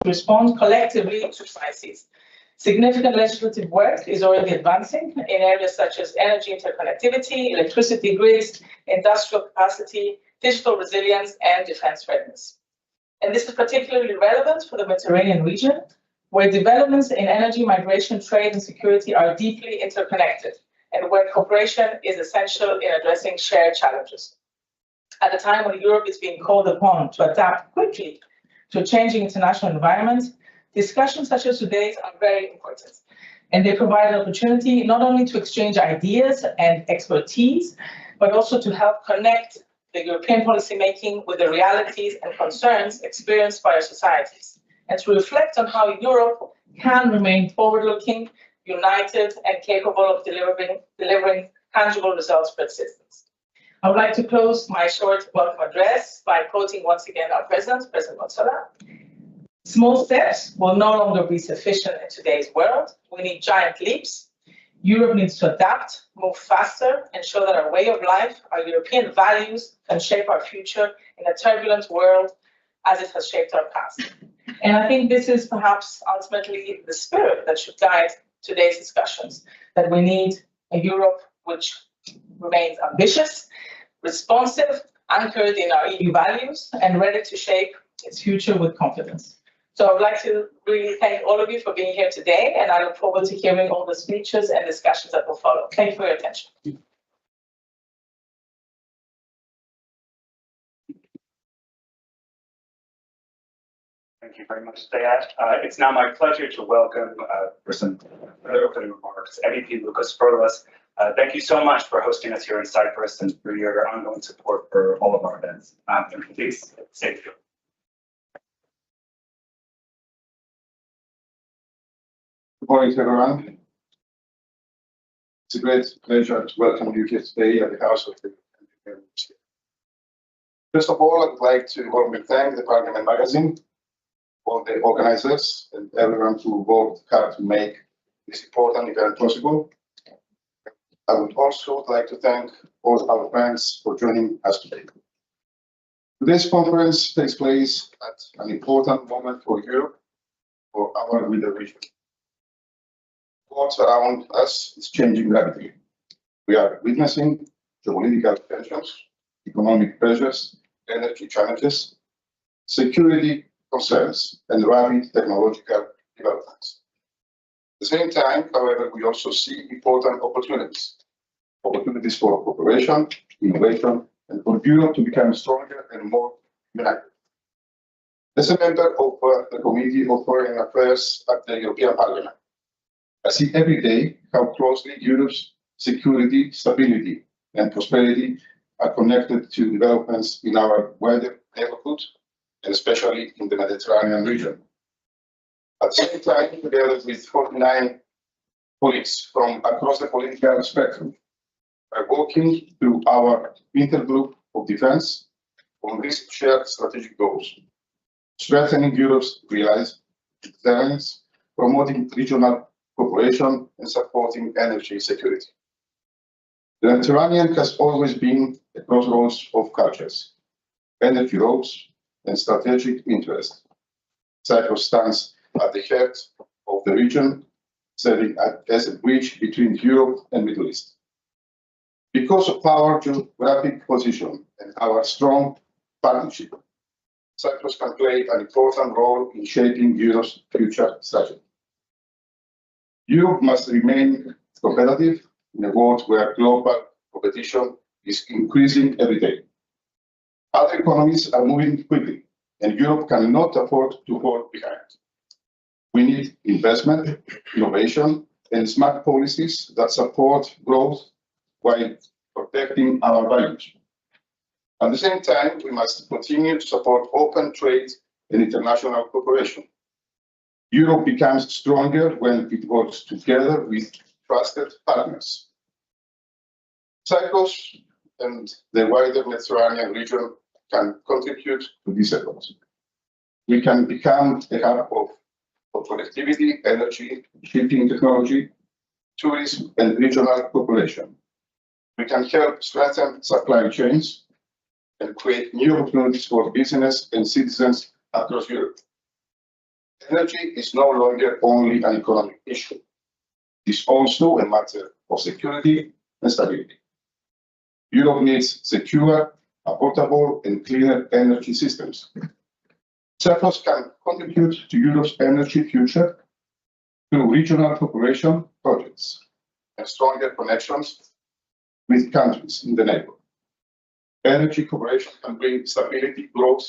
to respond collectively to crises. Significant legislative work is already advancing in areas such as energy interconnectivity, electricity grids, industrial capacity, digital resilience, and defense readiness. And this is particularly relevant for the Mediterranean region, where developments in energy, migration, trade, and security are deeply interconnected, and where cooperation is essential in addressing shared challenges. At a time when Europe is being called upon to adapt quickly to a changing international environment, discussions such as today's are very important. And they provide an opportunity not only to exchange ideas and expertise, but also to help connect the European policymaking with the realities and concerns experienced by our societies, and to reflect on how Europe can remain forward-looking, united, and capable of delivering tangible results for its citizens. I would like to close my short welcome address by quoting once again our President, President Metsola. Small steps will no longer be sufficient in today's world. We need giant leaps. Europe needs to adapt, move faster, and show that our way of life, our European values, can shape our future in a turbulent world as it has shaped our past. And I think this is perhaps ultimately the spirit that should guide today's discussions, that we need a Europe which remains ambitious, responsive, anchored in our EU values, and ready to shape its future with confidence. So I would like to really thank all of you for being here today, and I look forward to hearing all the speeches and discussions that will follow. Thank you for your attention. Thank you very much, Dayat. It's now my pleasure to welcome for some further opening remarks, MEP Lucas Furlas. Thank you so much for hosting us here in Cyprus and for your ongoing support for all of our events. And please, stay tuned. Good morning to everyone. It's a great pleasure to welcome you here today at the House of the European Union. First of all, I would like to warmly thank the Parliament Magazine, all the organizers, and everyone who worked hard to make this important event possible. I would also like to thank all our friends for joining us today. Today's conference takes place at an important moment for Europe, for our wider region. What's around us is changing rapidly. We are witnessing geopolitical tensions, economic pressures, energy challenges, security concerns, and rapid technological developments. At the same time, however, we also see important opportunities for cooperation, innovation, and for Europe to become stronger and more united. As a member of the Committee of Foreign Affairs at the European Parliament, I see every day how closely Europe's security, stability, and prosperity are connected to developments in our wider neighborhood, and especially in the Mediterranean region. At the same time, together with 49 colleagues from across the political spectrum, are working through our intergroup of defense on these shared strategic goals, strengthening Europe's realized deterrence, promoting regional cooperation, and supporting energy security. The Mediterranean has always been a crossroads of cultures, energy roads, and strategic interest. Cyprus stands at the heart of the region, serving as a bridge between Europe and Middle East. Because of our geographic position and our strong partnership, Cyprus can play an important role in shaping Europe's future strategy. Europe must remain competitive in a world where global competition is increasing every day. Other economies are moving quickly, and Europe cannot afford to fall behind. We need investment, innovation, and smart policies that support growth while protecting our values. At the same time, we must continue to support open trade and international cooperation. Europe becomes stronger when it works together with trusted partners. Cyprus and the wider Mediterranean region can contribute to this effort. We can become a hub of connectivity, energy, shipping technology, tourism, and regional cooperation. We can help strengthen supply chains and create new opportunities for business and citizens across Europe. Energy is no longer only an economic issue. It is also a matter of security and stability. Europe needs secure, affordable, and cleaner energy systems. Cyprus can contribute to Europe's energy future through regional cooperation projects and stronger connections with countries in the neighborhood. Energy cooperation can bring stability, growth,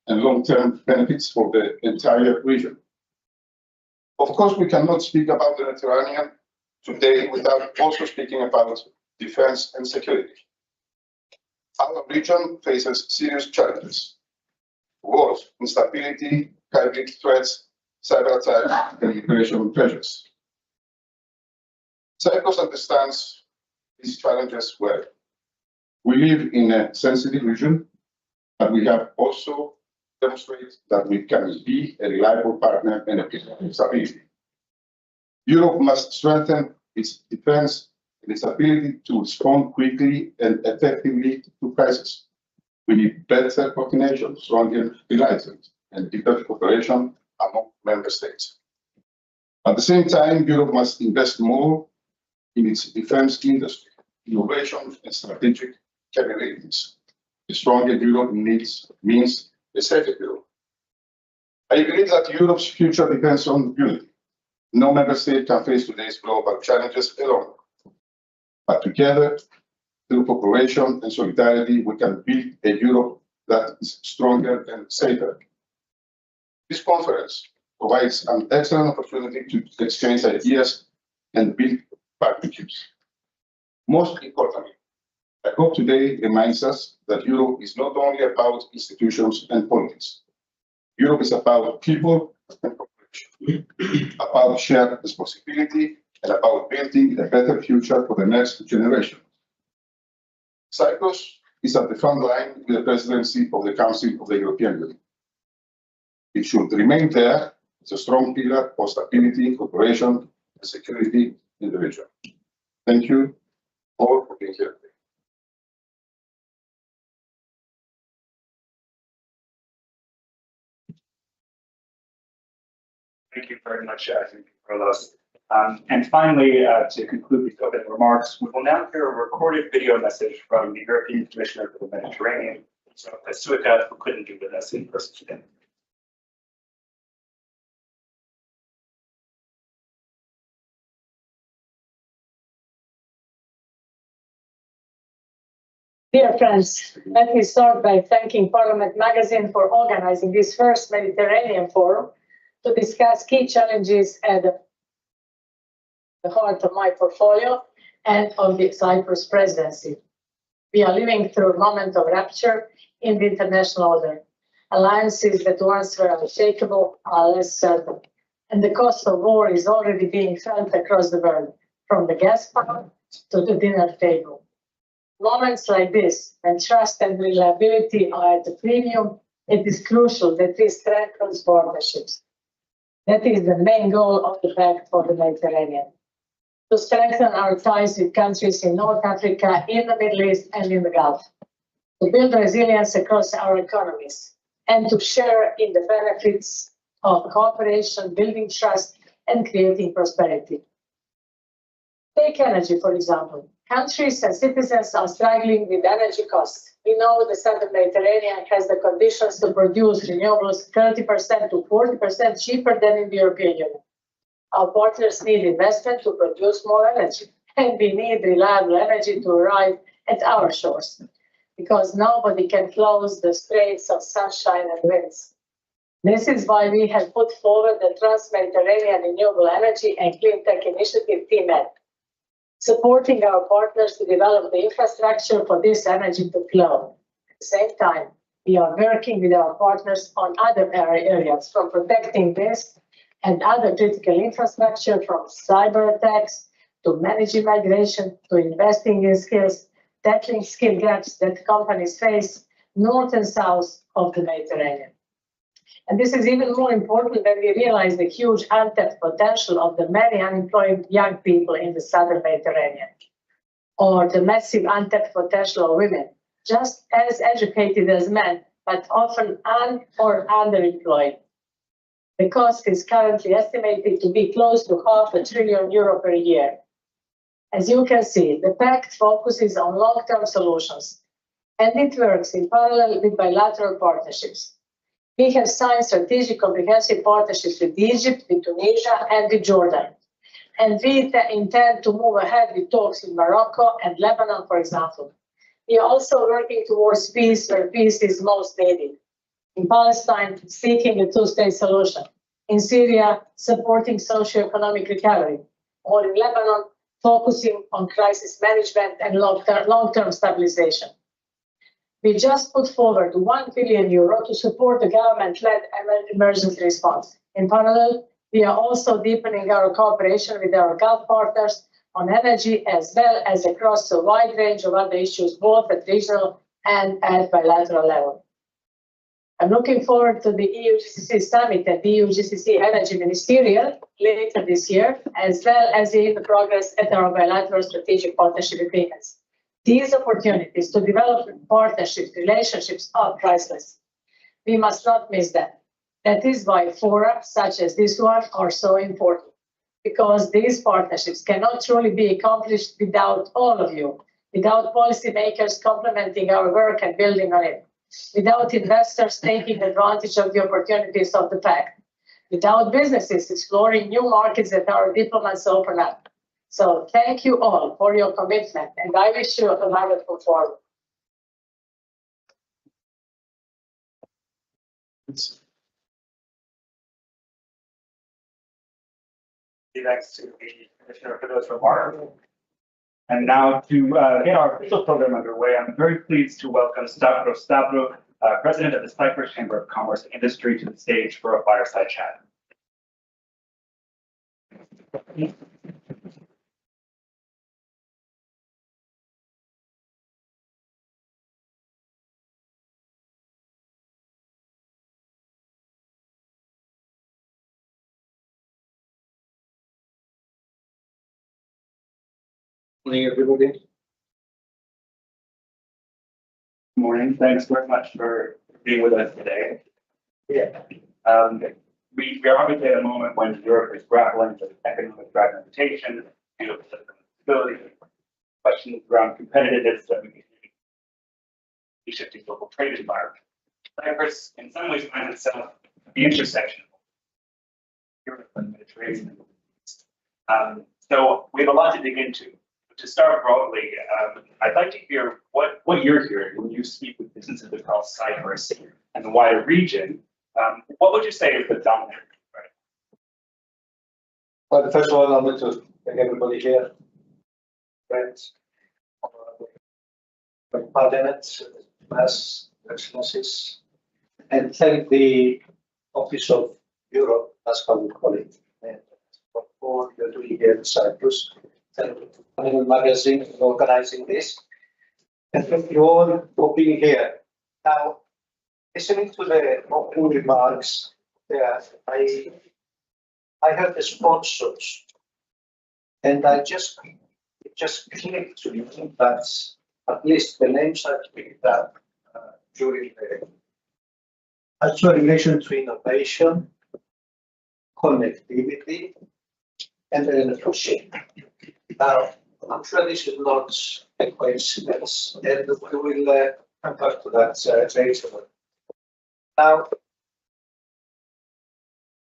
and long-term benefits for the entire region. Of course, we cannot speak about the Mediterranean today without also speaking about defense and security. Our region faces serious challenges: wars, instability, hybrid threats, cyber attacks, and migration pressures. Cyprus understands these challenges well. We live in a sensitive region, but we have also demonstrated that we can be a reliable partner and a pillar of stability. Europe must strengthen its defense and its ability to respond quickly and effectively to crises. We need better coordination, stronger reliance, and deeper cooperation among member states. At the same time, Europe must invest more in its defense industry, innovation, and strategic capabilities. A stronger Europe means a safer Europe. I believe that Europe's future depends on unity. No member state can face today's global challenges alone. But together, through cooperation and solidarity, we can build a Europe that is stronger and safer. This conference provides an excellent opportunity to exchange ideas and build partnerships. Most importantly, I hope today reminds us that Europe is not only about institutions and politics. Europe is about people and cooperation, about shared responsibility, and about building a better future for the next generation. Cyprus is at the front line with the presidency of the Council of the European Union. It should remain there as a strong pillar of stability, cooperation, and security in the region. Thank you all for being here today. Thank you very much, Carlos. And finally, to conclude these opening remarks, we will now hear a recorded video message from the European Commissioner for the Mediterranean, Suika, who couldn't be with us in person today. Dear friends, let me start by thanking Parliament Magazine for organizing this first Mediterranean Forum to discuss key challenges at the heart of my portfolio and of the Cyprus presidency. We are living through a moment of rupture in the international order. Alliances that once were unshakable are less certain, and the cost of war is already being felt across the world, from the gas pump to the dinner table. Moments like this, when trust and reliability are at a premium, it is crucial that we strengthen partnerships. That is the main goal of the Pact for the Mediterranean. To strengthen our ties with countries in North Africa, in the Middle East, and in the Gulf. To build resilience across our economies, and to share in the benefits of cooperation, building trust, and creating prosperity. Take energy, for example. Countries and citizens are struggling with energy costs. We know the Southern Mediterranean has the conditions to produce renewables 30% to 40% cheaper than in the European Union. Our partners need investment to produce more energy, and we need reliable energy to arrive at our shores, because nobody can close the straits of sunshine and winds. This is why we have put forward the Trans-Mediterranean Renewable Energy and Clean Tech Initiative, TMED, supporting our partners to develop the infrastructure for this energy to flow. At the same time, we are working with our partners on other areas, from protecting this and other critical infrastructure, from cyber attacks to managing migration to investing in skills, tackling skill gaps that companies face north and south of the Mediterranean. And this is even more important when we realize the huge untapped potential of the many unemployed young people in the Southern Mediterranean, or the massive untapped potential of women, just as educated as men, but often or underemployed. The cost is currently estimated to be close to €500 billion per year. As you can see, the pact focuses on long-term solutions, and it works in parallel with bilateral partnerships. We have signed strategic comprehensive partnerships with Egypt, with Tunisia, and with Jordan. And we intend to move ahead with talks with Morocco and Lebanon, for example. We are also working towards peace where peace is most needed. In Palestine, seeking a two-state solution. In Syria, supporting socio-economic recovery. Or in Lebanon, focusing on crisis management and long-term stabilization. We just put forward €1 billion to support the government-led emergency response. In parallel, we are also deepening our cooperation with our Gulf partners on energy as well as across a wide range of other issues, both at regional and at bilateral level. I'm looking forward to the EU-GCC summit and the EU-GCC Energy Ministerial later this year, as well as in the progress at our bilateral strategic partnership agreements. These opportunities to develop partnerships, relationships are priceless. We must not miss them. That is why fora such as this one are so important, because these partnerships cannot truly be accomplished without all of you, without policymakers complementing our work and building on it, without investors taking advantage of the opportunities of the pact, without businesses exploring new markets that our diplomats open up. So thank you all for your commitment, and I wish you a wonderful forward. Thanks to the Commissioner for those remarks. And now to get our official program underway, I'm very pleased to welcome Stavros Stavro, President of the Cyprus Chamber of Commerce and Industry, to the stage for a fireside chat. Morning, everybody. Good morning. Thanks very much for being with us today. Yeah. We are obviously at a moment when Europe is grappling with economic fragmentation, geopolitical instability, questions around competitiveness that we need shifting global trade environment. Cyprus, in some ways, finds itself at the intersection of Europe and the Mediterranean. So we have a lot to dig into. To start broadly, I'd like to hear what you're hearing when you speak with businesses across Cyprus and the wider region. What would you say is the dominant? Right? Well, first of all, I want to thank everybody here, friends, parliament, mass excellencies, and thank the Office of Europe, that's how we call it, and for all you're doing here in Cyprus. Thank you for magazine for organizing this. And thank you all for being here. Now, listening to the opening remarks, I heard the sponsors, and it just clicked to me that at least the names I picked up during the actual relation to innovation, connectivity, and energy. Now, I'm sure this is not a coincidence, and we will come back to that later. Now,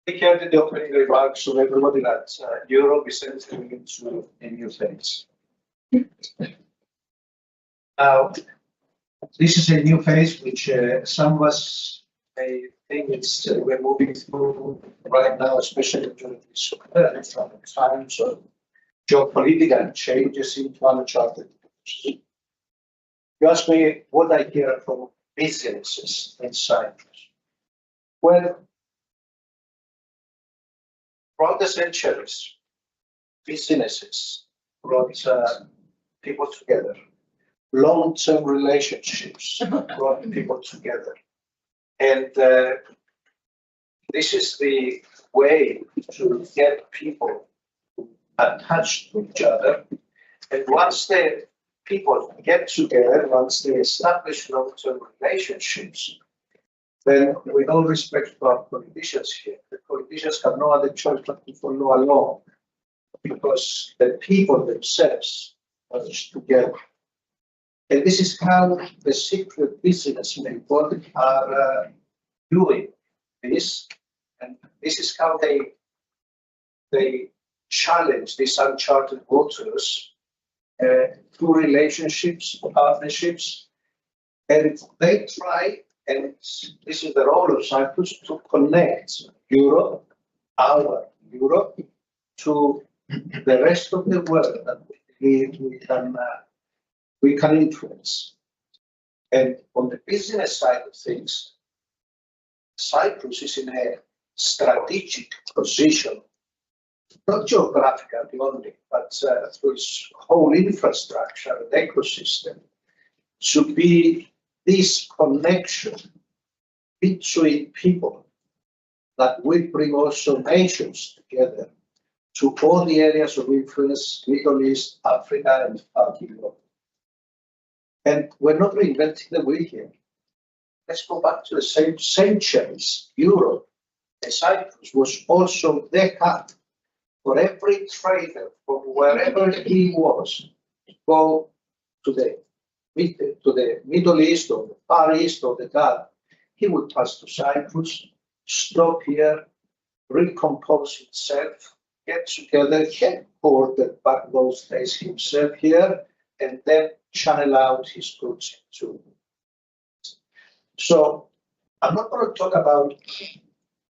we heard in the opening remarks of everybody that Europe is entering into a new phase. Now, this is a new phase which some of us may think we're moving through right now, especially during these times of geopolitical changes into uncharted. You ask me what I hear from businesses in Cyprus. Well, throughout the centuries, businesses brought people together. Long-term relationships brought people together. And this is the way to get people attached to each other. And once the people get together, once they establish long-term relationships, then with all respect to our politicians here, the politicians have no other choice but to follow along because the people themselves are together. And this is how the Cypriot businessmen are doing this, and this is how they challenge these uncharted waters through relationships, partnerships, and they try, and this is the role of Cyprus, to connect Europe, our Europe, to the rest of the world that we can influence. And on the business side of things, Cyprus is in a strategic position, not geographically only, but through its whole infrastructure and ecosystem, to be this connection between people that will bring also nations together to all the areas of influence, Middle East, Africa, and Europe. And we're not reinventing the wheel here. Let's go back to the same centuries. Europe and Cyprus was also the hub for every trader from wherever he was to go to the Middle East or the Far East or the Gulf. He would pass to Cyprus, stop here, recompose himself, get together, headquartered back those days himself here, and then channel out his goods into. So I'm not going to talk about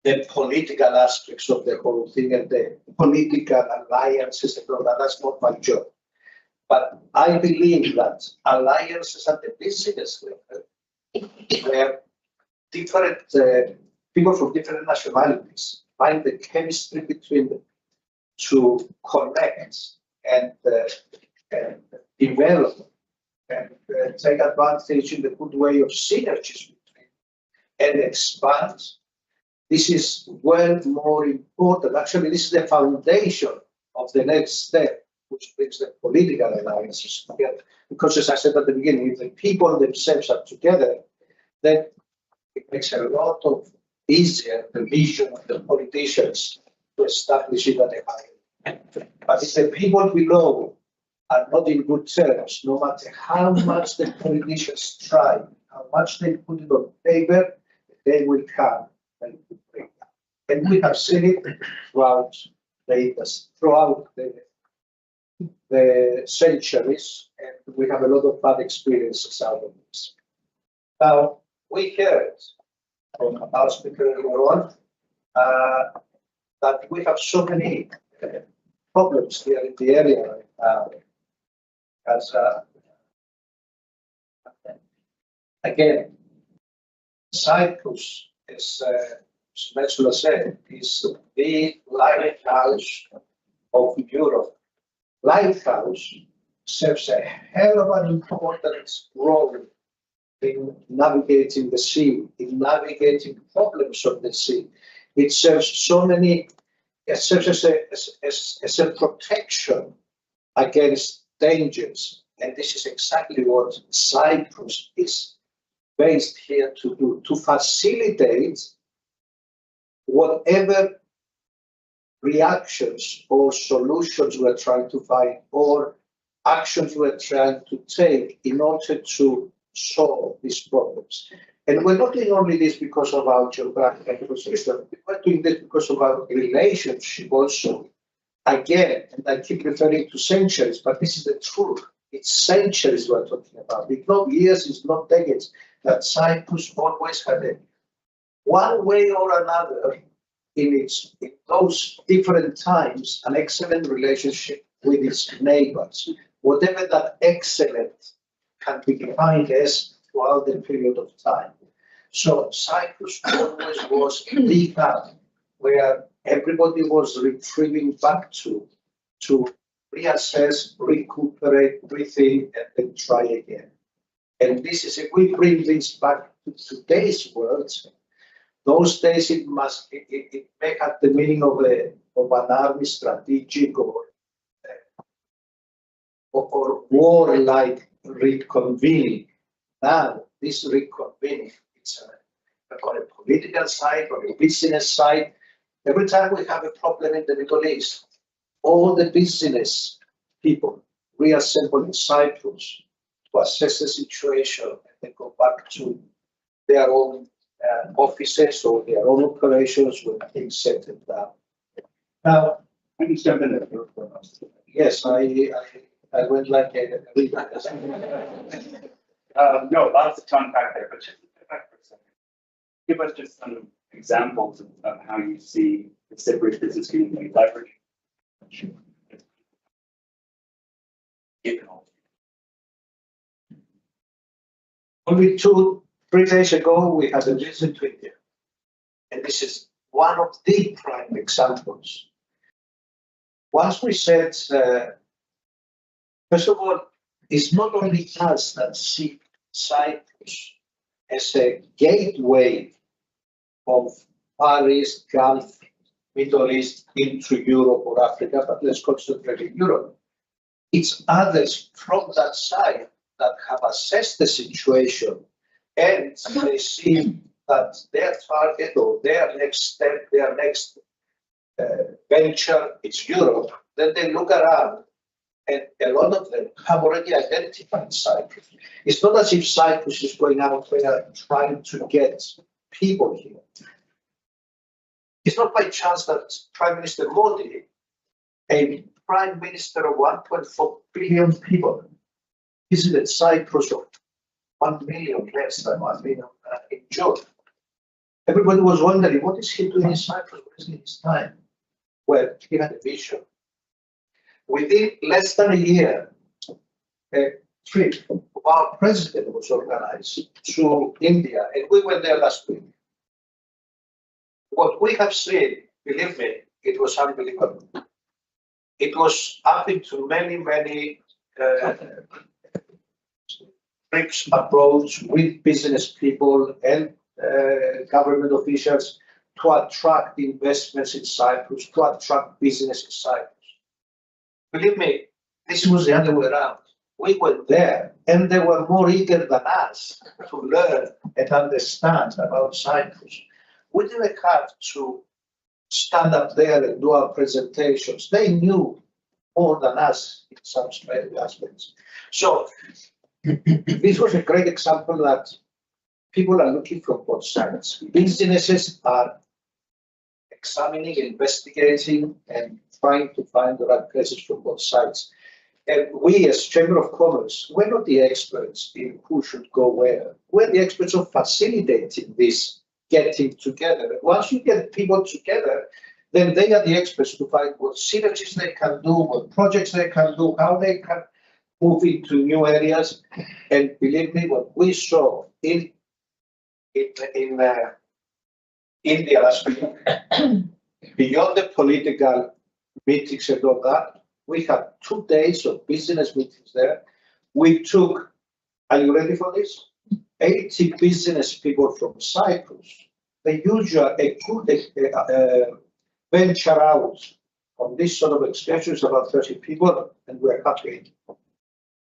the political aspects of the whole thing and the political alliances and all that. That's not my job. But I believe that alliances at the business level, where different people from different nationalities find the chemistry between them to connect and develop and take advantage in the good way of synergies between and expand. This is well more important. Actually, this is the foundation of the next step, which brings the political alliances together. Because as I said at the beginning, if the people themselves are together, then it makes a lot of easier the vision of the politicians to establish it at a higher level. But if the people below are not in good terms, no matter how much the politicians try, how much they put it on paper, they will come and break down. And we have seen it throughout the centuries, and we have a lot of bad experiences out of this. Now, we heard from our speaker earlier on that we have so many problems here in the area right now. As again, Cyprus, as Metsula said, is the lighthouse of Europe. Lighthouse serves a hell of an important role in navigating the sea, in navigating problems of the sea. It serves so many. It serves as a protection against dangers, and this is exactly what Cyprus is based here to do, to facilitate whatever reactions or solutions we're trying to find or actions we're trying to take in order to solve these problems. And we're not doing only this because of our geographical position, we're doing this because of our relationship also. Again, and I keep referring to centuries, but this is the truth. It's centuries we're talking about. It's not years, it's not decades. That Cyprus always had a one way or another in those different times, an excellent relationship with its neighbors. Whatever that excellent can be defined as throughout the period of time. So Cyprus always was the hub where everybody was retrieving back to reassess, recuperate, rethink, and then try again. And this is, if we bring this back to today's world, those days it may have the meaning of an army strategic or war-like reconvening. Now, this reconvening, on a political side, on a business side. Every time we have a problem in the Middle East, all the business people reassemble in Cyprus to assess the situation and then go back to their own offices or their own operations when things settle down. Now, I can jump in there. yes, I went like a No, lots to unpack there, but just go back for a second. Give us just some examples of how you see the Cyprus business community leverage. Only 2-3 days ago, we had a visit to India. And this is one of the prime examples. Once we said, first of all, it's not only us that see Cyprus as a gateway of Far East, Gulf, Middle East into Europe or Africa, but let's concentrate in Europe. It's others from that side that have assessed the situation and they see that their target or their next step, their next venture is Europe. Then they look around and a lot of them have already identified Cyprus. It's not as if Cyprus is going out there trying to get people here. It's not by chance that Prime Minister Modi, a prime minister of 1.4 billion people, visited Cyprus of 1 million less than 1 million in June. Everybody was wondering, what is he doing in Cyprus? What is his time? Well, he had a vision. Within less than a year, a trip of our president was organized to India, and we went there last week. What we have seen, believe me, it was unbelievable. It was up into many trips approach with business people and government officials to attract investments in Cyprus, to attract business in Cyprus. Believe me, this was the other way around. We went there and they were more eager than us to learn and understand about Cyprus. We didn't have to stand up there and do our presentations. They knew more than us in some aspects. So this was a great example that people are looking from both sides. Businesses are examining, investigating, and trying to find the right places from both sides. And we, as Chamber of Commerce, we're not the experts in who should go where. We're the experts of facilitating this getting together. And once you get people together, then they are the experts to find what synergies they can do, what projects they can do, how they can move into new areas. And believe me, what we saw in India last week, beyond the political meetings and all that, we had 2 days of business meetings there. We took, are you ready for this? 80 business people from Cyprus. The usual, a good venture out on this sort of experience is about 30 people, and we're happy.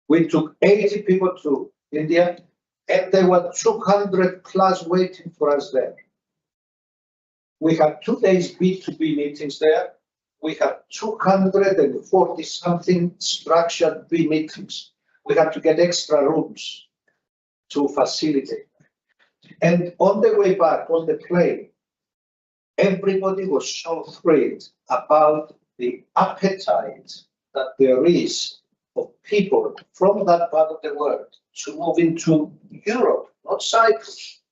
We took 80 people to India, and there were 200 plus waiting for us there. We had 2 days B2B meetings there. We had 240 something structured B meetings. We had to get extra rooms to facilitate. And on the way back on the plane, everybody was so thrilled about the appetite that there is of people from that part of the world to move into Europe, not Cyprus.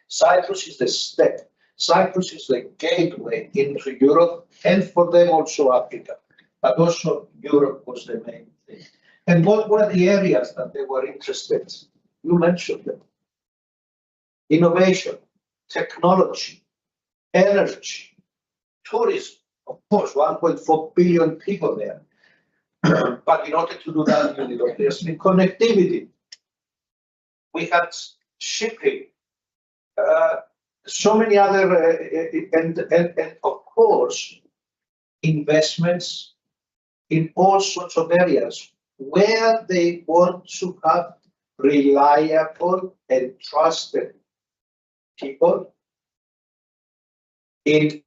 Cyprus is the step. Cyprus is the gateway into Europe, and for them also Africa. But also Europe was the main thing. And what were the areas that they were interested in? You mentioned them. Innovation, technology, energy, tourism, of course, 1.4 billion people there. But in order to do that, you need obviously connectivity. We had shipping, so many other, and of course, investments in all sorts of areas where they want to have reliable and trusted people in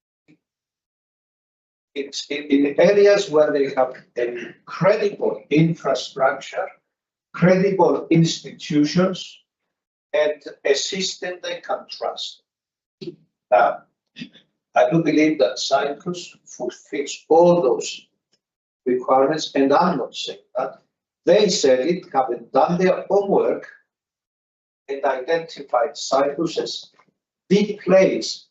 areas where they have a credible infrastructure, credible institutions, and a system they can trust. Now, I do believe that Cyprus fulfills all those requirements, and I'm not saying that. They said it, having done their homework and identified Cyprus as the place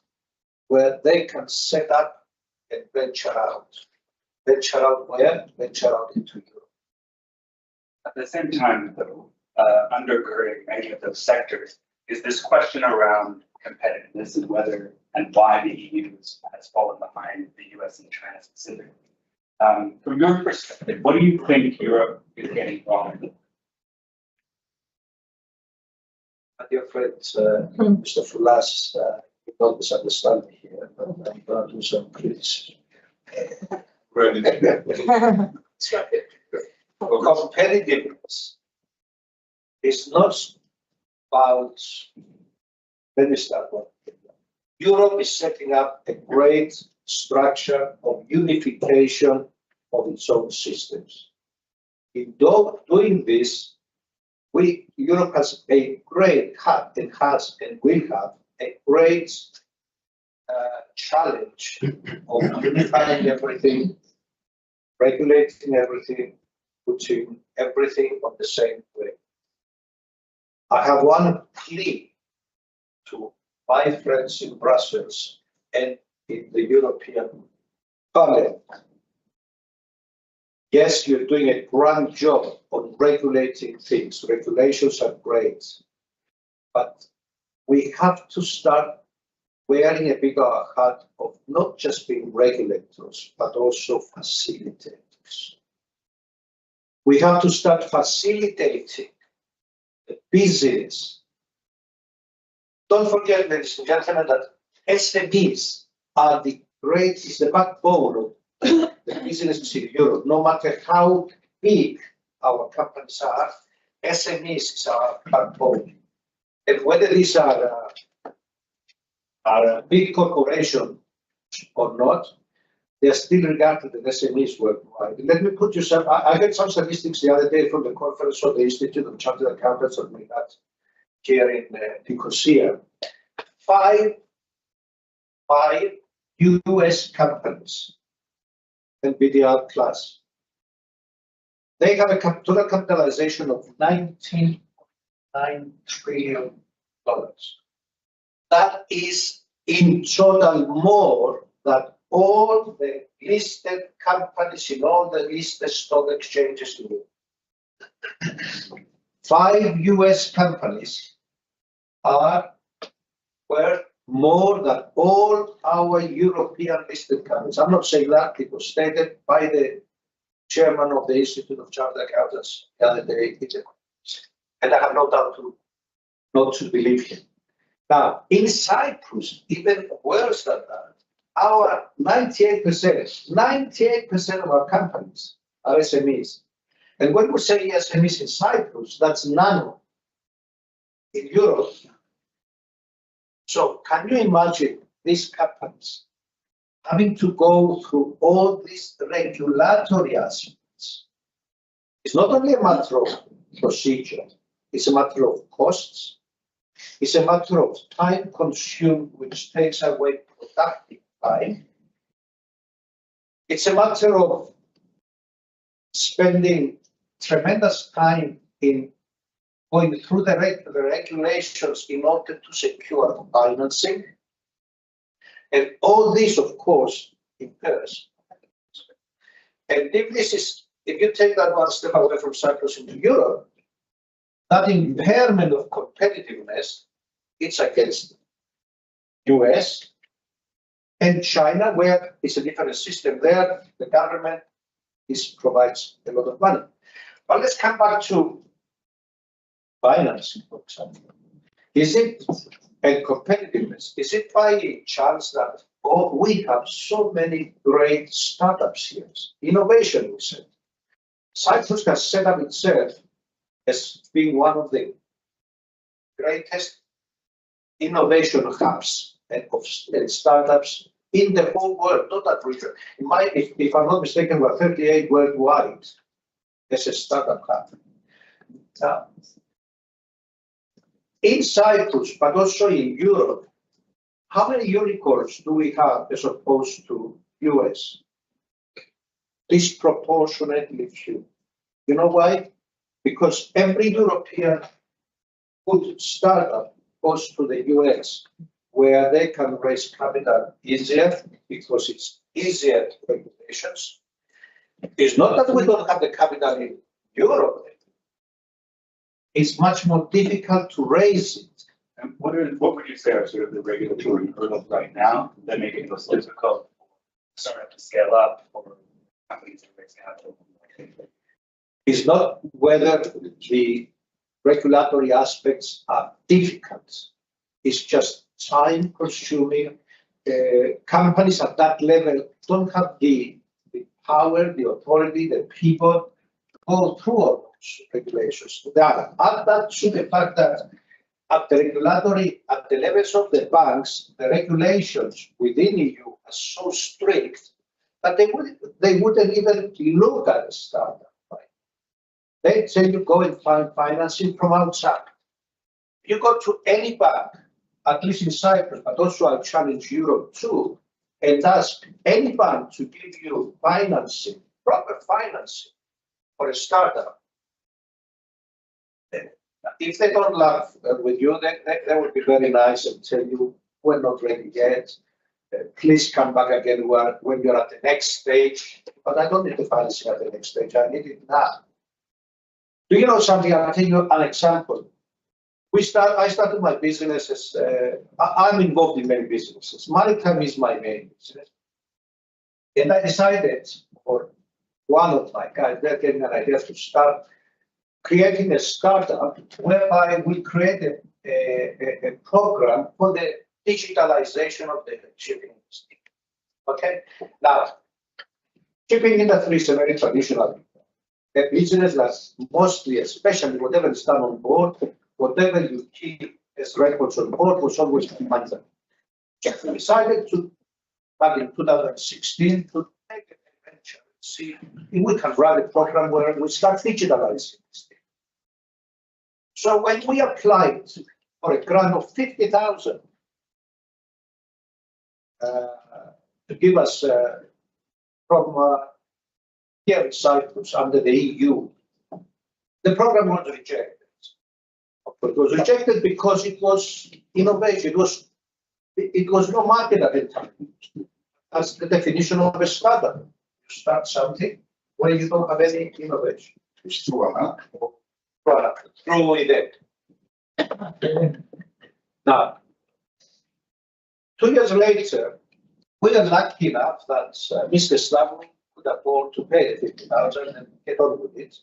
where they can set up and venture out. Venture out where? Venture out into Europe. At the same time, though, undergirding many of those sectors is this question around competitiveness and whether and why the EU has fallen behind the US and China specifically. From your perspective, what do you think Europe is getting wrong? My dear friend, Mr. Fulas, you don't misunderstand me here, but I'm going to do some criticism. Competitiveness is not about, let me start one. Europe is setting up a great structure of unification of its own systems. In doing this, Europe has a great and will have a great challenge of unifying everything, regulating everything, putting everything on the same way. I have one plea to my friends in Brussels and in the European Parliament. Yes, you're doing a grand job on regulating things. Regulations are great, but we have to start wearing a bigger hat of not just being regulators, but also facilitators. We have to start facilitating the business. Don't forget, ladies and gentlemen, that SMEs are the backbone of the businesses in Europe. No matter how big our companies are, SMEs is our backbone. And whether these are big corporations or not, they are still regarded as SMEs worldwide. And let me put you some, I heard some statistics the other day from the conference of the Institute of Chartered Accountants that we had here in Nicosia. Five US companies can be the outclass. They have a total capitalization of $19.9 trillion. That is in total more than all the listed companies in all the listed stock exchanges in the world. 5 US companies are worth more than all our European listed companies. I'm not saying that, it was stated by the chairman of the Institute of Chartered Accountants the other day, and I have no doubt not to believe him. Now, in Cyprus, even worse than that, our 98% of our companies are SMEs. And when we say SMEs in Cyprus, that's nano in Europe. So can you imagine these companies having to go through all these regulatory aspects? It's not only a matter of procedure, it's a matter of costs, it's a matter of time consumed, which takes away productive time. It's a matter of spending tremendous time in going through the regulations in order to secure financing. And all this, of course, impairs. And if you take that one step away from Cyprus into Europe, that impairment of competitiveness, it's against US and China, where it's a different system. There, the government provides a lot of money. But let's come back to financing, for example. Is it and competitiveness? Is it by chance that we have so many great startups here? Innovation, we said. Cyprus has set up itself as being one of the greatest innovation hubs and startups in the whole world, not that region. If I'm not mistaken, we're 38 worldwide as a startup hub. Now, in Cyprus, but also in Europe, how many unicorns do we have as opposed to US? Disproportionately few. You know why? Because every European good startup goes to the US, where they can raise capital easier because it's easier regulations. It's not that we don't have the capital in Europe. It's much more difficult to raise it. And what would you say are sort of the regulatory hurdles right now that make it most difficult for startup to scale up or companies to raise capital? It's not whether the regulatory aspects are difficult. It's just time consuming. Companies at that level don't have the power, the authority, the people to go through all those regulations. Add that to the fact that at the levels of the banks, the regulations within EU are so strict that they wouldn't even look at a startup. They say you go and find financing from outside. You go to any bank, at least in Cyprus, but also I challenge Europe too, and ask any bank to give you financing, proper financing for a startup. If they don't laugh with you, they will be very nice and tell you, we're not ready yet. Please come back again when you're at the next stage. But I don't need the financing at the next stage. I need it now. Do you know something? I'll tell you an example. I started my businesses. I'm involved in many businesses. Maritime is my main business. And I decided, or one of my guys, they're getting an idea to start creating a startup whereby we create a program for the digitalization of the shipping industry. Okay? Now, shipping industry is a very traditional a business that's mostly, especially whatever is done on board, whatever you keep as records on board was always money. We decided to, back in 2016, to take an adventure and see if we can run a program where we start digitalizing this thing. So when we applied for a grant of 50,000 to give us from here in Cyprus under the EU, the program was rejected. It was rejected because it was innovation. It was no market at the time. That's the definition of a startup. You start something where you don't have any innovation. It's true, huh? Through it. Now, 2 years later, we were lucky enough that Mr. Slavny could afford to pay the 50,000 and get on with it.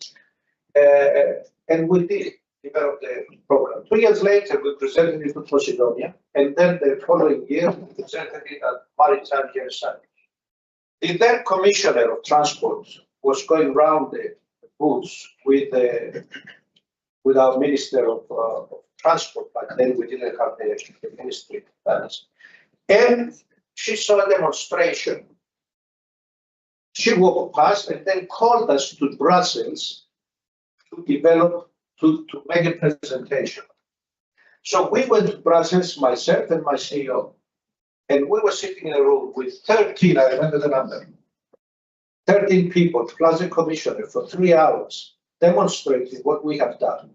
And we did develop the program. 2 years later, we presented it to Macedonia, and then the following year, we presented it at Maritime here in Cyprus. The then Commissioner of Transport was going round the booths with our Minister of Transport, but then we didn't have the Ministry of Finance. And she saw a demonstration. She walked past and then called us to Brussels to develop, to make a presentation. So we went to Brussels, myself and my CEO, and we were sitting in a room with 13, I remember the number, 13 people plus a commissioner for 3 hours demonstrating what we have done.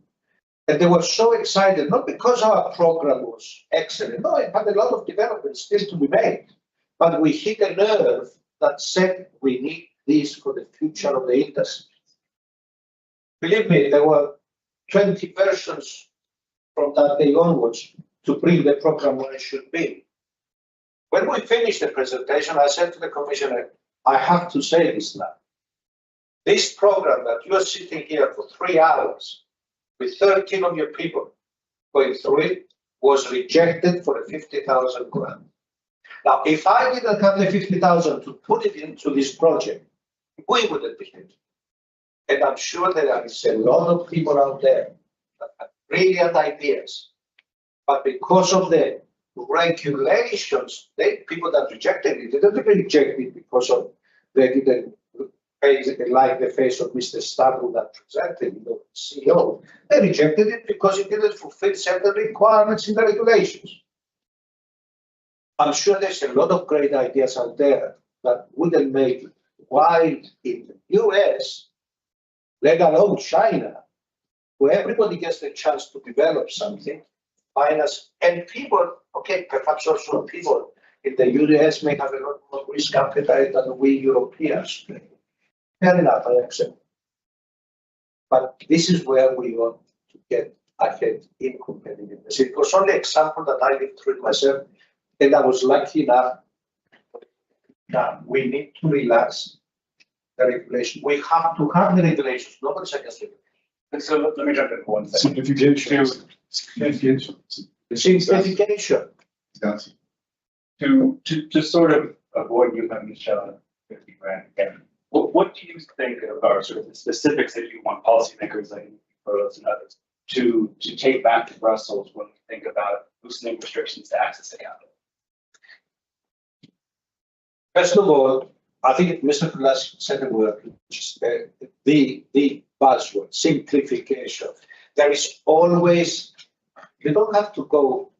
And they were so excited, not because our program was excellent, no, it had a lot of development still to be made, but we hit a nerve that said we need this for the future of the industry. Believe me, there were 20 versions from that day onwards to bring the program where it should be. When we finished the presentation, I said to the commissioner, I have to say this now. This program that you are sitting here for 3 hours with 13 of your people going through it was rejected for a 50,000 grant. Now, if I didn't have the 50,000 to put it into this project, we wouldn't be here. And I'm sure there is a lot of people out there that have brilliant ideas But because of the regulations, people that rejected it didn't reject it because of they didn't like the face of Mr. Stavu that presented, the CEO. They rejected it because it didn't fulfill certain requirements in the regulations. I'm sure there's a lot of great ideas out there that wouldn't make it. While in the US, let alone China, where everybody gets the chance to develop something, finance, and people, okay, perhaps also people in the US may have a lot more risk appetite than we Europeans. Fair enough, I accept. But this is where we want to get ahead in competitiveness. It was only an example that I lived through myself, and I was lucky enough that we need to relax the regulation. We have to have the regulations. Nobody's against it. And so let me jump in for 1 second. Simplification. Simplification. Simplification. Exactly. To sort of avoid you having to shell out 50 grand again, what do you think are sort of the specifics that you want policymakers like us and others to take back to Brussels when we think about loosening restrictions to access to capital? First of all, I think Mr. Kulas said the word, which is the buzzword, simplification. There is always, you don't have to go.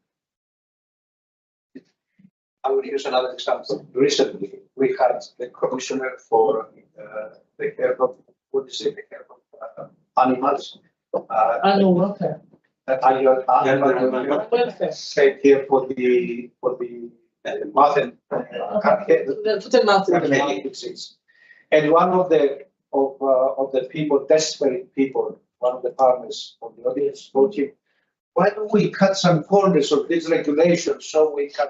I will use another example. Recently, we had the commissioner for the care of, what is it, the care of animals. Animal welfare. Animal welfare. Stayed here for the mouth and disease. And one of the people, desperate people, one of the partners of the audience told him, why don't we cut some corners of these regulations so we can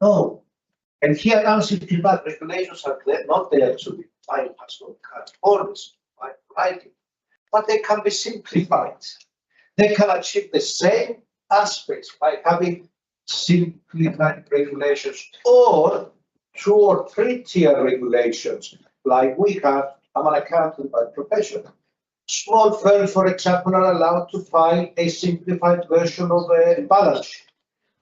know? And he announced it in that regulations are not there to be bypassed or cut corners by writing, but they can be simplified. They can achieve the same aspects by having simplified regulations or 2 or 3 tier regulations like we have. I'm an accountant by profession. Small firms, for example, are allowed to file a simplified version of a balance sheet,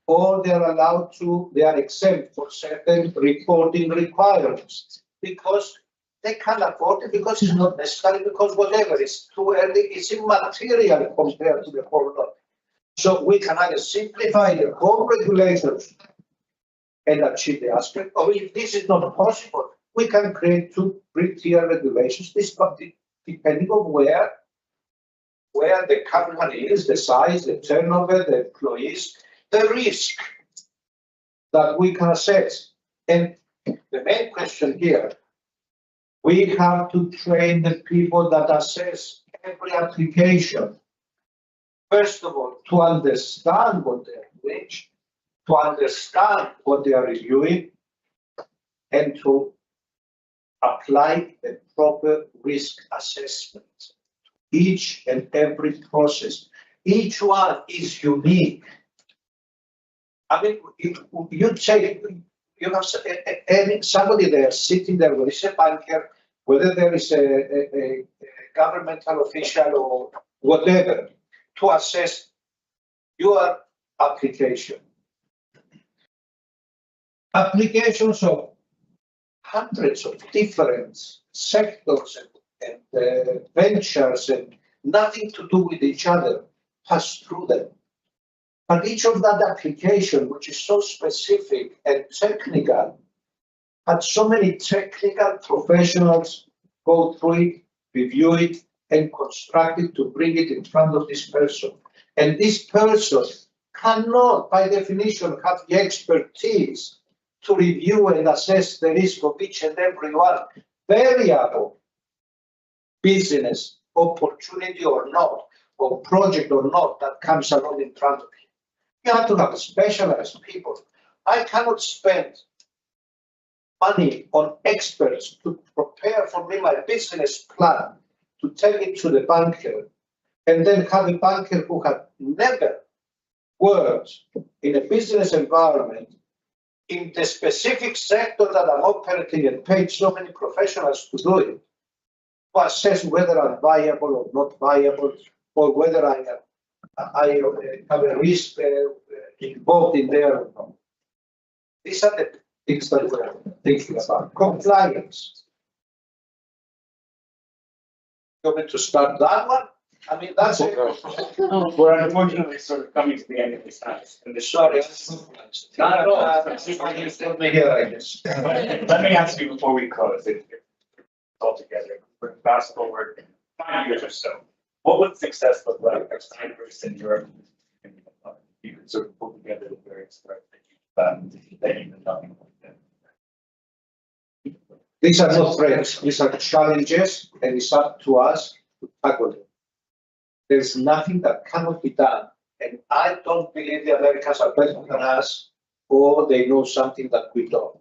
or they are exempt for certain reporting requirements because they can afford it, because it's not necessary, because whatever, it's too early, it's immaterial compared to the whole lot. So we can either simplify the whole regulations and achieve the aspect, or if this is not possible, we can create 2 3-tier regulations, this depending on where the company is, the size, the turnover, the employees, the risk that we can assess. And the main question here, we have to train the people that assess every application. First of all, to understand what they're doing, to understand what they are reviewing, and to apply the proper risk assessment. Each and every process, each one is unique. I mean, you say you have somebody there sitting there, whether it's a banker, whether there is a governmental official or whatever, to assess your application. Applications of hundreds of different sectors and ventures and nothing to do with each other pass through them. But each of that application, which is so specific and technical, had so many technical professionals go through it, review it, and construct it to bring it in front of this person. And this person cannot, by definition, have the expertise to review and assess the risk of each and every one, variable business opportunity or not, or project or not, that comes along in front of you. You have to have specialized people. I cannot spend money on experts to prepare for me my business plan, to take it to the banker, and then have a banker who had never worked in a business environment in the specific sector that I'm operating and paid so many professionals to do it, to assess whether I'm viable or not viable, or whether I am I have a risk involved in there. These are the things that we're thinking about. Compliance. You want me to start that one? I mean, that's it. We're unfortunately sort of coming to the end of this time. And this Sorry. Let me hear, I guess. me ask you before we close, if all together, we're fast forward 5 years or so, what would success look like for Cyprus and Europe? You could sort of pull together the various threads that you've been talking about. These are not threats, these are challenges, and it's up to us to tackle them. There's nothing that cannot be done, and I don't believe the Americans are better than us, or they know something that we don't.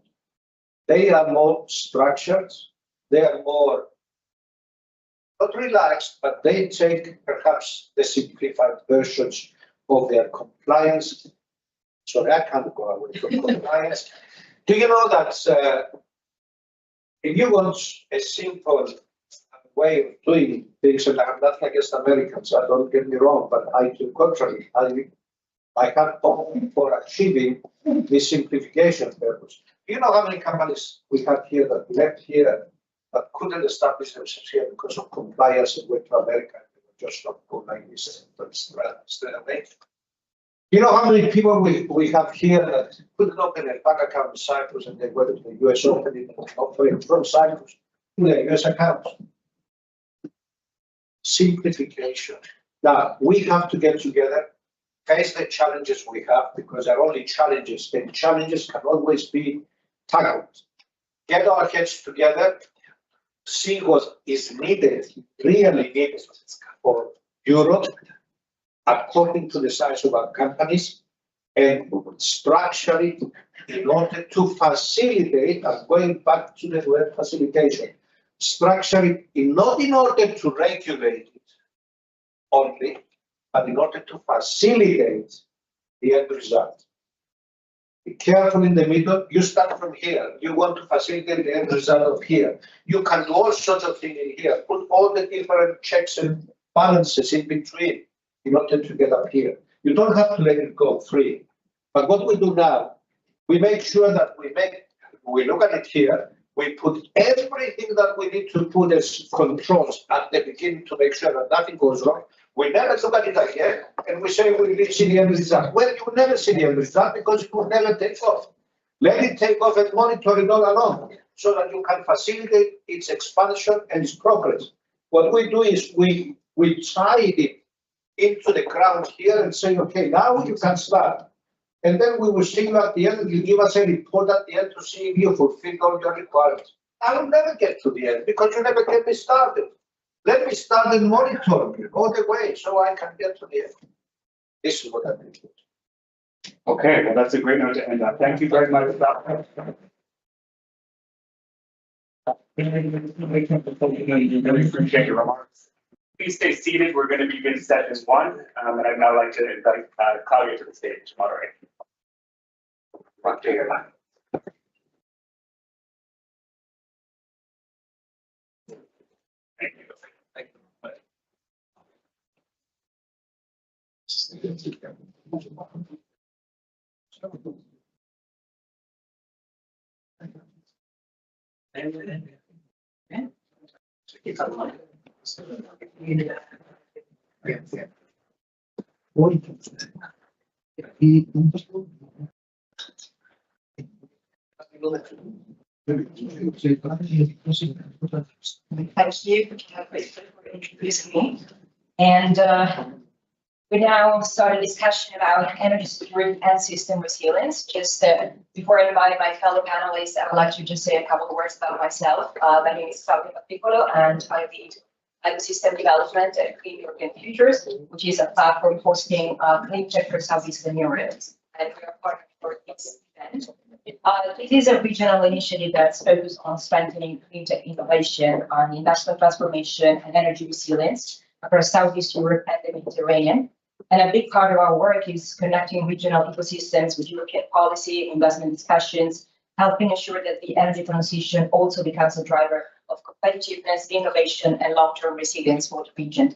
They are more structured, they are more, not relaxed, but they take perhaps the simplified versions of their compliance. Sorry, I can't go away from compliance. Do you know that if you want a simple way of doing things, and I have nothing against Americans, I don't get me wrong, but I do contrary. I have hope for achieving this simplification purpose. Do you know how many companies we have here that left here that couldn't establish themselves here because of compliance and went to America and they were just not go like this straight away? You know how many people we have here that couldn't open a bank account in Cyprus and they went to the US opening and offering from Cyprus to their US accounts? Simplification. Now, we have to get together, face the challenges we have, because they're only challenges, and challenges can always be tackled. Get our heads together, see what is needed, really needed for Europe, according to the size of our companies, and structure it in order to facilitate, I'm going back to the word facilitation, structure it not in order to regulate it only, but in order to facilitate the end result. Be careful in the middle. You start from here. You want to facilitate the end result of here. You can do all sorts of things in here. Put all the different checks and balances in between in order to get up here. You don't have to let it go free. But what we do now, we make sure that we look at it here. We put everything that we need to put as controls at the beginning to make sure that nothing goes wrong. We never look at it again, and we say we will see the end result. Well, you will never see the end result because it will never take off. Let it take off and monitor it all along so that you can facilitate its expansion and its progress. What we do is we tie it into the ground here and say, okay, now you can start. And then we will see you at the end, you give us a report at the end to see if you fulfilled all your requirements. I will never get to the end because you never get me started. Let me start and monitor you all the way so I can get to the end. This is what I think. Okay, well, that's a great note to end on. Thank you very much. Really appreciate your remarks. Please stay seated. We're going to begin session 1, and I'd now like to invite Claudia to the stage to moderate. Take your time. Thank you. Thank you for introducing me. And we now start a discussion about energy security and system resilience. Just before I invite my fellow panelists, I would like to just say a couple of words about myself. My name is Claudia Piccolo, and I lead ecosystem development at Clean European Futures, which is a platform hosting clean tech for Southeastern Europe. And we are partnered for this event. It is a regional initiative that's focused on strengthening clean tech innovation, on industrial transformation and energy resilience across Southeast Europe and the Mediterranean. And a big part of our work is connecting regional ecosystems with European policy, investment discussions, helping ensure that the energy transition also becomes a driver of competitiveness, innovation, and long-term resilience for the region.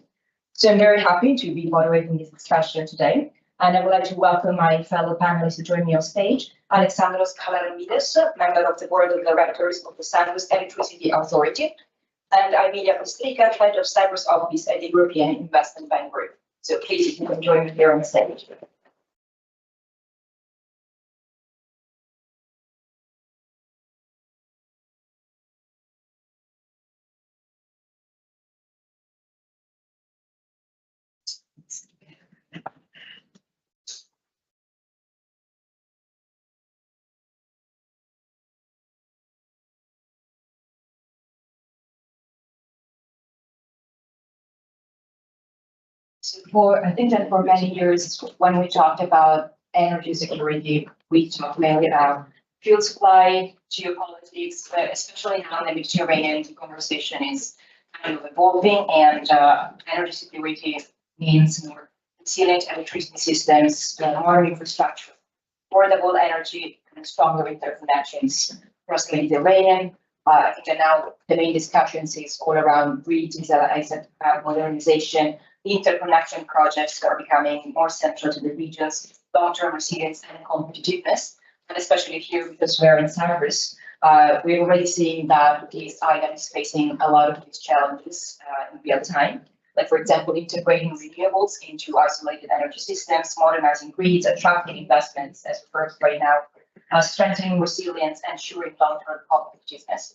So I'm very happy to be moderating this discussion today. And I would like to welcome my fellow panelists who join me on stage. Alexandros Kalaramides, member of the board of directors of the Cyprus Electricity Authority, and Emilia Kostrika, head of Cyprus office at the European Investment Bank Group. So please, you can join me here on stage. I think that for many years, when we talked about energy security, we talked mainly about fuel supply, geopolitics, but especially now in the Mediterranean, the conversation is kind of evolving, and energy security means more resilient electricity systems, more infrastructure, affordable energy, and stronger interconnections across the Mediterranean. I think that now the main discussions is all around grid modernization, interconnection projects that are becoming more central to the region's long-term resilience and competitiveness. And especially here, because we're in Cyprus, we're already seeing that this island is facing a lot of these challenges in real time. Like, for example, integrating renewables into isolated energy systems, modernizing grids, attracting investments, as we've heard right now, strengthening resilience, and ensuring long-term competitiveness.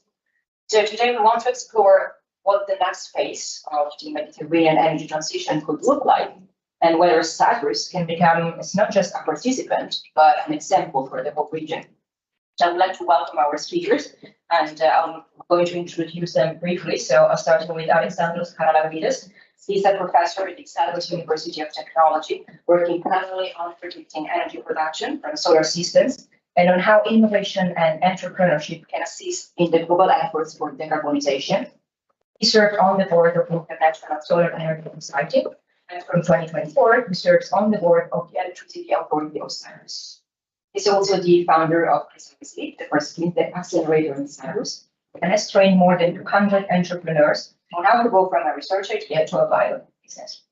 So today we want to explore what the next phase of the Mediterranean energy transition could look like, and whether Cyprus can become not just a participant, but an example for the whole region. So I would like to welcome our speakers, and I'm going to introduce them briefly. So I'll start with Alexandros Kalaramides. He's a professor at the Cyprus University of Technology, working primarily on predicting energy production from solar systems and on how innovation and entrepreneurship can assist in the global efforts for decarbonization. He served on the board of the International Solar Energy Society, and from 2024, he serves on the board of the Electricity Authority of Cyprus. He's also the founder of Precisely, the first fintech accelerator in Cyprus, and has trained more than 200 entrepreneurs on how to go from a research idea to a viable business.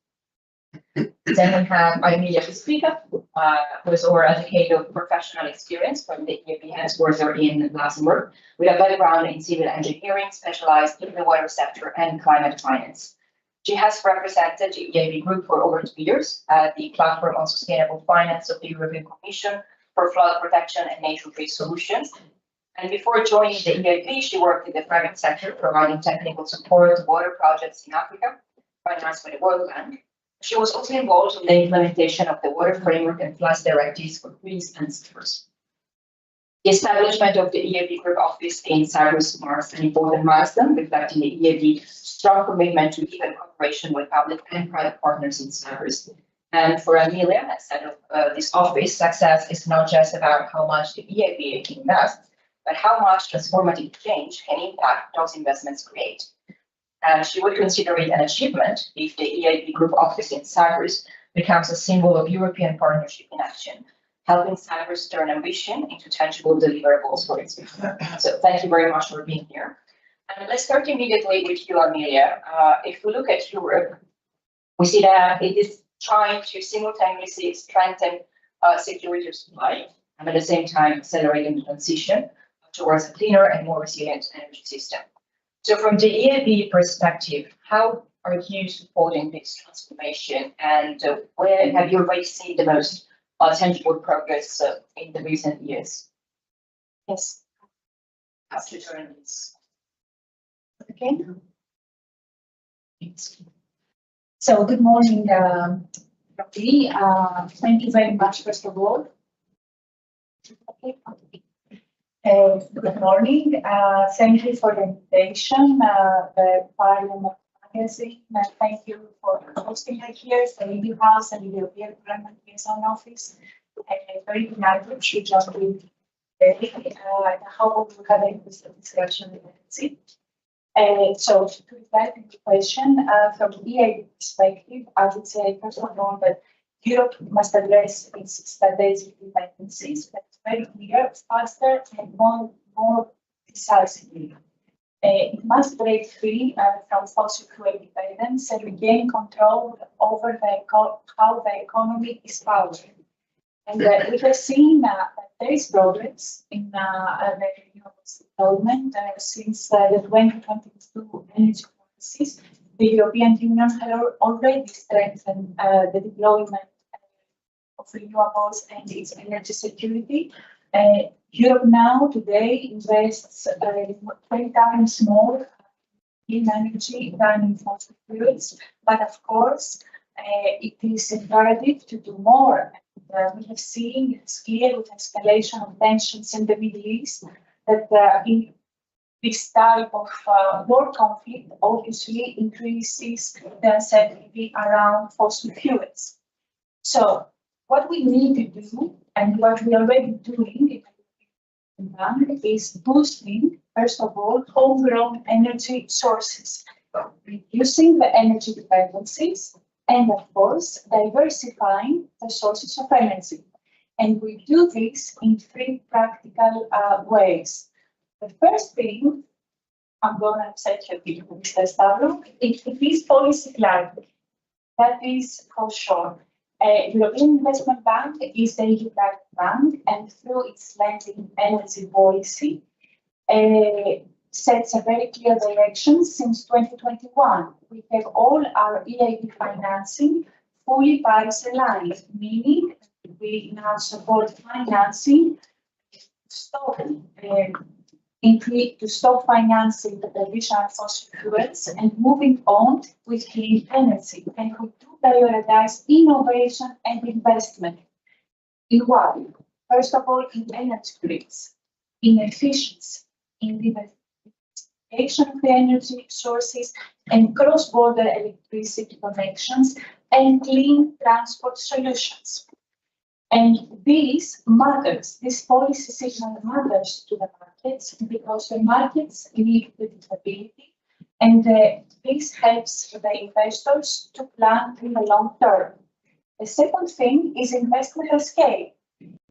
Then we have Emilia Kostrika, who is over a decade of professional experience from the EIB headquarters in Luxembourg, with a background in civil engineering, specialized in the water sector and climate finance. She has represented the EIB Group for over 2 years at the Platform on Sustainable Finance of the European Commission for Flood Protection and Nature-Based Solutions. And before joining the EIB, she worked in the private sector, providing technical support to water projects in Africa, financed by the World Bank. She was also involved in the implementation of the Water Framework and Floods Directives for Greece and Cyprus. The establishment of the EIB Group office in Cyprus marks an important milestone, reflecting the EIB's strong commitment to deepen cooperation with public and private partners in Cyprus. And for Emilia, as head of this office, success is not just about how much the EIB invests, but how much transformative change and impact those investments create. And she would consider it an achievement if the EIB Group office in Cyprus becomes a symbol of European partnership in action, helping Cyprus turn ambition into tangible deliverables for its people. So thank you very much for being here. And let's start immediately with you, Emilia. If we look at Europe, we see that it is trying to simultaneously strengthen security of supply and at the same time accelerating the transition towards a cleaner and more resilient energy system. So from the EIB perspective, how are you supporting this transformation, and where have you already seen the most tangible progress in the recent years? Yes. After turning this. Okay. So good morning, Robbie. Thank you very much, first of all. Okay. Good morning. Thank you for the invitation, the Parliament Magazine. Thank you for hosting me here, the Media House and the European Parliament Liaison Office. Very delighted to join with today. I hope we have a interesting discussion with it. So to reply to the question, from the EIB perspective, I would say first of all that Europe must address its strategic dependencies, but very clear, faster and more decisively. It must break free from fossil fuel dependence and regain control over how the economy is powered. And we have seen that there is progress in the renewables development since the 2022 energy policies. The European Union has already strengthened the deployment of renewables and its energy security. Europe now today invests 20 times more in energy than in fossil fuels, but of course it is imperative to do more. We have seen it's clear with escalation of tensions in the Middle East that in this type of war conflict obviously increases the uncertainty around fossil fuels. So what we need to do, and what we are already doing is boosting, first of all, homegrown energy sources, reducing the energy dependencies, and of course, diversifying the sources of energy. And we do this in 3 practical ways. The first thing, I'm going to set you with Mr. Stavro, it is policy clarity. That is for sure. European Investment Bank is the EU bank, and through its lending energy policy, sets a very clear direction since 2021. We have all our EIB financing fully Paris aligned, meaning we now support financing to stop financing the traditional fossil fuels and moving on with clean energy. And we do prioritize innovation and investment. In what? First of all, in energy grids, in efficiency, in diversification of the energy sources, and cross-border electricity connections, and clean transport solutions. And this matters, this policy signal matters to the markets because the markets need predictability, and this helps the investors to plan in the long term. The second thing is investment at scale.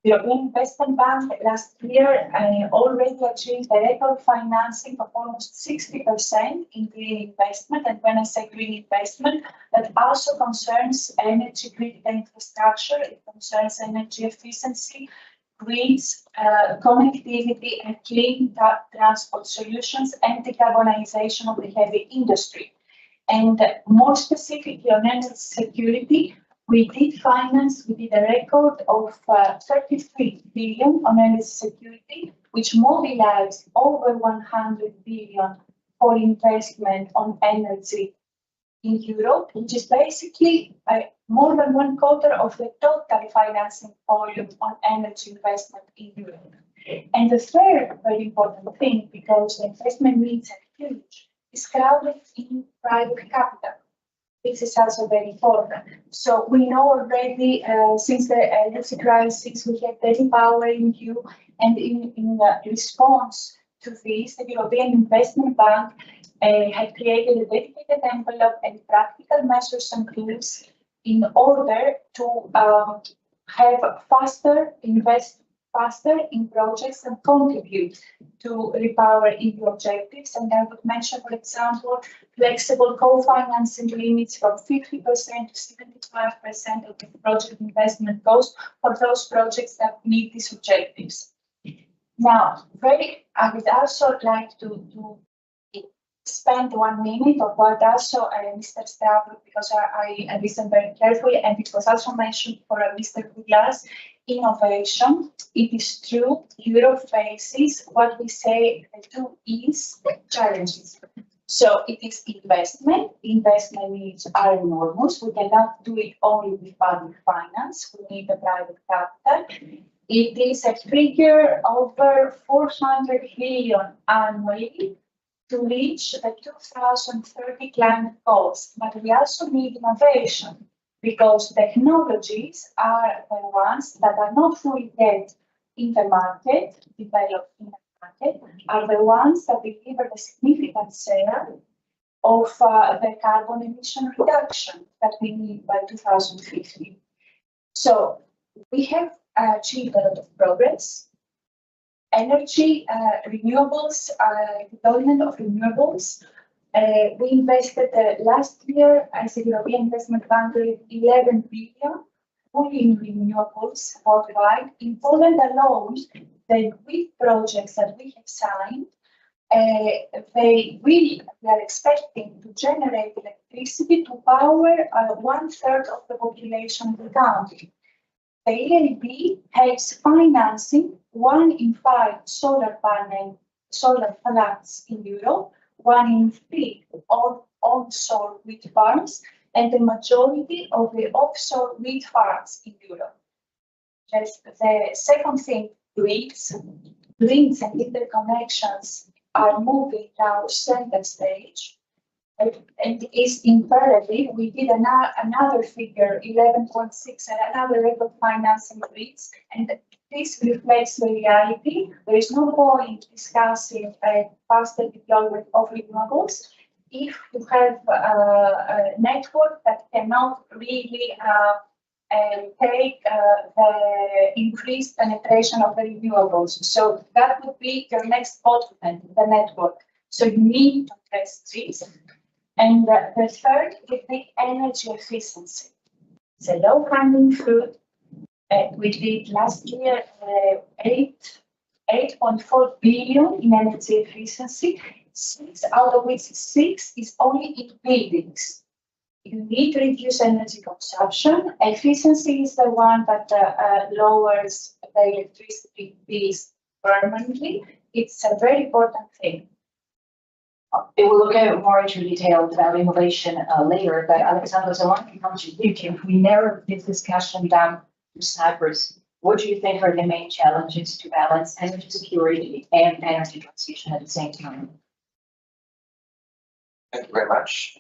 The European Investment Bank last year already achieved a record financing of almost 60% in green investment. And when I say green investment, that also concerns energy grid infrastructure, it concerns energy efficiency, grids, connectivity, and clean transport solutions, and decarbonization of the heavy industry. And more specifically on energy security, we did a record of 33 billion on energy security, which mobilized over 100 billion for investment on energy in Europe, which is basically more than 1/4 of the total financing volume on energy investment in Europe. And the third very important thing, because the investment needs are huge, is crowded in private capital. This is also very important. So we know already since the energy crisis, we have the Repowering EU, and in response to this, the European Investment Bank had created a dedicated envelope and practical measures and tools in order to invest faster in projects and contribute to Repower EU objectives. And I would mention, for example, flexible co-financing limits from 50% to 75% of the project investment cost for those projects that meet these objectives. Now, I would also like to spend 1 minute of what also Mr. Stavro, because I listened very carefully, and it was also mentioned for Mr. Douglas, innovation. It is true, Europe faces what we say the 2 E's challenges. So it is investment. Investment needs are enormous. We cannot do it only with public finance. We need the private capital. It is a figure over 400 billion annually to reach the 2030 climate goals. But we also need innovation, because technologies are the ones that are not fully yet in the market, developed in the market, are the ones that deliver the significant share of the carbon emission reduction that we need by 2050. So we have achieved a lot of progress. energy, renewables, deployment of renewables. We invested last year as a European Investment Bank 11 billion only in renewables worldwide. In Poland alone, the wind projects that we have signed, we are expecting to generate electricity to power 1/3 of the population of the country. The EIB has financing 1 in 5 solar plants in Europe, 1 in 3 onshore wind farms, and the majority of the offshore wind farms in Europe. Just the second thing, grids and interconnections are moving now center stage. And is in parallel, we did another figure, 11.6, and another record financing grids, and this reflects the reality. There is no point discussing a faster deployment of renewables if you have a network that cannot really take the increased penetration of the renewables. So that would be your next bottleneck, the network. So you need to address this. And the third would be energy efficiency. It's a low-hanging fruit. We did last year 8.4 billion in energy efficiency, 6 out of which 6 is only in buildings. You need to reduce energy consumption. Efficiency is the one that lowers the electricity bills permanently. It's a very important thing. We will look at more into detail about innovation later, but Alexandros, I want to come to you. If we narrow this discussion down to Cyprus, what do you think are the main challenges to balance energy security and energy transition at the same time? Thank you very much.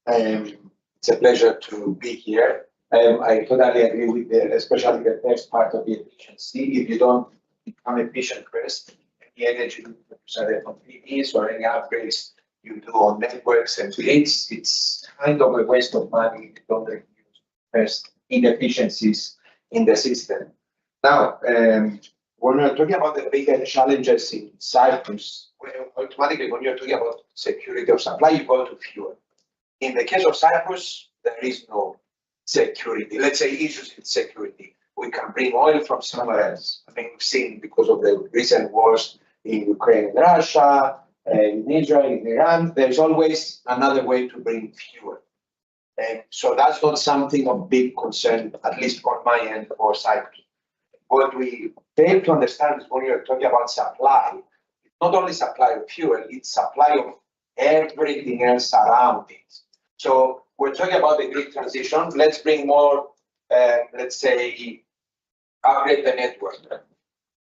It's a pleasure to be here. I totally agree with especially the first part of the efficiency. If you don't become efficient first, the energy represented from PVs or any upgrades you do on networks and grids, it's kind of a waste of money if you don't reduce first inefficiencies in the system. Now, when we're talking about the bigger challenges in Cyprus, automatically when you're talking about security of supply, you go to fuel. In the case of Cyprus, there is no security. Let's say issues with security. We can bring oil from somewhere else. I mean, we've seen because of the recent wars in Ukraine and Russia, in Israel, in Iran, there's always another way to bring fuel. And so that's not something of big concern, at least on my end for Cyprus. What we fail to understand is when you're talking about supply, it's not only supply of fuel, it's supply of everything else around it. So we're talking about the grid transition. Let's bring more, let's say, upgrade the network.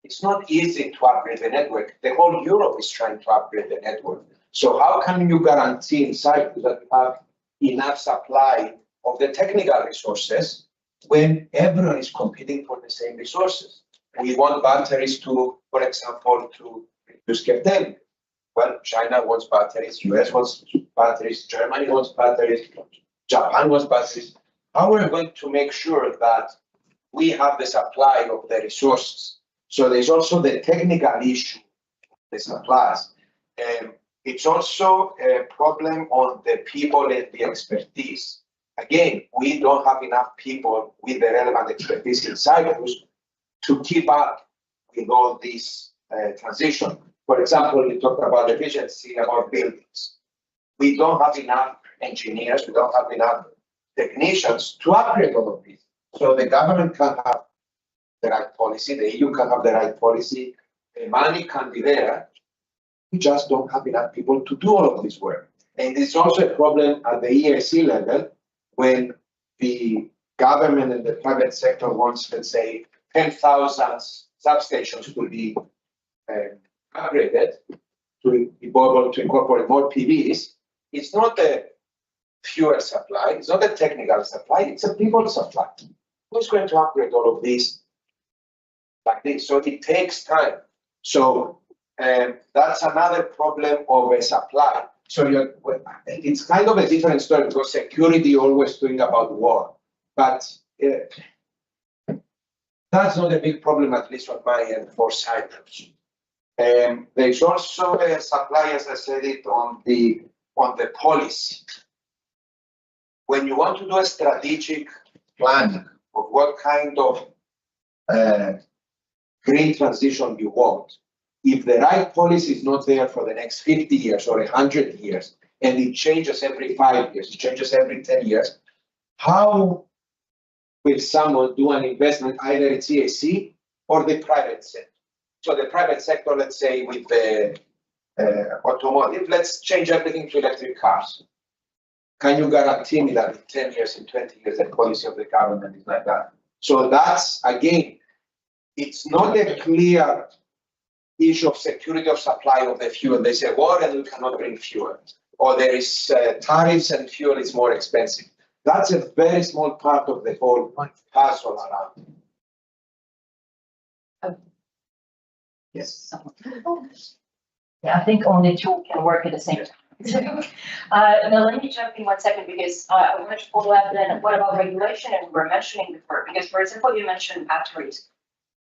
It's not easy to upgrade the network. The whole Europe is trying to upgrade the network. So how can you guarantee in Cyprus that you have enough supply of the technical resources when everyone is competing for the same resources? We want batteries to, for example, to reduce captivity. Well, China wants batteries, US wants batteries, Germany wants batteries, Japan wants batteries. How are we going to make sure that we have the supply of the resources? So there's also the technical issue of the supplies. It's also a problem on the people and the expertise. Again, we don't have enough people with the relevant expertise in Cyprus to keep up with all this transition. For example, you talk about efficiency, about buildings. We don't have enough engineers, we don't have enough technicians to upgrade all of this. So the government can have the right policy, the EU can have the right policy, the money can be there. We just don't have enough people to do all of this work. And it's also a problem at the ERC level when the government and the private sector wants, let's say, 10,000 substations to be upgraded to be able to incorporate more PVs. It's not a fuel supply, it's not a technical supply, it's a people supply. Who's going to upgrade all of this like this? So it takes time. So that's another problem of a supply. So it's kind of a different story because security always talking about war, but That's not a big problem, at least on my end, for Cyprus. There's also a supply, as I said it, on the policy. When you want to do a strategic planning of what kind of green transition you want, if the right policy is not there for the next 50 years or 100 years, and it changes every 5 years, it changes every 10 years, how will someone do an investment either in CAC or the private sector? So the private sector, let's say with the automotive, let's change everything to electric cars. Can you guarantee me that in 10 years, in 20 years, the policy of the government is like that? So that's, again, it's not a clear issue of security of supply of the fuel. They say war and we cannot bring fuel. Or there is tariffs and fuel is more expensive. That's a very small part of the whole puzzle around. Yes. Yeah, I think only two can work at the same time. Now let me jump in 1 second because I want to follow up then. What about regulation? And we were mentioning before, because for example, you mentioned batteries.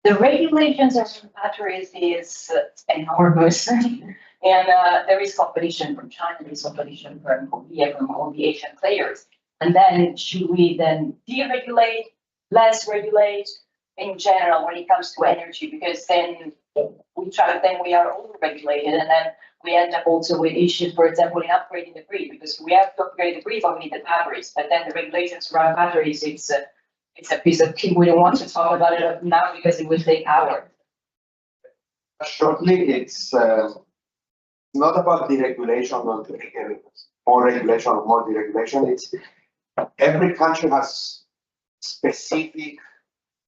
The regulations around batteries is enormous, and there is competition from China, there is competition from Korea, from all the Asian players. And then should we then deregulate, less regulate in general when it comes to energy? Because then we are over-regulated, and then we end up also with issues, for example, in upgrading the grid, because we have to upgrade the grid, but we need the batteries. But then the regulations around batteries, it's a piece of cake. We don't want to talk about it now because it will take hours. Shortly, it's not about deregulation or more regulation or more deregulation. It's every country has specific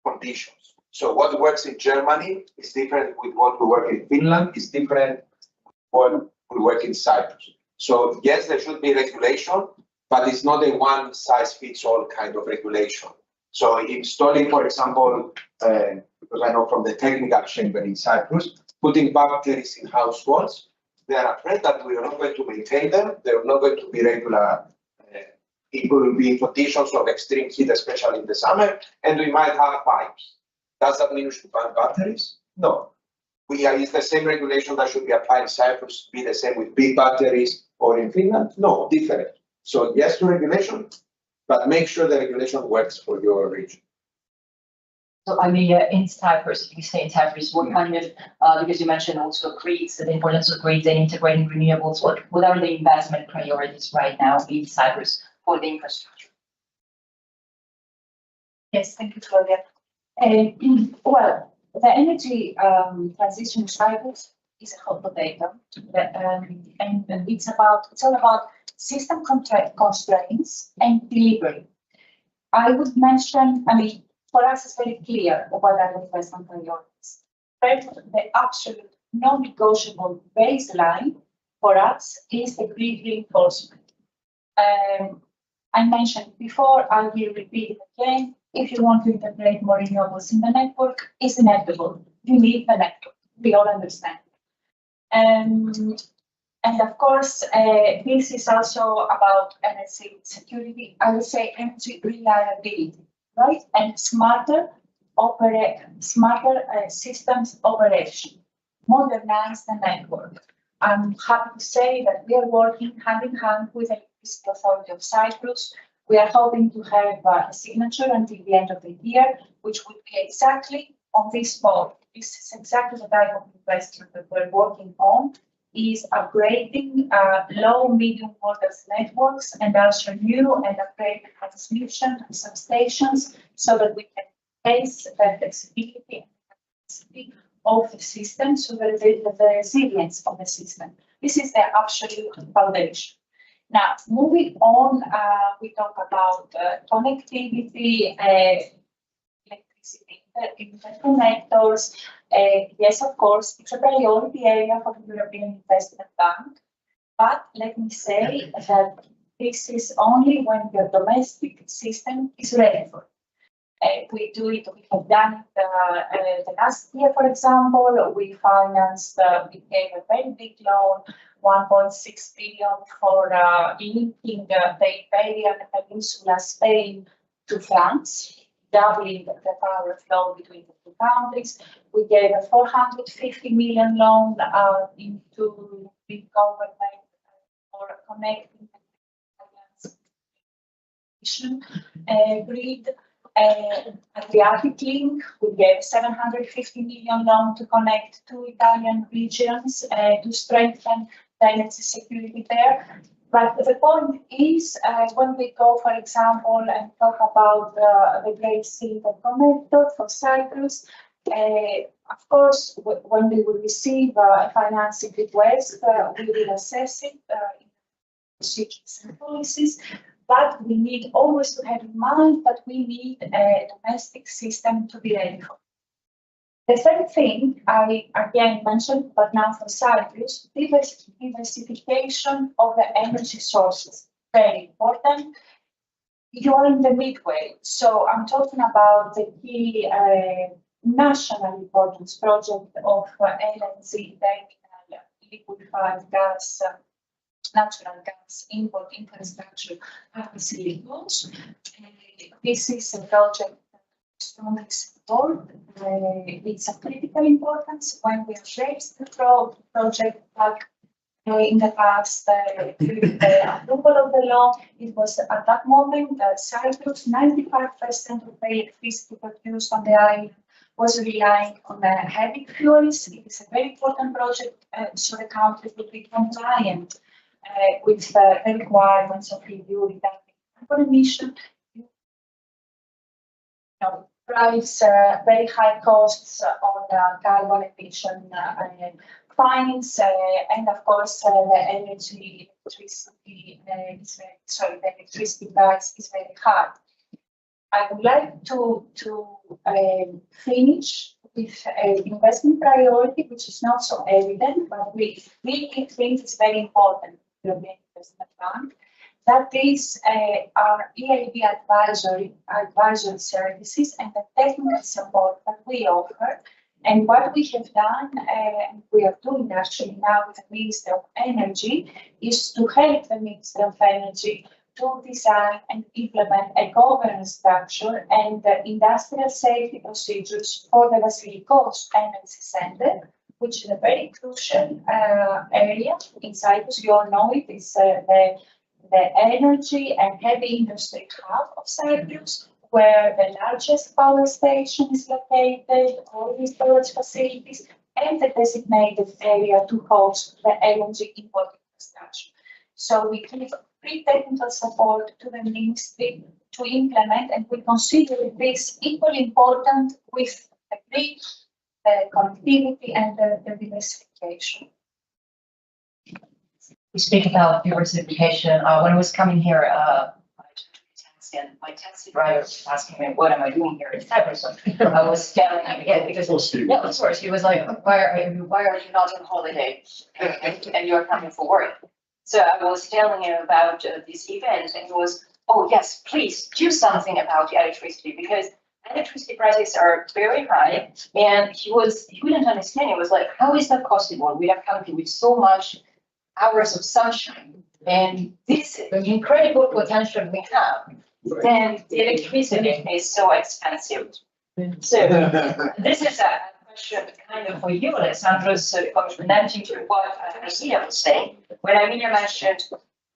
conditions. So what works in Germany is different with what we work in Finland, is different with what we work in Cyprus. So yes, there should be regulation, but it's not a one-size-fits-all kind of regulation. So installing, for example, because I know from the technical chamber in Cyprus, putting batteries in households, they are afraid that we are not going to maintain them. They're not going to be regular. It will be in conditions of extreme heat, especially in the summer, and we might have pipes. Does that mean we should ban batteries? No. Is the same regulation that should be applied in Cyprus be the same with big batteries or in Finland? No, different. So yes to regulation, but make sure the regulation works for your region. So I mean, in Cyprus, you say in Cyprus, what kind of, because you mentioned also grids, the importance of grids and integrating renewables, what are the investment priorities right now in Cyprus for the infrastructure? Yes, thank you, Claudia. Well, the energy transition in Cyprus is a hot potato, and it's all about system constraints and delivery. I would mention, for us, it's very clear what are the investment priorities. First, the absolute non-negotiable baseline for us is the grid reinforcement. I mentioned before, I will repeat it again. If you want to integrate more renewables in the network, it's inevitable. You need the network. We all understand. And of course, this is also about energy security. I would say energy reliability, right? And smarter systems operation, modernize the network. I'm happy to say that we are working hand in hand with the Electricity Authority of Cyprus. We are hoping to have a signature until the end of the year, which would be exactly on this point. This is exactly the type of investment that we're working on, is upgrading low, medium voltage networks and also new and upgraded transmission substations so that we can face the flexibility and capacity of the system, so that the resilience of the system. This is the absolute foundation. Now, moving on, we talk about connectivity, electricity interconnectors. Yes, of course, it's a priority area for the European Investment Bank. But let me say that this is only when the domestic system is ready for it. We have done it the last year, for example. We financed, we gave a very big loan, 1.6 billion for linking the Iberian Peninsula, Spain to France. doubling the power flow between the two countries. We gave a 450 million loan into the government for connecting the grid. Adriatic Link, we gave 750 million loan to connect two Italian regions to strengthen the energy security there. But the point is, when we go, for example, and talk about the Great Sea Interconnector for Cyprus, of course, when we will receive a financing request, we will assess it in procedures and policies. But we need always to have in mind that we need a domestic system to be ready for. The third thing I again mentioned, but now for Cyprus, diversification of the energy sources, very important. You are in the midway, so I'm talking about the key national importance project of LNG terminal, liquefied gas, natural gas import infrastructure at the Cyprus. This is a project that we strongly support. It's of critical importance. When we raised the project back in the past with the approval of the law, it was at that moment that Cyprus, 95% of the electricity produced on the island was relying on heavy fuels. It is a very important project, so the country will be compliant with the requirements of EU regarding carbon emission. Drives very high costs on carbon emission fines, and of course the electricity price is very high. I would like to finish with an investment priority, which is not so evident, but we really think it's very important. European Investment Bank, that is our EIB advisory services and the technical support that we offer. And what we have done, and we are doing actually now with the Minister of Energy, is to help the Minister of Energy to design and implement a governance structure and industrial safety procedures for the Vasilikos Energy Center, which is a very crucial area in Cyprus. You all know it. It's the energy and heavy industry hub of Cyprus, where the largest power station is located, all these storage facilities, and the designated area to host the LNG import infrastructure. So we give pre-technical support to the ministry to implement, and we consider this equally important with the grid, the connectivity, and the diversification. We speak about diversification. When I was coming here, my taxi driver was asking me, what am I doing here in Cyprus? I was telling him, yeah, because yeah, of course, he was like, why are you not on holiday and you're coming for work? So I was telling him about this event, and he was, oh yes, please do something about the electricity, because electricity prices are very high, and he wouldn't understand. He was like, how is that possible? We have a country with so much hours of sunshine and this incredible potential we have, then the electricity is so expensive. So this is a question kind of for you, Alessandros, complementing to what Armenia was saying. When Armenia mentioned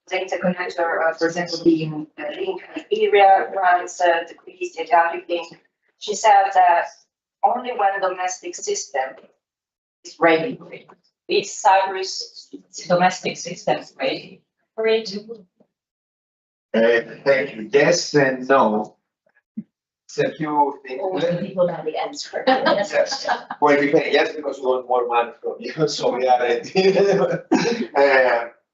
the interconnector, for example, being a link area runs the Greece, the Adriatic link, she said that only when the domestic system is ready, it's Cyprus domestic system ready for it. Thank you. Yes and no. It's a few things. All the people know the answer. Yes. Well, we pay yes because we want more money from you, so we are ready.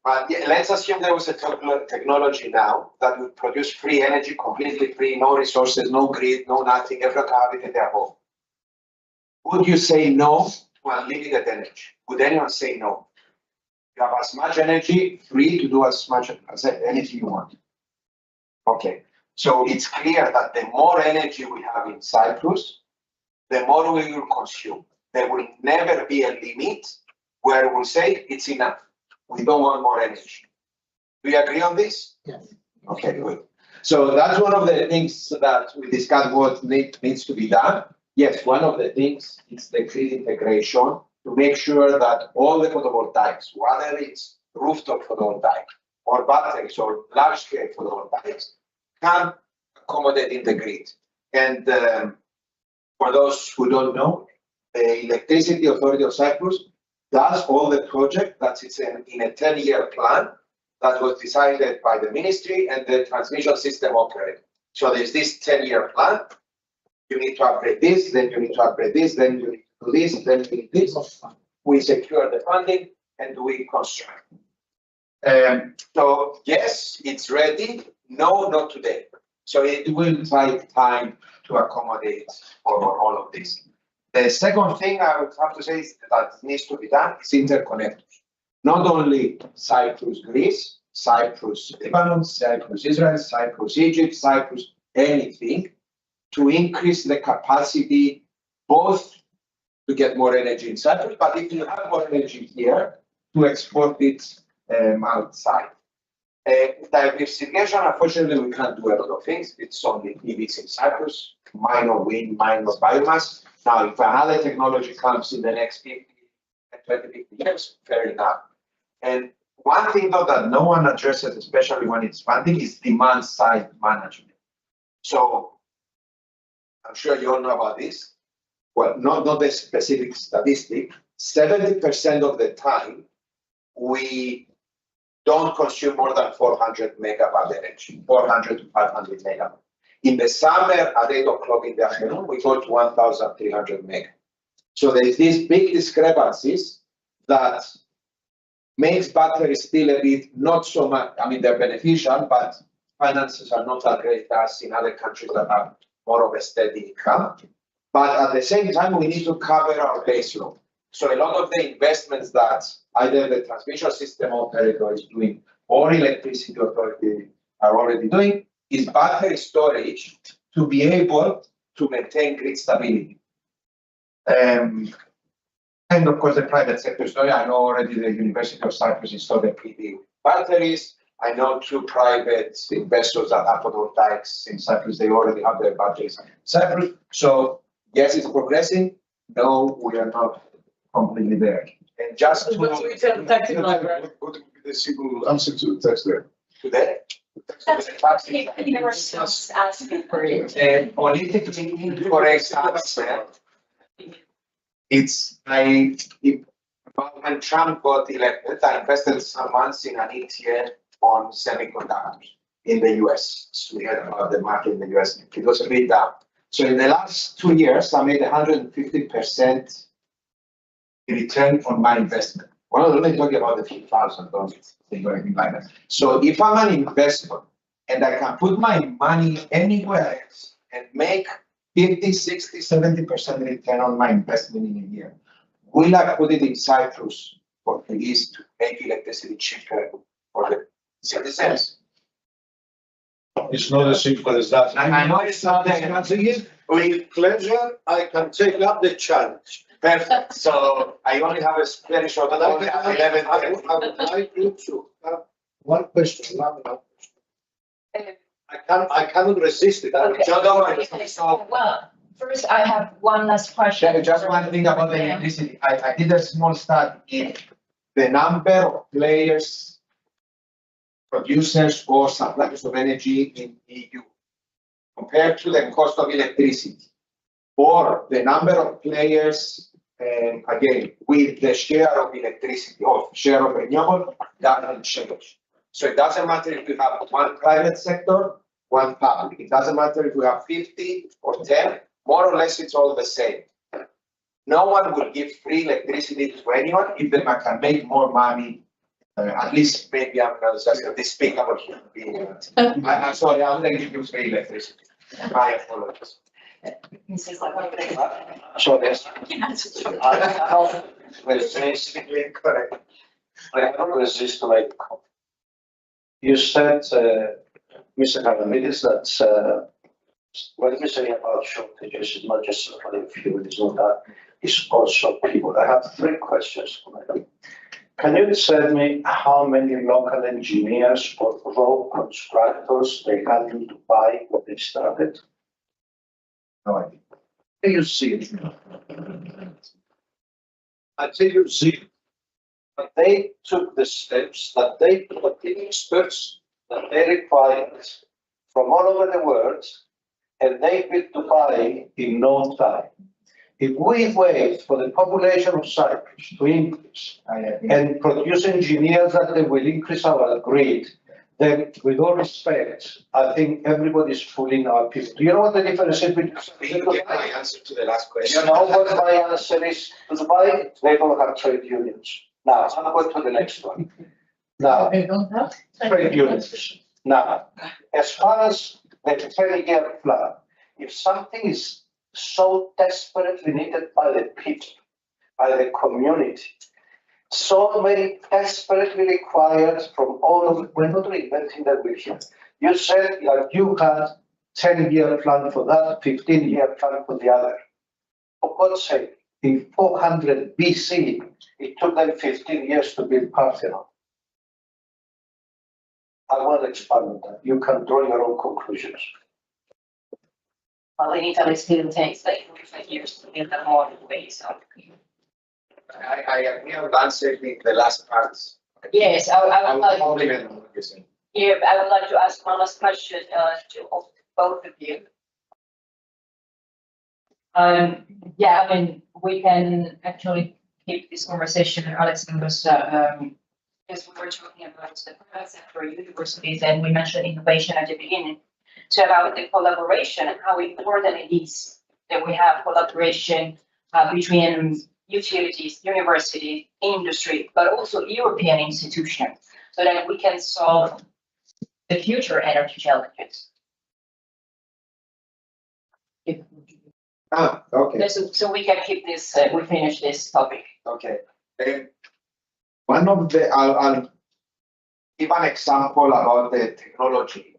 But yeah, let's assume there was a technology now that would produce free energy, completely free, no resources, no grid, no nothing, everyone can have it in their home. Would you say no to unlimited energy? Would anyone say no? You have as much energy, free to do as much as anything you want. Okay, so it's clear that the more energy we have in Cyprus, the more we will consume. There will never be a limit where we'll say it's enough. We don't want more energy. Do you agree on this? Yes. Okay, good. So that's one of the things that we discussed what needs to be done. Yes, one of the things is the grid integration to make sure that all the photovoltaics, whether it's rooftop photovoltaic or batteries or large-scale photovoltaics, can accommodate in the grid. And for those who don't know, the Electricity Authority of Cyprus does all the project that is in a 10-year plan that was decided by the ministry and the transmission system operator. So there's this 10-year plan. You need to upgrade this, then you need to upgrade this, then you need to do this, then you need this. We secure the funding and we construct. So yes, it's ready. No, not today. So it will take time to accommodate for all of this. The second thing I would have to say is that needs to be done is interconnectors. Not only Cyprus, Greece, Cyprus, Lebanon, Cyprus, Israel, Cyprus, Egypt, Cyprus, anything to increase the capacity both to get more energy in Cyprus, but if you have more energy here, to export it outside. Diversification, unfortunately, we can't do a lot of things. It's only EVs in Cyprus, minor wind, minor biomass. Now, if another technology comes in the next 50 and 20, 50 years, fair enough. And one thing though that no one addresses, especially when it's funding, is demand side management. So I'm sure you all know about this. Well, not the specific statistic. 70% of the time, we don't consume more than 400 megawatt energy, 400 to 500 megawatt. In the summer, at 8 o'clock in the afternoon, we go to 1,300 megawatt. So there's these big discrepancies that makes batteries still a bit not so much, I mean, they're beneficial, but finances are not that great as in other countries that have more of a steady income. But at the same time, we need to cover our base load. So a lot of the investments that either the transmission system operator is doing or electricity authority are already doing is battery storage to be able to maintain grid stability. And of course, the private sector story. I know already the University of Cyprus installed the PV batteries. I know 2 private investors that have photovoltaics in Cyprus. They already have their batteries in Cyprus. So yes, it's progressing. No, we are not completely there. And just to What do we tell the taxi driver? What would be the simple answer to the text there? today. Universals asking for it. And politically incorrect answer. It's when Trump got elected, I invested some months in an ETF on semiconductors in the US. So we heard about the market in the US. It was a bit down. So in the last 2 years, I made 150% return on my investment. We're not only talking about the few thousand, don't think or anything like that. So if I'm an investor and I can put my money anywhere else and make 50, 60, 70% return on my investment in a year, will I put it in Cyprus for the East to make electricity cheaper for the citizens? It's not as simple as that. I know it's not the answer is. With pleasure, I can take up the challenge. Perfect. So I only have a very short. But I would like you to have one question. I cannot resist it. Okay. Don't worry. So, Well, first I have one last question. just one thing about the electricity. I did a small study in the number of players, producers or suppliers of energy in EU compared to the cost of electricity, or the number of players, again, with the share of electricity or share of renewable, doesn't change. So it doesn't matter if you have one private sector, one public. It doesn't matter if you have 50 or 10, more or less it's all the same. No one will give free electricity to anyone if they can make more money. At least maybe I'm not just a despicable human being. I'm sorry, I'm going to give you free electricity. My apologies. So yes. Basically correct. I don't resist like you said, Mr. Kavamidis, that what you say about shortages is not just supply of fuel, it's not that, it's also people. I have 3 questions. Can you tell me how many local engineers or road constructors they had in Dubai when they started? No idea. You see it. Until you see, but they took the steps that they put the experts that they required from all over the world, and they built Dubai in no time. If we wait for the population of Cyprus to increase and produce engineers that they will increase our grid, then with all respect, I think everybody's fooling our people. Do you know what the difference is between? You get my answer to the last question. You know what my answer is to Dubai? They don't have trade unions. Now, I'm going to the next one. Now, They don't have. trade unions. Now, as far as the 10-year plan, if something is so desperately needed by the people, by the community, so very desperately required from all of it, we're not reinventing the wheel here. You said that you had 10-year plan for that, 15-year plan for the other. For God's sake, in 400 BC, it took them 15 years to build Parthenon. I want to expand on that. You can draw your own conclusions. Well, in Italy, it still takes like 45 years to build a modern way, so. I agree on answering the last part. Yes, I will compliment on what you said. yeah, I would like to ask one last question to both of you. Yeah, I mean, we can actually keep this conversation, Alexander's, because we were talking about the private sector, universities, and we mentioned innovation at the beginning. So about the collaboration and how important it is that we have collaboration between utilities, universities, industry, but also European institutions, so that we can solve the future energy challenges. Okay. So we can keep this, we finish this topic. Okay. One of the, I'll give an example about the technology.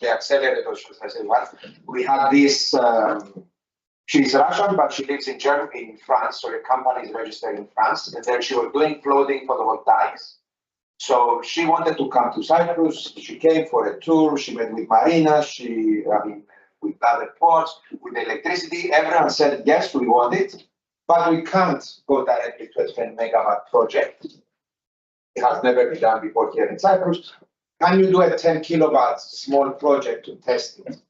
The accelerator, should I say what? We have this, she's Russian, but she lives in Germany, in France, so the company is registered in France, and then she was doing floating photovoltaics. So she wanted to come to Cyprus, she came for a tour, she met with Marina, with other ports, with electricity, everyone said, yes, we want it, but we can't go directly to a 10 megawatt project. It has never been done before here in Cyprus. Can you do a 10 kilowatt small project to test it?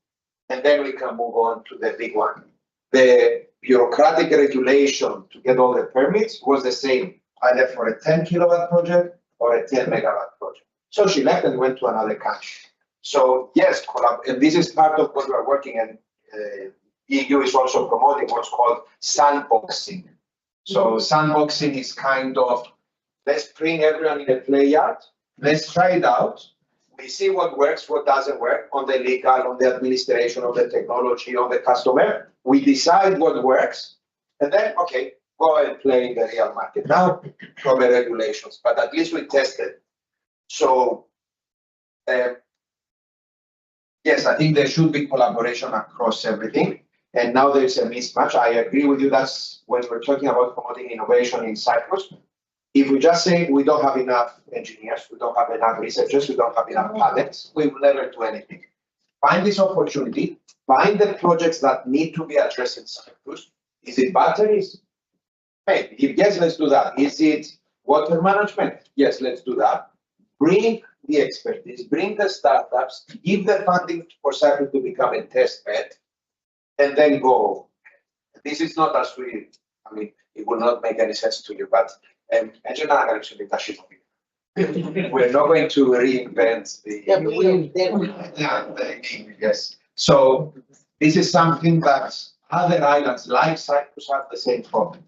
And then we can move on to the big one. The bureaucratic regulation to get all the permits was the same, either for a 10 kilowatt project or a 10 megawatt project. So she left and went to another country. So yes, and this is part of what we're working on. EU is also promoting what's called sandboxing. So sandboxing is kind of, let's bring everyone in a play yard, let's try it out. We see what works, what doesn't work on the legal, on the administration, on the technology, on the customer. We decide what works, and then, okay, go and play in the real market. Now, from the regulations, but at least we tested. So, yes, I think there should be collaboration across everything. And now there's a mismatch. I agree with you. That's when we're talking about promoting innovation in Cyprus. If we just say we don't have enough engineers, we don't have enough researchers, we don't have enough talents, we will never do anything. Find this opportunity, find the projects that need to be addressed in Cyprus. Is it batteries? Maybe. If yes, let's do that. Is it water management? Yes, let's do that. Bring the expertise, bring the startups, give the funding for Cyprus to become a test bed, and then go. This is not as we, I mean, it will not make any sense to you, but we're not going to reinvent the yes. So this is something that other islands like Cyprus have the same problem.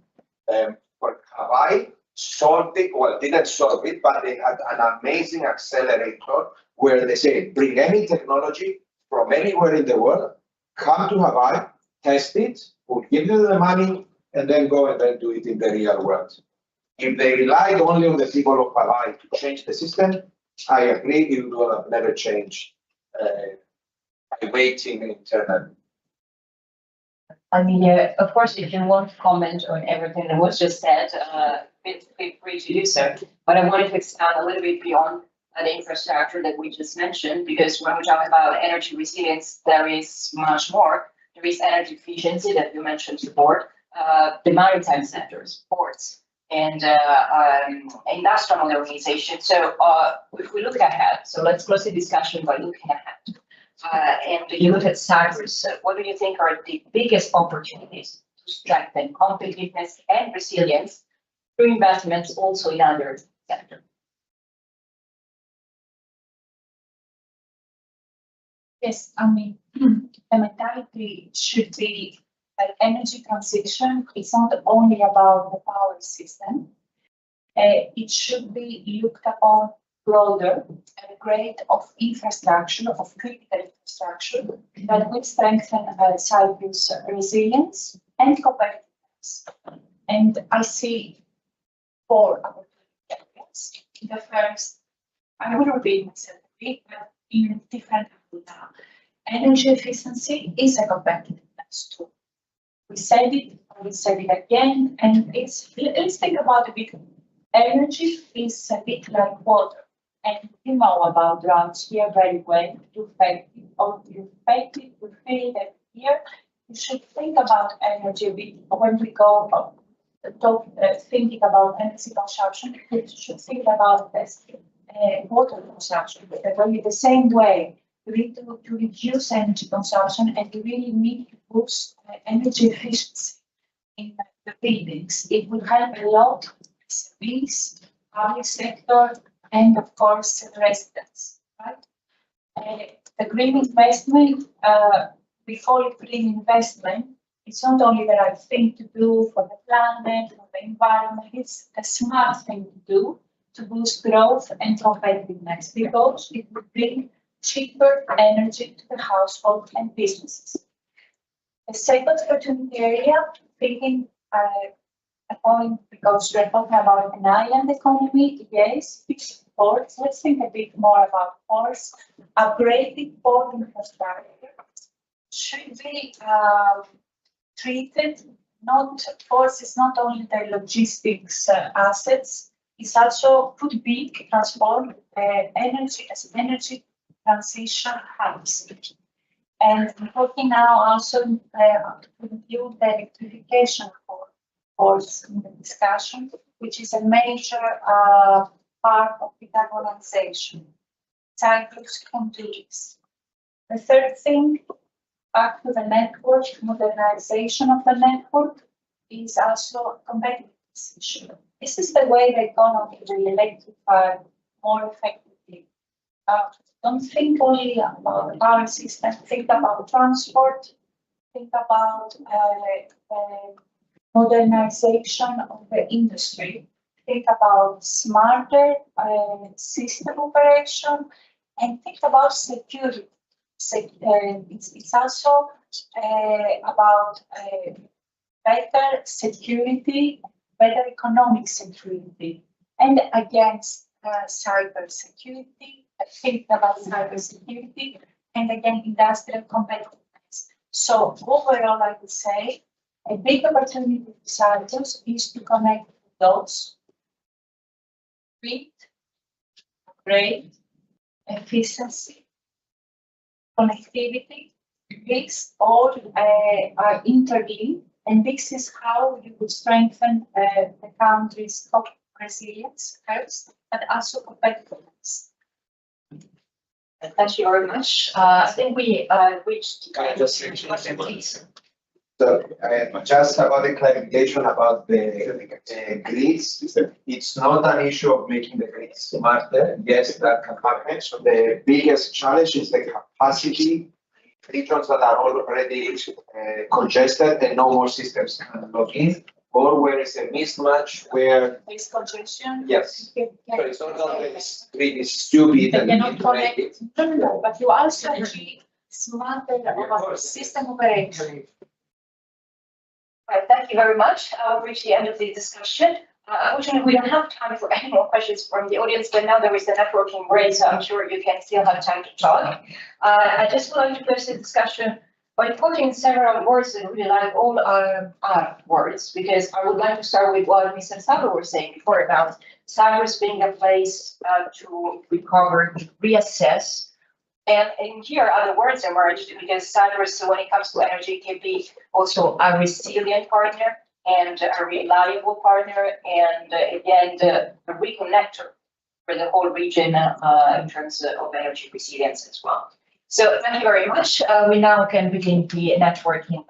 For Hawaii, solved it, well, didn't solve it, but they had an amazing accelerator where they say, bring any technology from anywhere in the world, come to Hawaii, test it, we'll give you the money, and then go and then do it in the real world. If they relied only on the people of Hawaii to change the system, I agree, it will have never changed by waiting internally. I mean, of course, if you want to comment on everything that was just said, feel free to do so. But I wanted to expand a little bit beyond the infrastructure that we just mentioned, because when we talk about energy resilience, there is much more. There is energy efficiency that you mentioned before, the maritime sectors, ports, and industrial modernization. So if we look ahead, so let's close the discussion by looking ahead. And you look at Cyprus, what do you think are the biggest opportunities to strengthen competitiveness and resilience through investments also in other sectors? Yes, I mean, the mentality should be that energy transition is not only about the power system. It should be looked upon broader and grade of infrastructure, of critical infrastructure that will strengthen Cyprus' resilience and competitiveness. And I see 4 opportunities. The first, I will repeat myself, but in different now. Energy efficiency is a competitiveness tool. We said it, I will say it again, and let's think about a bit. Energy is a bit like water, and you know about droughts here very well. You fake it, or you fake it, you feel it here. You should think about energy a bit when we go thinking about energy consumption. You should think about this water consumption, but in the same way. You need to reduce energy consumption, and you really need to boost energy efficiency in the buildings. It will help a lot SMEs, public sector, and of course residents. Right? The green investment, we call it green investment. It's not only the right thing to do for the planet, for the environment. It's a smart thing to do to boost growth and competitiveness, because it will bring cheaper energy to the household and businesses. The second opportunity area, thinking a point, because we're talking about an island economy, yes, ports. Let's think a bit more about ports. Upgrading port infrastructure should be treated, ports is not only the logistics assets, it's also could be transformed energy as energy transition hubs. And we're talking now also to include the electrification ports in the discussion, which is a major part of decarbonization. Cyprus can do this. The third thing, back to the network, modernization of the network is also a competitive issue. This is the way the economy will electrify more effectively. Don't think only about the power system, think about transport, think about modernization of the industry, think about smarter system operation, and think about security. It's also about better security, better economic security, and against cyber security. Think about cyber security, and again, industrial competitiveness. So overall, I would say a big opportunity for Cyprus is to connect those speed, rate, efficiency, connectivity. These all are interlinked, and this is how you would strengthen the country's resilience first, but also competitiveness. Thank you very much. I think we reached. Can I just say so, just about the clarification about the grids, it's not an issue of making the grids smarter. Yes, that can happen. So the biggest challenge is the capacity regions that are already congested and no more systems can log in, or where it's a mismatch where There's congestion. yes. So it's not that this grid is stupid and you need to make it. No, but you also need smarter about system operation. Right, thank you very much. We've reached the end of the discussion. Unfortunately, we don't have time for any more questions from the audience, but now there is the networking break, so I'm sure you can still have time to talk. I just would like to close the discussion by putting several words that really like all our words, because I would like to start with what Mr. Sabo was saying before about Cyprus being a place to recover, reassess. And in here, other words emerged because Cyprus, when it comes to energy, can be also a resilient partner and a reliable partner, and again, the reconnector for the whole region in terms of energy resilience as well. So thank you very much. We now can begin the networking.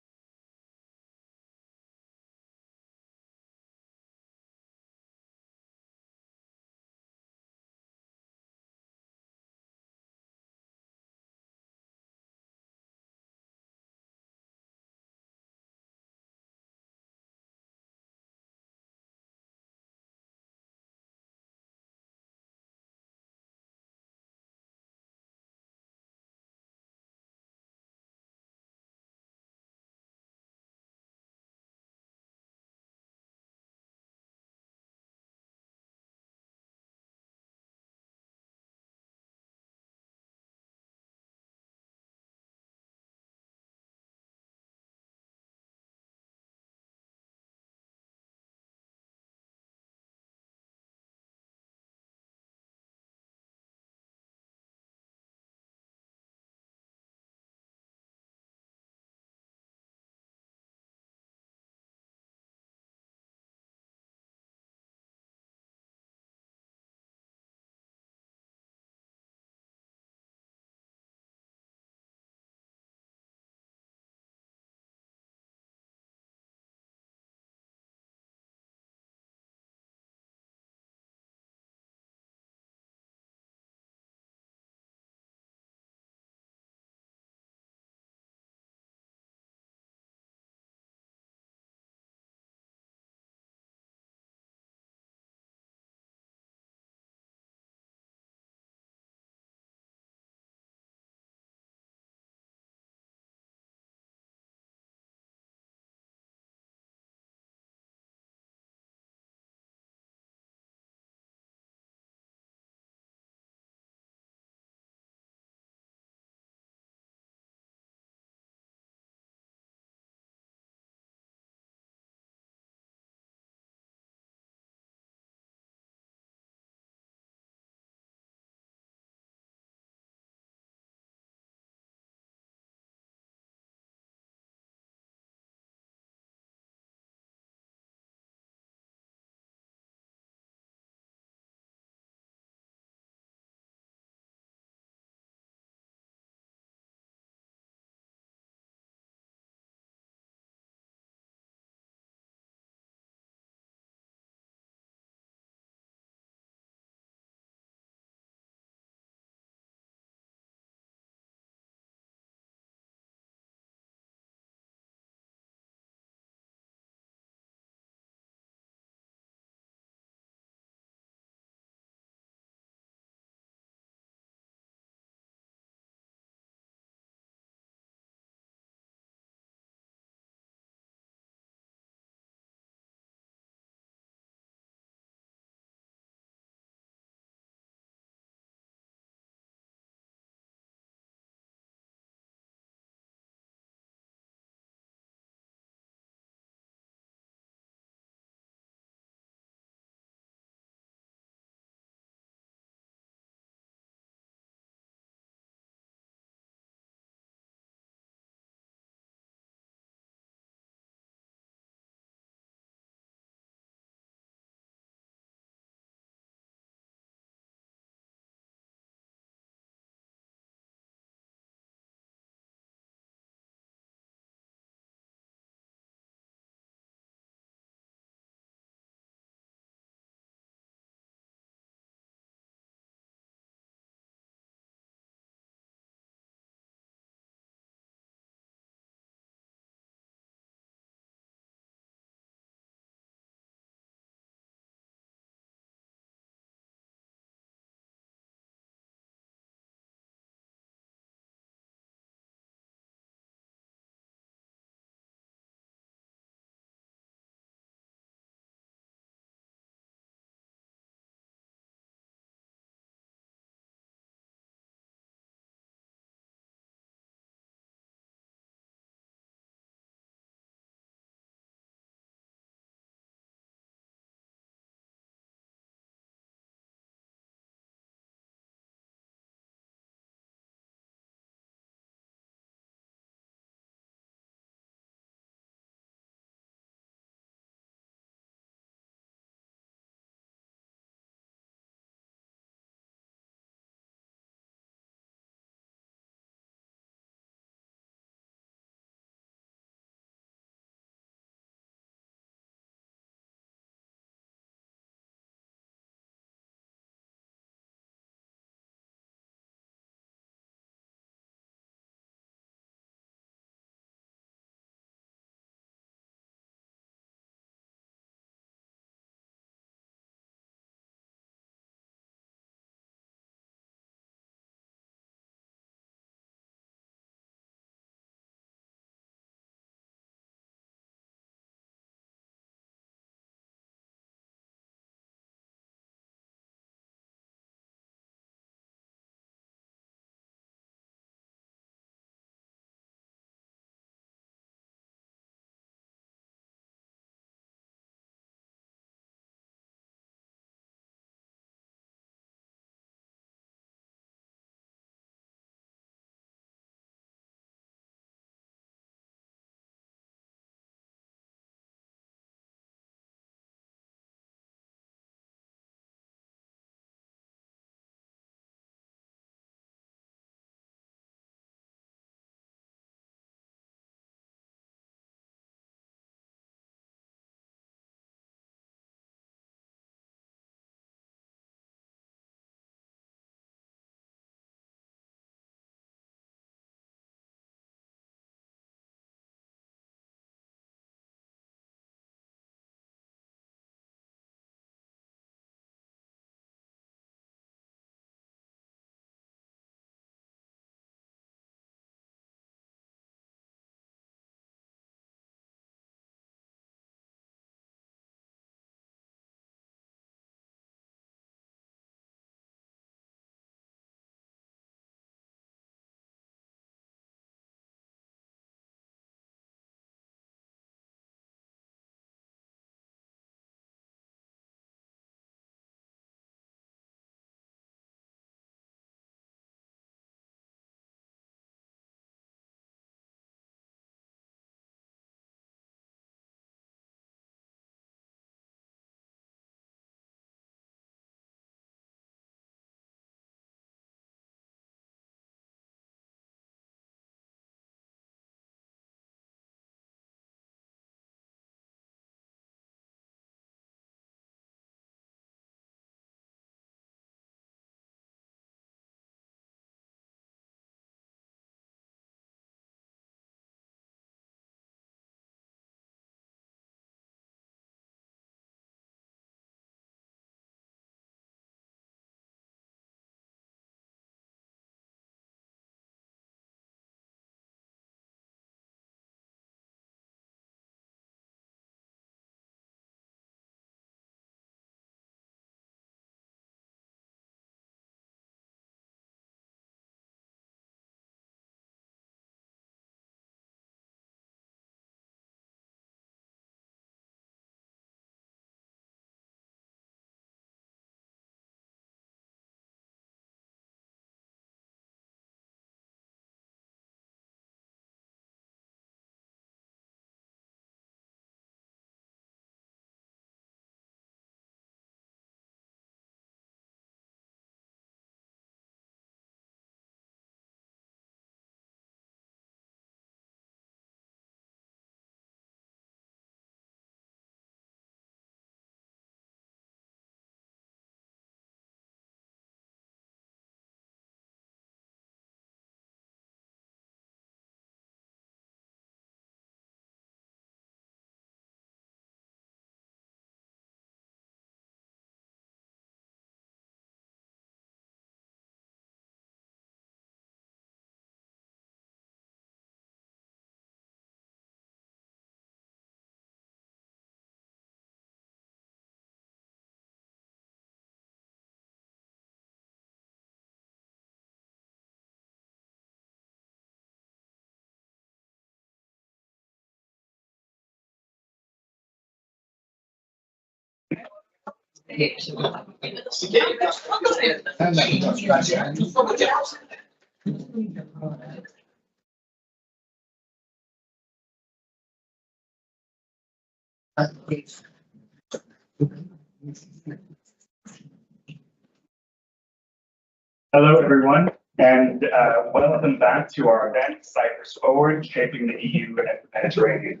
Hello, everyone, and welcome back to our event, Cyprus Forward, Shaping the EU and the Mediterranean.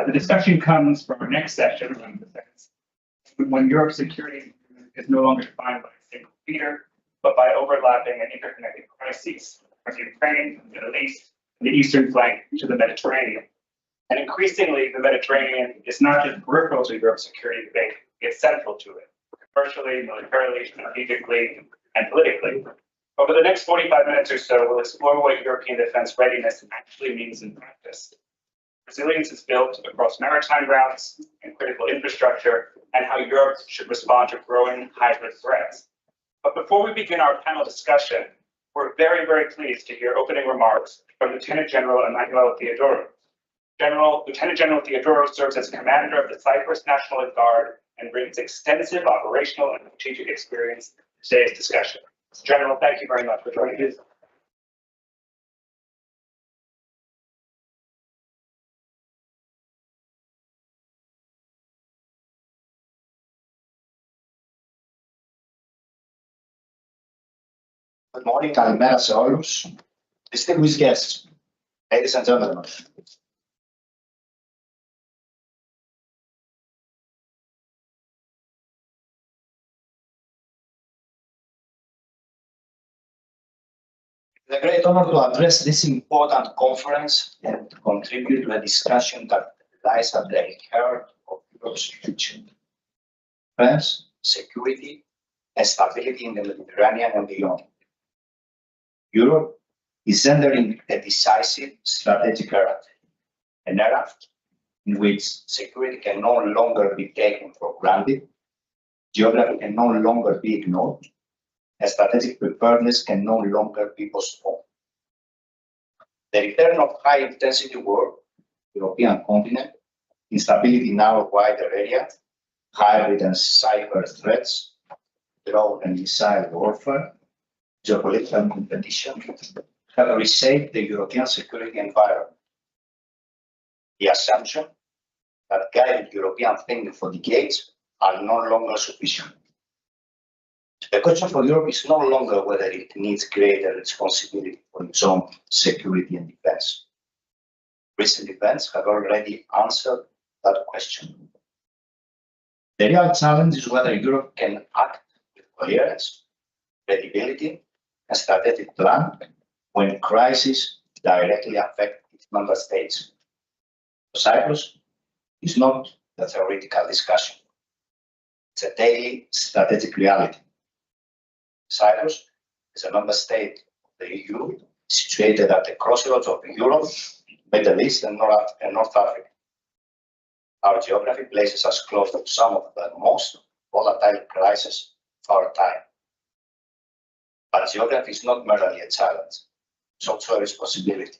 The discussion comes from our next session on defense, when Europe's security is no longer defined by a single leader, but by overlapping and interconnected crises from Ukraine, the Middle East, and the eastern flank to the Mediterranean. And increasingly, the Mediterranean is not just peripheral to Europe's security debate, it's central to it, commercially, militarily, strategically, and politically. Over the next 45 minutes or so, we'll explore what European defense readiness actually means in practice. Resilience is built across maritime routes and critical infrastructure, and how Europe should respond to growing hybrid threats. But before we begin our panel discussion, we're very, very pleased to hear opening remarks from Lieutenant General Emmanuel Theodorou. Lieutenant General Theodorou serves as commander of the Cyprus National Guard and brings extensive operational and strategic experience to today's discussion. General, thank you very much for joining us. Good morning, καλημέρα σε όλους. Distinguished guests, ladies and gentlemen. It's a great honor to address this important conference and to contribute to a discussion that lies at the heart of Europe's future. Defense, security, and stability in the Mediterranean and beyond. Europe is entering a decisive strategic era, an era in which security can no longer be taken for granted, geography can no longer be ignored, and strategic preparedness can no longer be postponed. The return of high-intensity war, European continent, instability in our wider area, hybrid and cyber threats, drone and missile warfare, geopolitical competition have reshaped the European security environment. The assumption that guided European thinking for decades are no longer sufficient. The question for Europe is no longer whether it needs greater responsibility for its own security and defense. Recent events have already answered that question. The real challenge is whether Europe can act with coherence, credibility, and strategic plan when crises directly affect its member states. For Cyprus, it's not a theoretical discussion. It's a daily strategic reality. Cyprus is a member state of the EU, situated at the crossroads of Europe, Middle East, and North Africa. Our geography places us close to some of the most volatile crises of our time. But geography is not merely a challenge, it's also a responsibility.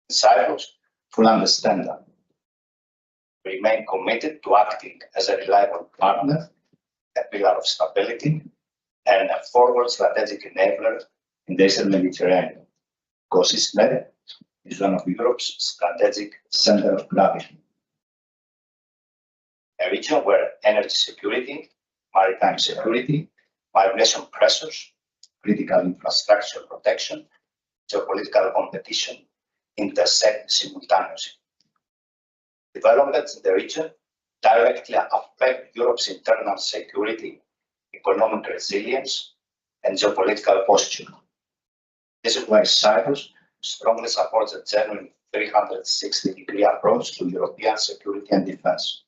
In Cyprus, fully understand that. We remain committed to acting as a reliable partner, a pillar of stability, and a forward strategic enabler in the Eastern Mediterranean, because Med is one of Europe's strategic center of gravity. A region where energy security, maritime security, migration pressures, critical infrastructure protection, geopolitical competition intersect simultaneously. Developments in the region directly affect Europe's internal security, economic resilience, and geopolitical posture. This is why Cyprus strongly supports a genuine 360-degree approach to European security and defense.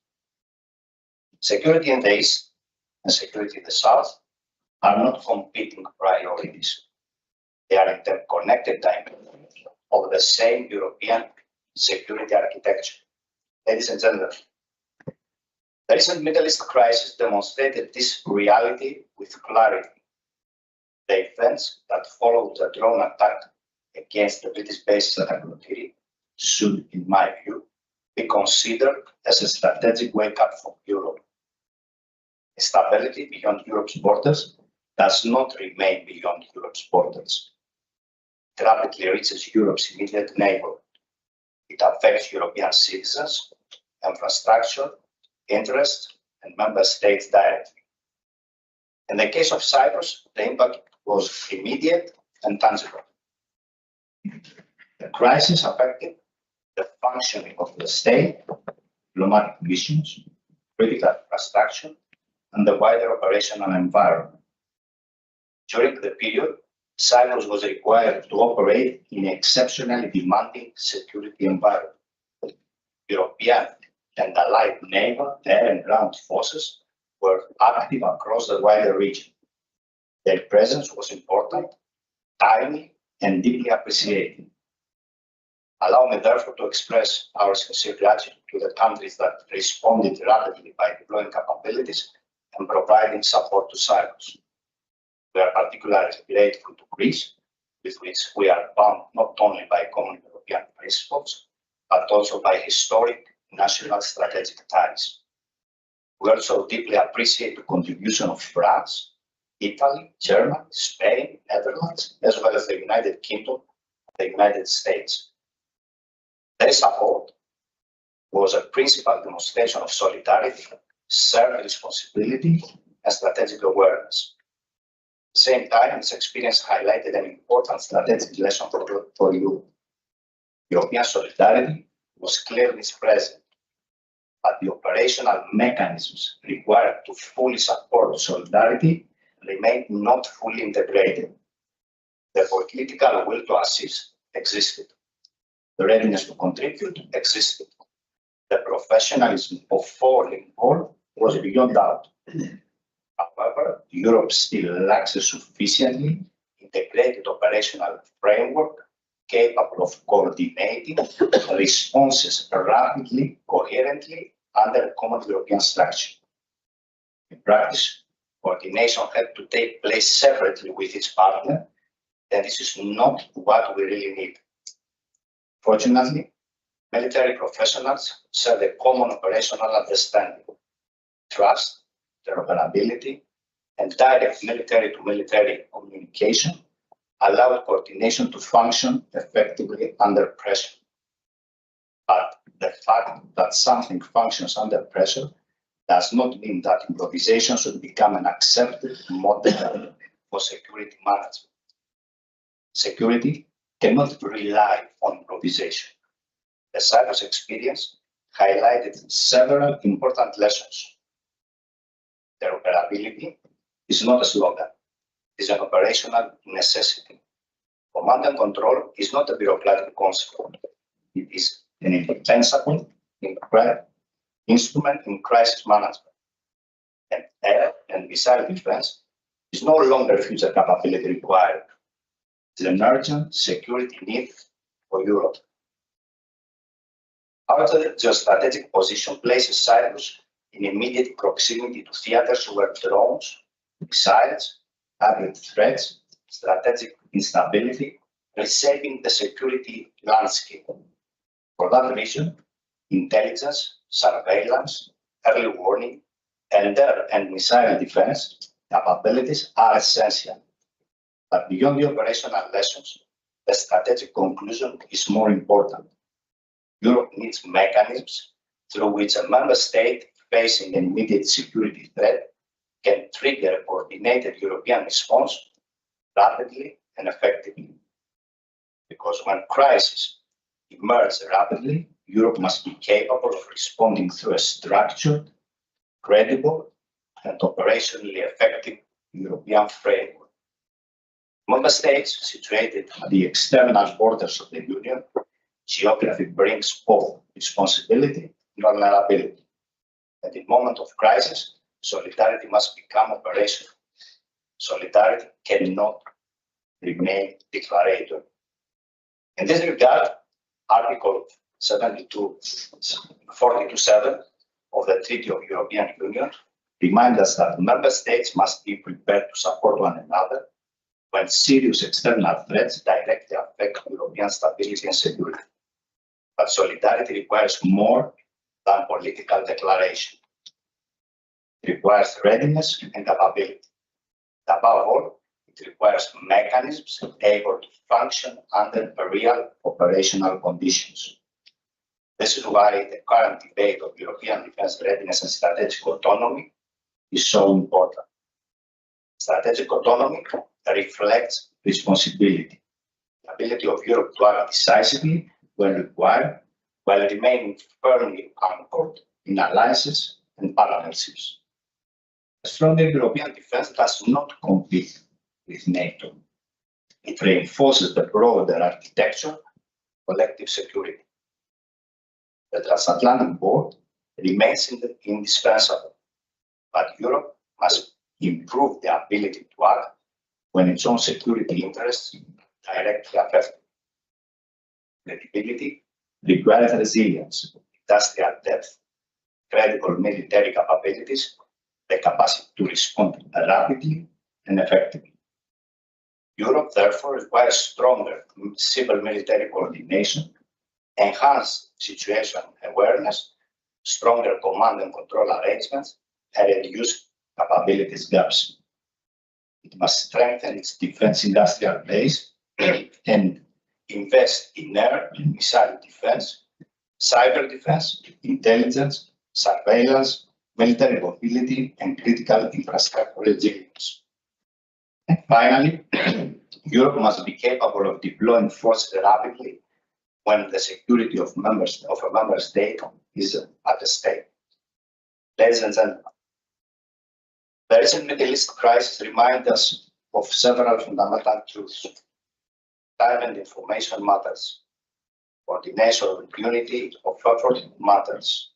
Security in the East and security in the South are not competing priorities. They are interconnected dimensions of the same European security architecture. Ladies and gentlemen, the recent Middle East crisis demonstrated this reality with clarity. The events that followed the drone attack against the British bases at Akrotiri should, in my view, be considered as a strategic wake-up for Europe. Stability beyond Europe's borders does not remain beyond Europe's borders. It rapidly reaches Europe's immediate neighborhood. It affects European citizens, infrastructure, interests, and member states directly. In the case of Cyprus, the impact was immediate and tangible. The crisis affected the functioning of the state, diplomatic missions, critical infrastructure, and the wider operational environment. During the period, Cyprus was required to operate in an exceptionally demanding security environment. European and allied naval, air, and ground forces were active across the wider region. Their presence was important, timely, and deeply appreciated. Allow me therefore to express our sincere gratitude to the countries that responded rapidly by deploying capabilities and providing support to Cyprus. We are particularly grateful to Greece, with which we are bound not only by common European principles, but also by historic national strategic ties. We also deeply appreciate the contribution of France, Italy, Germany, Spain, Netherlands, as well as the United Kingdom and the United States. Their support was a principal demonstration of solidarity, shared responsibility, and strategic awareness. At the same time, this experience highlighted an important strategic lesson for Europe. European solidarity was clearly present, but the operational mechanisms required to fully support solidarity remained not fully integrated. The political will to assist existed. The readiness to contribute existed. The professionalism of all involved was beyond doubt. However, Europe still lacks a sufficiently integrated operational framework capable of coordinating responses rapidly, coherently, under a common European structure. In practice, coordination had to take place separately with its partner, and this is not what we really need. Fortunately, military professionals share a common operational understanding, trust, interoperability, and direct military-to-military communication allowed coordination to function effectively under pressure. But the fact that something functions under pressure does not mean that improvisation should become an accepted model for security management. Security cannot rely on improvisation. The Cyprus experience highlighted several important lessons. Interoperability is not a slogan, it is an operational necessity. Command and control is not a bureaucratic concept. It is an indispensable instrument in crisis management. And air and missile defense is no longer a future capability required. It's an urgent security need for Europe. Our geostrategic position places Cyprus in immediate proximity to theaters where drones, missiles, hybrid threats, strategic instability, reshaping the security landscape. For that reason, intelligence, surveillance, early warning, and air and missile defense capabilities are essential. But beyond the operational lessons, the strategic conclusion is more important. Europe needs mechanisms through which a member state facing an immediate security threat can trigger a coordinated European response rapidly and effectively. Because when crises emerge rapidly, Europe must be capable of responding through a structured, credible, and operationally effective European framework. Member states situated at the external borders of the Union, geography brings both responsibility and vulnerability. And in moment of crisis, solidarity must become operational. Solidarity cannot remain declaratory. In this regard, Article 42.7 of the Treaty of European Union reminds us that member states must be prepared to support one another when serious external threats directly affect European stability and security. But solidarity requires more than political declaration. It requires readiness and capability. Above all, it requires mechanisms able to function under real operational conditions. This is why the current debate of European defence readiness and strategic autonomy is so important. Strategic autonomy reflects responsibility, the ability of Europe to act decisively when required, while remaining firmly anchored in alliances and partnerships. A stronger European defence does not compete with NATO. It reinforces the broader architecture of collective security. The transatlantic board remains indispensable, but Europe must improve the ability to act when its own security interests are directly affected. Credibility requires resilience, industrial depth, credible military capabilities, the capacity to respond rapidly and effectively. Europe therefore requires stronger civil military coordination, enhanced situation awareness, stronger command and control arrangements, and reduce capabilities gaps. It must strengthen its defense industrial base and invest in air and missile defense, cyber defense, intelligence, surveillance, military mobility, and critical infrastructure resilience. And finally, Europe must be capable of deploying forces rapidly when the security of a member state is at stake. Ladies and gentlemen, the recent Middle East crisis reminds us of several fundamental truths. Time and information matters. Coordination and unity of effort matters.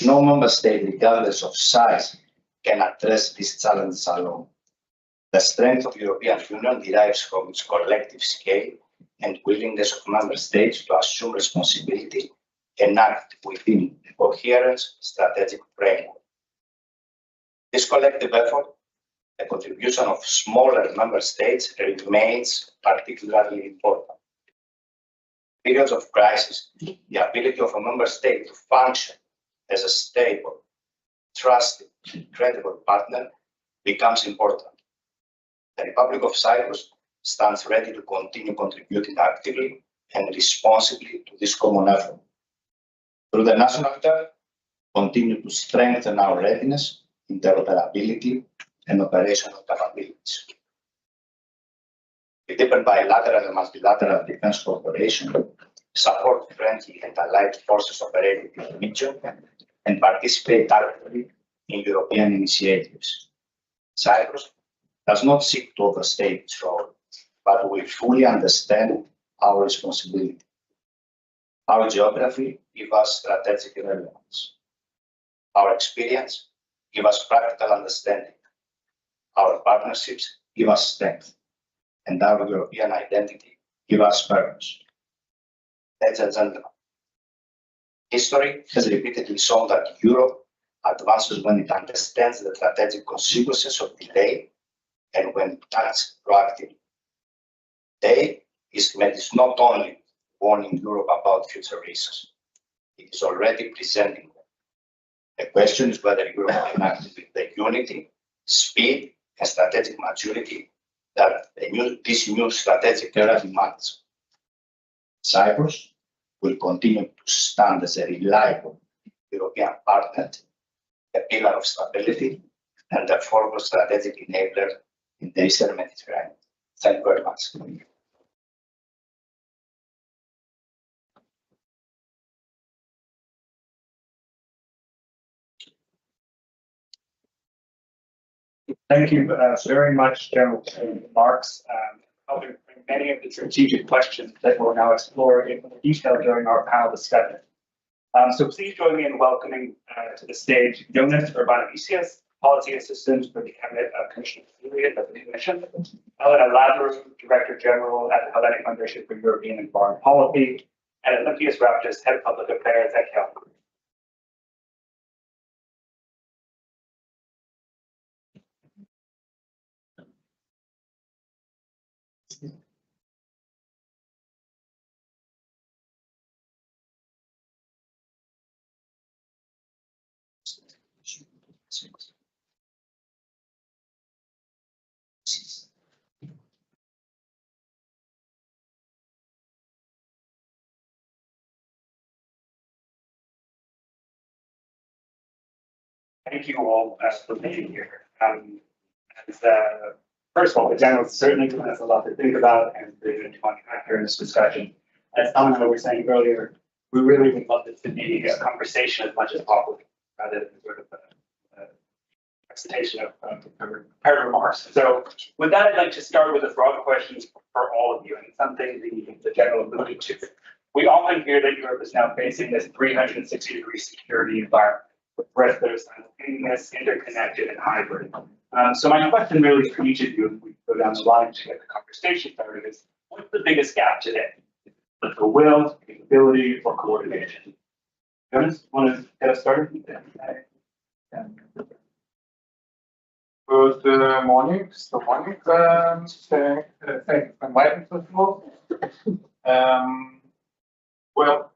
No member state, regardless of size, can address these challenges alone. The strength of the European Union derives from its collective scale and willingness of member states to assume responsibility and act within a coherent strategic framework. This collective effort, the contribution of smaller member states, remains particularly important. In periods of crisis, the ability of a member state to function as a stable, trusted, and credible partner becomes important. The Republic of Cyprus stands ready to continue contributing actively and responsibly to this common effort. Through the national term, continue to strengthen our readiness, interoperability, and operational capabilities. We deepen bilateral and multilateral defense cooperation, support friendly and allied forces operating in the region, and participate actively in European initiatives. Cyprus does not seek to overstate its role, but we fully understand our responsibility. Our geography gives us strategic relevance. Our experience gives us practical understanding. Our partnerships give us strength, and our European identity gives us purpose. Ladies and gentlemen, history has repeatedly shown that Europe advances when it understands the strategic consequences of delay and when it acts proactively. Today is not only warning Europe about future risks, it is already presenting them. The question is whether Europe can act with the unity, speed, and strategic maturity that this new strategic era demands. Cyprus will continue to stand as a reliable European partner, a pillar of stability, and a forward strategic enabler in the Eastern Mediterranean. Thank you very much. Thank you very much, General Marks, helping bring many of the strategic questions that we'll now explore in more detail during our panel discussion. So please join me in welcoming to the stage Jonas Urbanavicius, Policy Assistant for the Cabinet Commissioner of the Commission, Elena Lazarou, Director General at the Hellenic Foundation for European and Foreign Policy, and Olympias Raptis, Head of Public Affairs at Cal. Thank you all for being here. First of all, the general certainly has a lot to think about and to unpack here in this discussion. As Tom and I were saying earlier, we really would love it to be a conversation as much as possible, rather than sort of a presentation of prepared remarks. So with that, I'd like to start with a broad question for all of you, and something the general alluded to. We often hear that Europe is now facing this 360-degree security environment, with threats that are simultaneous, interconnected, and hybrid. So my question really for each of you, if we go down the line to get the conversation started, is what's the biggest gap today? Political will, capability, or coordination? Jonas, want to get us started? Good morning. So morning. Thank you for inviting me. Well,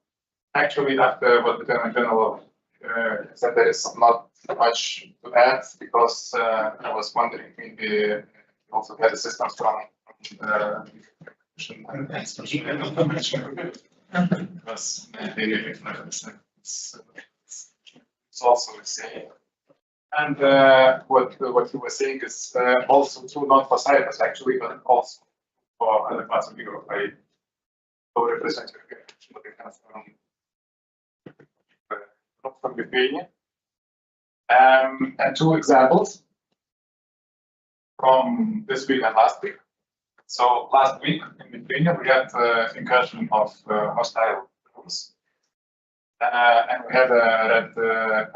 actually, after what the General said, there is not much to add, because I was wondering, maybe we also had assistance from because maybe it's also the same. And what you were saying is also true, not for Cyprus actually, but also for other parts of Europe. I co-represent from Lithuania. And two examples from this week and last week. So last week in Lithuania, we had incursion of hostile drones. And we had a red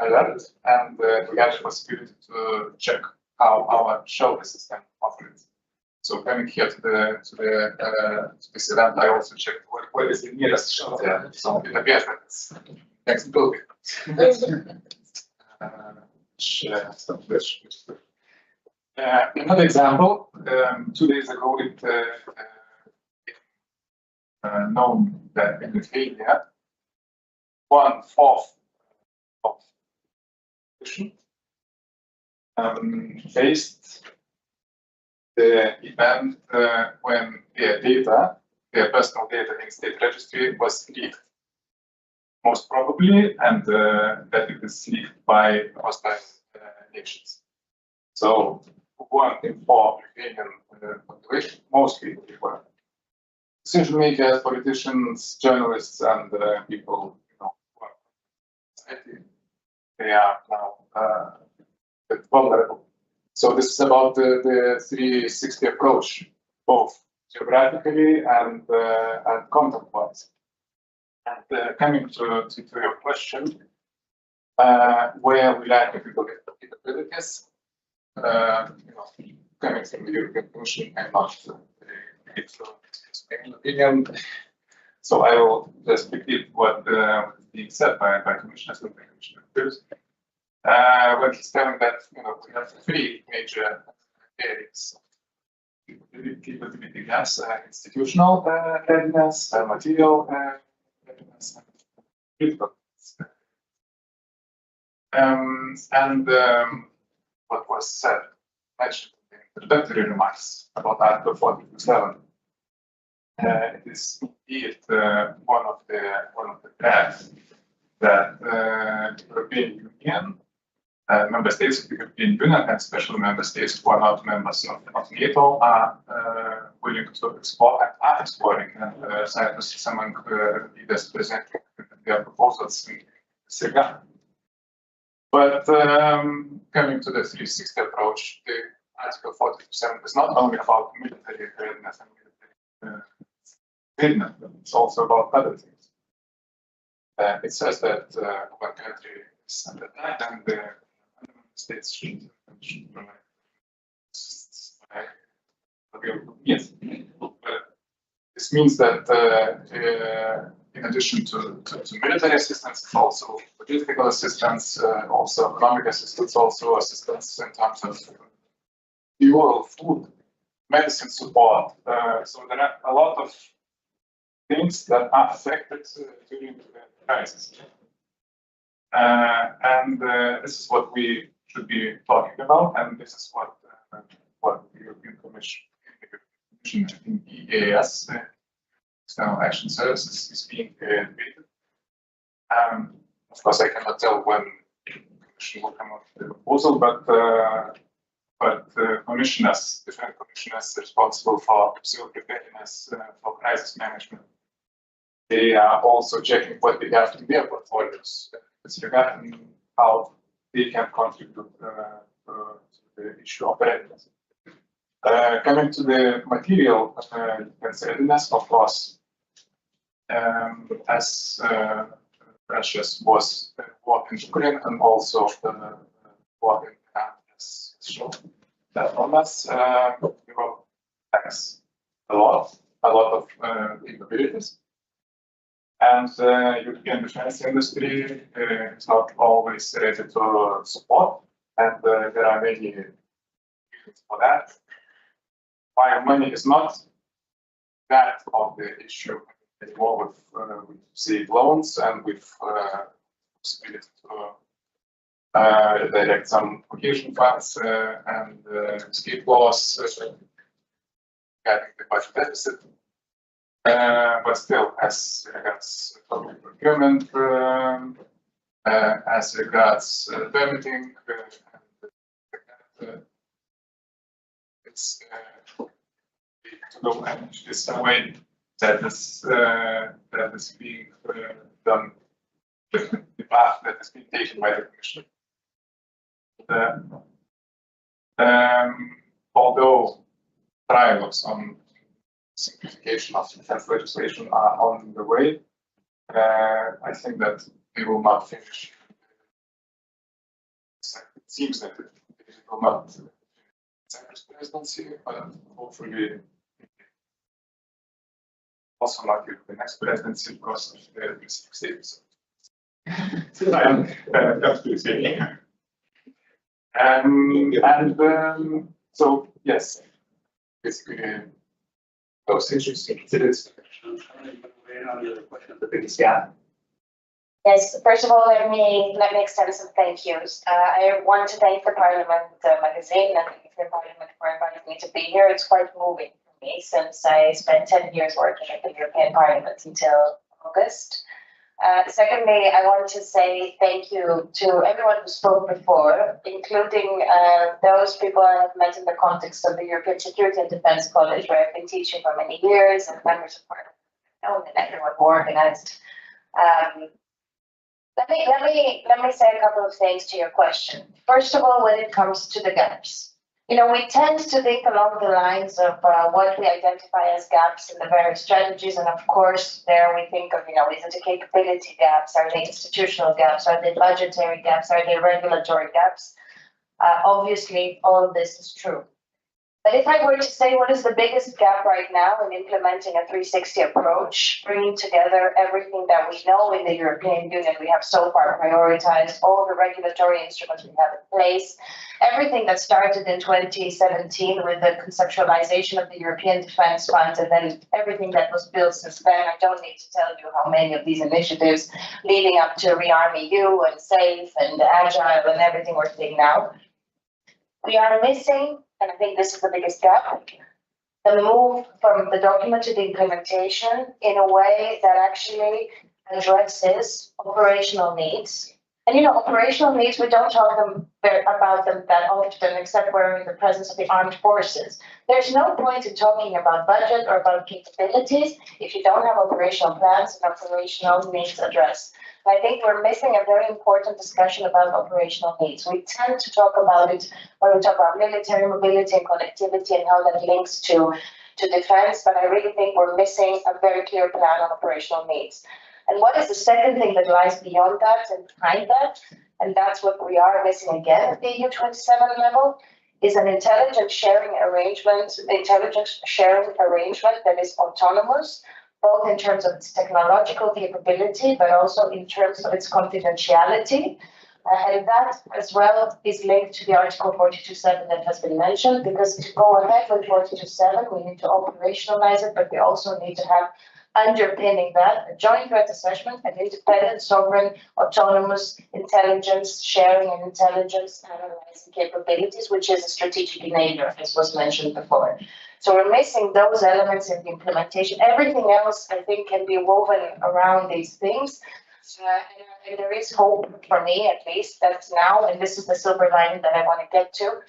alert, and we had the possibility to check how our shelter system operates. So coming here to this event, I also checked where is the nearest shelter. So it appears that it's next building. Another example, 2 days ago, it known that in Lithuania, 1/4 of the faced the event when their personal data in state registry was leaked. Most probably, and that it is leaked by hostile nations. So 1 in 4 Lithuanian population, mostly were decision makers, politicians, journalists, and people, they are now vulnerable. So this is about the 360 approach, both geographically and content-wise. And coming to your question, where we lack capabilities, coming from the European Commission, I'm not Spain opinion. So I will just repeat what is being said by commissioners and commissioners. When he's telling that we have 3 major areas: capability gaps, institutional readiness, material readiness, and political. And what was said, mentioned in the introductory remarks about Article 47. It is indeed one of the paths that the European Union, member states of the European Union, and especially member states who are not members of NATO, are willing to explore and are exploring. And Cyprus is among leaders presenting their proposals in this regard. But coming to the 360 approach, the Article 47 is not only about military readiness and military readiness, but it's also about other things. It says that one country is under attack, and the states should provide. Yes, this means that in addition to military assistance, it's also logistical assistance, also economic assistance, also assistance in terms of fuel, food, medicine support. So there are a lot of things that are affected during the crisis. And this is what we should be talking about, and this is what the European Commission, I think EAS, External Action Services, is being debated. Of course, I cannot tell when the Commission will come up with the proposal, but commissioners, different commissioners responsible for civil preparedness, for crisis management, they are also checking what they have in their portfolios with regard to how they can contribute to the issue of readiness. Coming to the material defense readiness, of course, as Russia's was war in Ukraine and also the war in Iran has shown that on us, Europe has a lot of capabilities. And the European defense industry is not always ready to support, and there are many reasons for that. While money is not that of the issue anymore with state loans and with possibility to direct some cohesion funds and escape laws regarding the budget deficit. But still, as regards public procurement, as regards permitting, it's to go and it's a way that is being done, the path that is being taken by the Commission. Although trialogues on simplification of defense legislation are on the way, I think that they will not finish. It seems that it will not finish the Cyprus presidency, but hopefully also not with the next presidency because of the status. So I'm just saying. So yes, basically those issues. The biggest gap. Yes, first of all, let me extend some thank yous. I want to thank the Parliament magazine and the Parliament for inviting me to be here. It's quite moving for me since I spent 10 years working at the European Parliament until August. Secondly, I want to say thank you to everyone who spoke before, including those people I have met in the context of the European Security and Defence College, where I've been teaching for many years, and members of Parliament and everyone who organized. Let me say a couple of things to your question. First of all, when it comes to the gaps, we tend to think along the lines of what we identify as gaps in the various strategies, and of course, there we think of, is it the capability gaps, are they institutional gaps, are they budgetary gaps, are they regulatory gaps? Obviously, all of this is true. But if I were to say what is the biggest gap right now in implementing a 360 approach, bringing together everything that we know in the European Union we have so far prioritized, all the regulatory instruments we have in place, everything that started in 2017 with the conceptualization of the European Defence Fund, and then everything that was built since then. I don't need to tell you how many of these initiatives leading up to Rearm EU and SAFE and Agile and everything we're seeing now. We are missing, and I think this is the biggest gap, the move from the document to the implementation in a way that actually addresses operational needs. And operational needs, we don't talk about them that often, except we're in the presence of the armed forces. There's no point in talking about budget or about capabilities if you don't have operational plans and operational needs addressed. I think we're missing a very important discussion about operational needs. We tend to talk about it when we talk about military mobility and connectivity and how that links to defense, but I really think we're missing a very clear plan on operational needs. And what is the second thing that lies beyond that and behind that? And that's what we are missing again at the EU27 level, is an intelligence sharing arrangement that is autonomous, both in terms of its technological capability, but also in terms of its confidentiality. And that as well is linked to the Article 42.7 that has been mentioned, because to go ahead with 42.7, we need to operationalize it, but we also need to have underpinning that, a joint threat assessment and independent, sovereign, autonomous intelligence sharing and intelligence analyzing capabilities, which is a strategic enabler, as was mentioned before. So we're missing those elements in the implementation. Everything else, I think, can be woven around these things. And there is hope for me, at least, that now, and this is the silver lining that I want to get to,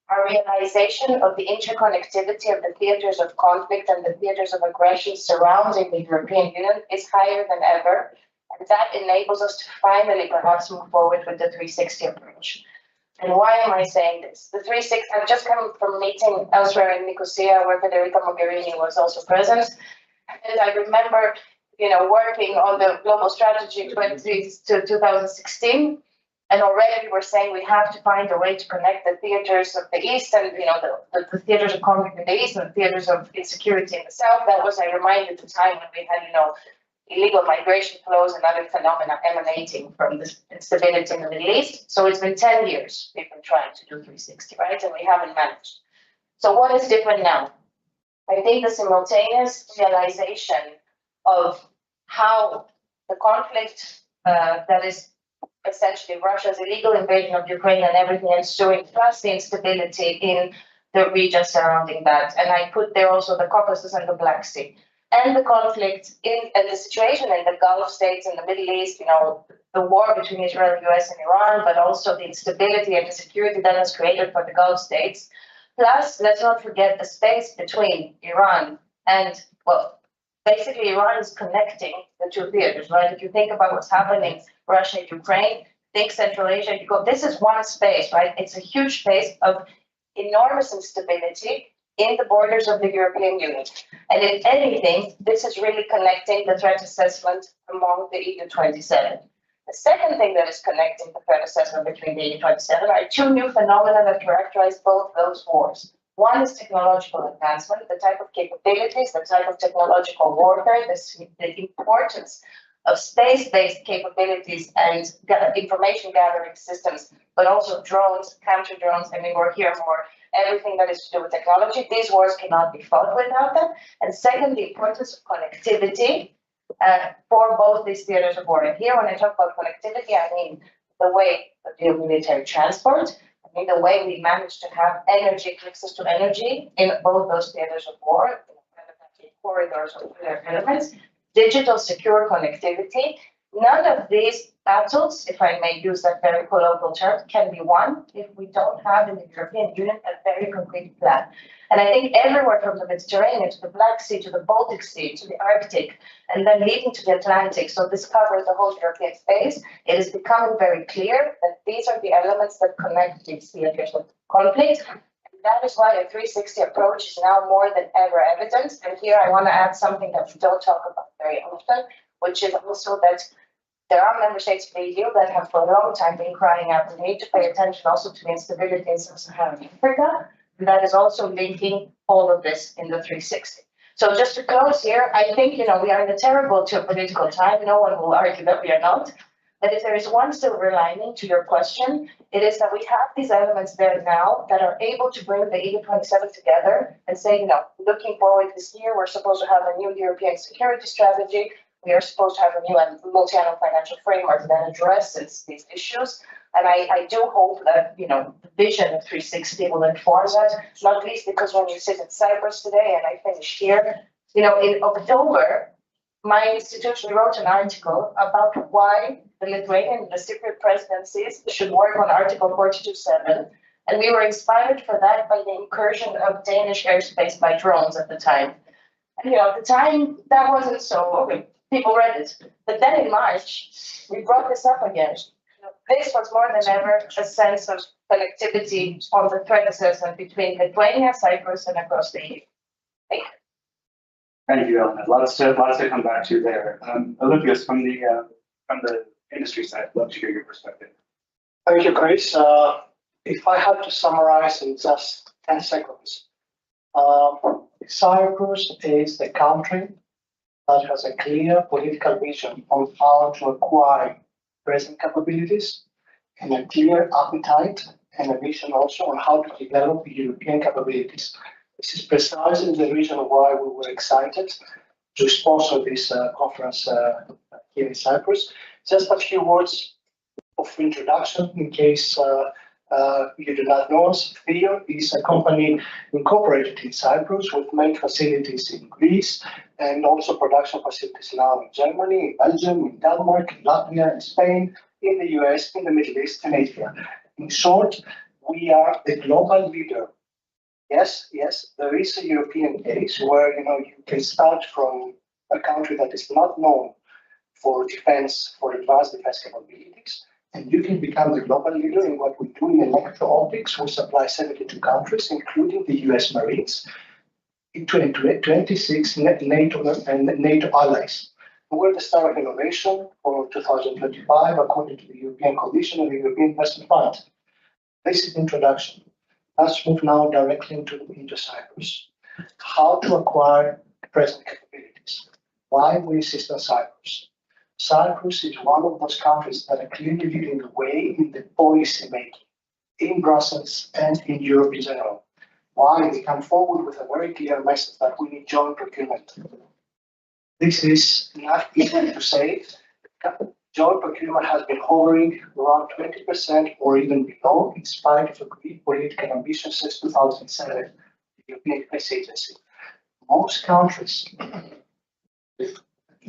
our realization of the interconnectivity of the theaters of conflict and the theaters of aggression surrounding the European Union is higher than ever. And that enables us to finally perhaps move forward with the 360 approach. And why am I saying this? The 360, I've just come from a meeting elsewhere in Nicosia where Federica Mogherini was also present. And I remember, working on the global strategy 2016. And already we were saying we have to find a way to connect the theaters of the East and, the theaters of conflict in the East and the theaters of insecurity in the South. That was, I remind, at the time when we had, illegal migration flows and other phenomena emanating from the instability in the Middle East. So it's been 10 years we've been trying to do 360, right? And we haven't managed. So what is different now? I think the simultaneous realization of how the conflict that is essentially Russia's illegal invasion of Ukraine and everything ensuing, plus the instability in the region surrounding that. And I put there also the Caucasus and the Black Sea. And the conflict and the situation in the Gulf states in the Middle East, the war between Israel, US, and Iran, but also the instability and insecurity that has created for the Gulf states. Plus, let's not forget the space between Iran and, basically Iran is connecting the two theaters, right? If you think about what's happening, Russia, Ukraine, think Central Asia, this is one space, right? It's a huge space of enormous instability in the borders of the European Union. And if anything, this is really connecting the threat assessment among the EU 27. The second thing that is connecting the threat assessment between the EU 27 are two new phenomena that characterize both those wars. One is technological advancement, the type of capabilities, the type of technological warfare, the importance of space-based capabilities and information gathering systems, but also drones, counter drones, we'll hear more, everything that is to do with technology. These wars cannot be fought without them. And second, the importance of connectivity for both these theaters of war. And here, when I talk about connectivity, I mean the way of the military transport, I mean the way we manage to have energy, access to energy in both those theaters of war, corridors or other elements, digital secure connectivity. None of these battles, if I may use that very colloquial term, can be won if we don't have in the European Union a very concrete plan. And I think everywhere from the Mediterranean to the Black Sea to the Baltic Sea to the Arctic and then leading to the Atlantic, so this covers the whole European space, it is becoming very clear that these are the elements that connect these theaters of conflict. That is why a 360 approach is now more than ever evident. And here I want to add something that we don't talk about very often, which is also that there are member states of the EU that have for a long time been crying out the need to pay attention also to the instability in sub-Saharan Africa. And that is also linking all of this in the 360. So just to close here, I think, we are in a terrible geopolitical time. No one will argue that we are not. But if there is one silver lining to your question, it is that we have these elements there now that are able to bring the EU 27 together and say, looking forward this year, we're supposed to have a new European security strategy. We are supposed to have a new multi-annual financial framework that addresses these issues. And I do hope that, the vision of 360 will inform that, not least because when you sit in Cyprus today, and I finish here, in October, my institution wrote an article about why the Lithuanian and the Cypriot presidencies should work on Article 42.7. And we were inspired for that by the incursion of Danish airspace by drones at the time. And, at the time, that wasn't so, people read it. But then in March, we brought this up again. This was more than ever a sense of connectivity on the threat assessment between Lithuania, Cyprus, and across the EU. Thank you. Thank you, Elena. Lots to come back to there. Olympias, from the industry side, I'd love to hear your perspective. Thank you, Chris. If I had to summarize in just 10 seconds, Cyprus is the country that has a clear political vision on how to acquire present capabilities and a clear appetite and a vision also on how to develop European capabilities. This is precisely the reason why we were excited to sponsor this conference here in Cyprus. Just a few words of introduction in case you do not know us. Theo is a company incorporated in Cyprus with main facilities in Greece and also production facilities now in Germany, in Belgium, in Denmark, in Latvia, in Spain, in the US, in the Middle East, and Asia. In short, we are the global leader. Yes, there is a European case where you can start from a country that is not known for defense, for advanced defense capabilities, and you can become the global leader in what we do in electro-optics. We supply 72 countries, including the US Marines, into 26 NATO and NATO allies. We're the star of innovation for 2025, according to the European Commission and the European Investment Fund. This is the introduction. Let's move now directly into Cyprus. How to acquire present capabilities. Why we insist on Cyprus? Cyprus is one of those countries that are clearly leading the way in the policy making in Brussels and in Europe in general. Why? We come forward with a very clear message that we need joint procurement. This is not easy to say. Joint procurement has been hovering around 20% or even below, in spite of agreed political ambition since 2007, the European Defence Agency. Most countries with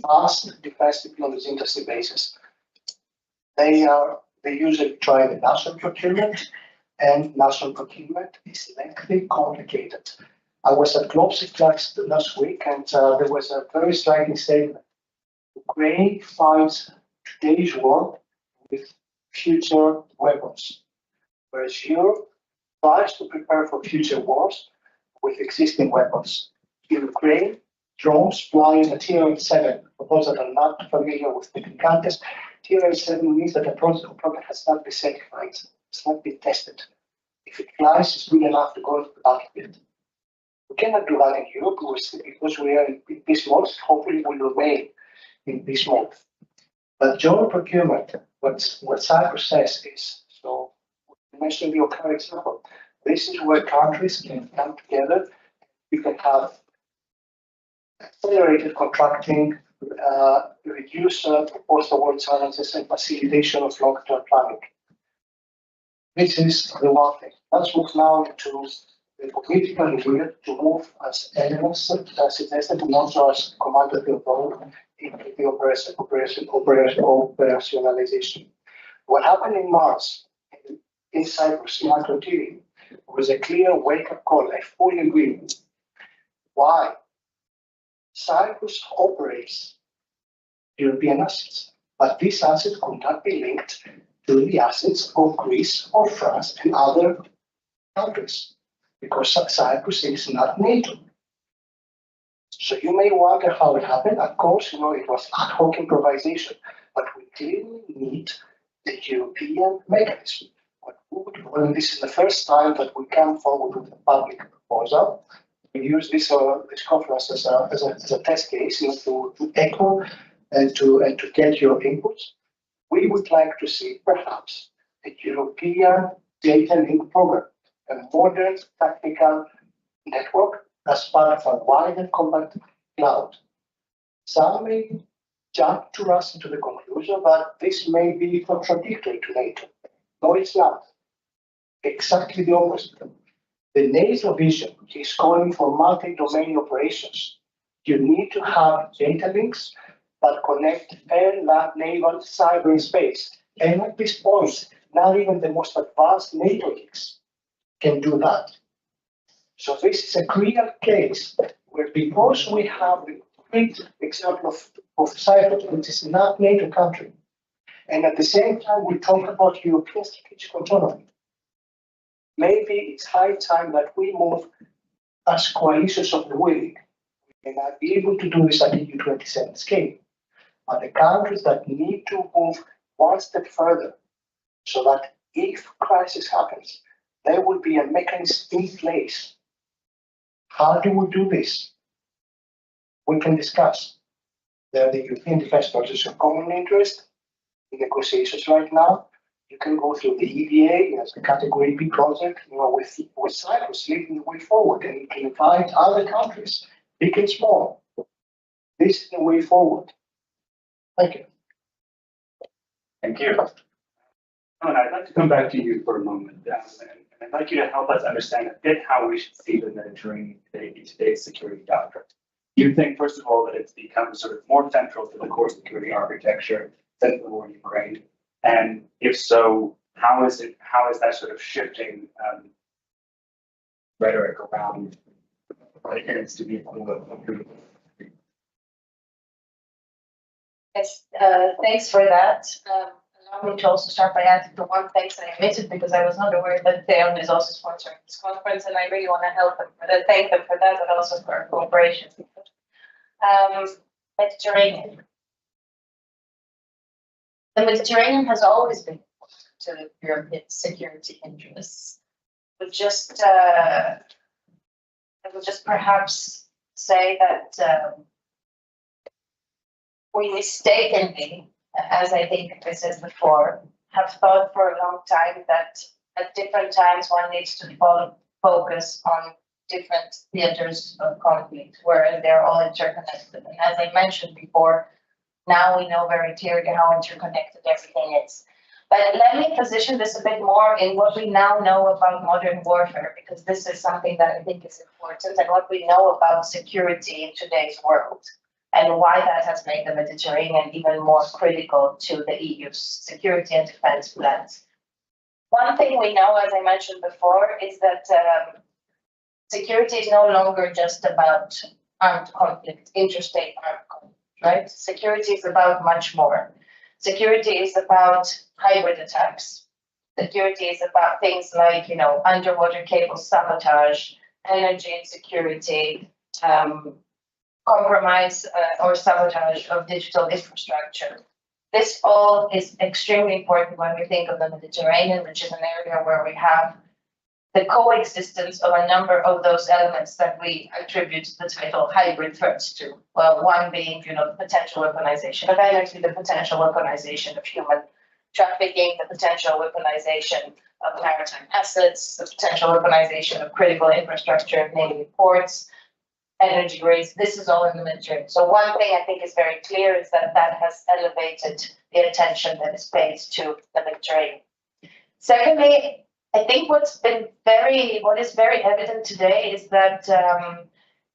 vast defense diplomacy industry bases, they usually try the national procurement, and national procurement is lengthy, complicated. I was at Globsec last week, and there was a very striking statement. Ukraine fights today's war with future weapons, whereas Europe tries to prepare for future wars with existing weapons. In Ukraine, drones flying a TR-7. For those that are not familiar with technicalities, TR-7 means that a product has not been certified, it's not been tested. If it flies, it's good enough to go into the battlefield. We cannot do that in Europe because we are in peace mode. Hopefully, we will remain in peace mode. But joint procurement, what Cyprus says is, so mentioning your current example, this is where countries can come together. You can have accelerated contracting, reduce post-award challenges, and facilitation of long-term planning. This is the one thing. Let's move now into the political will to move as elements suggested and also as commandative role into the operationalization. What happened in March in Cyprus, in Akrotiri, was a clear wake-up call. I fully agree. Why? Cyprus operates European assets, but these assets could not be linked to the assets of Greece or France and other countries, because Cyprus is not NATO. So you may wonder how it happened. Of course, it was ad hoc improvisation, but we clearly need the European mechanism. Well, this is the first time that we come forward with a public proposal. We use this conference as a test case, to echo and to get your inputs. We would like to see perhaps a European data link program, a modern tactical network as part of a wider combat cloud. Some may jump to us into the conclusion that this may be contradictory to NATO. No, it's not. Exactly the opposite. The NATO vision is calling for multi-domain operations. You need to have data links that connect air, land, naval, cyber, and space. And at this point, not even the most advanced NATO links can do that. So this is a clear case where, because we have the great example of Cyprus, which is not NATO country, and at the same time we talk about European strategic autonomy, maybe it's high time that we move as coalitions of the willing. We may not be able to do this at EU 27 scale, but the countries that need to move one step further, so that if crisis happens, there will be a mechanism in place. How do we do this? We can discuss. There are the European defense projects of common interest in negotiations right now. You can go through the EDA as a Category B project, with Cyprus leading the way forward, and you can invite other countries, big and small, this is the way forward. Thank you. Thank you. And I'd like to come back to you for a moment, and I'd like you to help us understand a bit how we should see the Mediterranean today in today's security doctrine. You think, first of all, that it's become sort of more central to the core security architecture since the war in Ukraine, and if so, how is that sort of shifting rhetoric around what it is to be a Yes, thanks for that. Allow me to also start by adding the one thanks I omitted because I was not aware that Theon is also sponsoring this conference, and I really want to help them for that, thank them for that, but also for our cooperation. Mediterranean. The Mediterranean has always been important to European security interests. But just, I would just perhaps say that we mistakenly, as I think I said before, have thought for a long time that at different times one needs to focus on different theaters of conflict, whereas they're all interconnected. And as I mentioned before, now we know very clearly how interconnected everything is. But let me position this a bit more in what we now know about modern warfare, because this is something that I think is important, and what we know about security in today's world, and why that has made the Mediterranean even more critical to the EU's security and defense plans. One thing we know, as I mentioned before, is that security is no longer just about armed conflict, interstate armed conflict, right? Security is about much more. Security is about hybrid attacks. Security is about things like, underwater cable sabotage, energy insecurity, compromise or sabotage of digital infrastructure. This all is extremely important when we think of the Mediterranean, which is an area where we have the coexistence of a number of those elements that we attribute the title hybrid threats to. Well, one being, the potential weaponization of energy, the potential weaponization of human trafficking, the potential weaponization of maritime assets, the potential weaponization of critical infrastructure, namely ports, energy grids. This is all in the Mediterranean. So one thing I think is very clear is that that has elevated the attention that is paid to the Mediterranean. Secondly, I think what is very evident today is that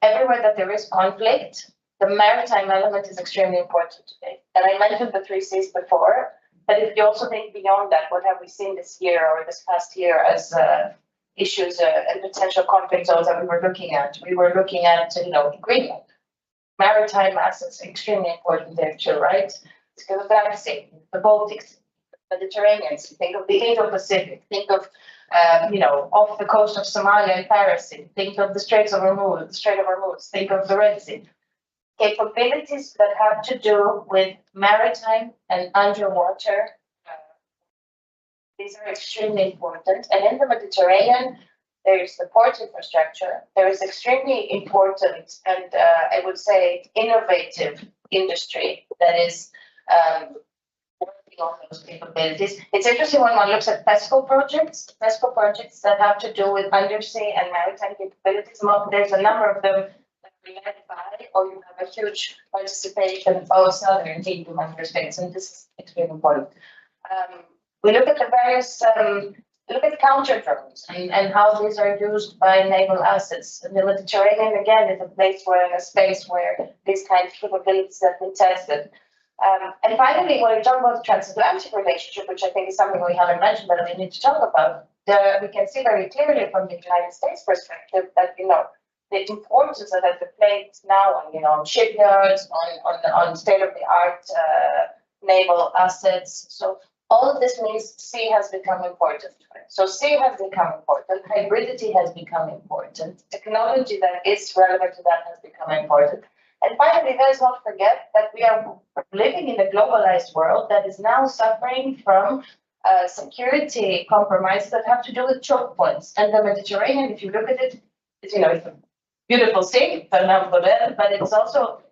everywhere that there is conflict, the maritime element is extremely important today. And I mentioned the 3 Cs before, but if you also think beyond that, what have we seen this year or this past year as issues and potential conflict zones that we were looking at? We were looking at, Greenland. Maritime assets extremely important there too, right? Think of the Black Sea, the Baltic Sea, the Mediterranean Sea, think of the Indo-Pacific, think of, off the coast of Somalia and Paris Sea, think of the Strait of Hormuz, think of the Red Sea. Capabilities that have to do with maritime and underwater, these are extremely important. And in the Mediterranean, there is the port infrastructure. There is extremely important and I would say innovative industry that is working on those capabilities. It's interesting when one looks at PESCO projects that have to do with undersea and maritime capabilities. There's a number of them that are led by, or you have a huge participation of southern EU member states, and this is extremely important. We look at the various, look at counter drones and how these are used by naval assets. And the Mediterranean, again, is a space where these kinds of capabilities have been tested. And finally, when we talk about the transatlantic relationship, which I think is something we haven't mentioned, but we need to talk about, we can see very clearly from the United States perspective that, the importance that has been placed now on, shipyards, on state-of-the-art naval assets. So all of this means sea has become important. So sea has become important. Hybridity has become important. Technology that is relevant to that has become important. And finally, let's not forget that we are living in a globalized world that is now suffering from security compromises that have to do with choke points. And the Mediterranean, if you look at it, it's a beautiful sea, but it's also,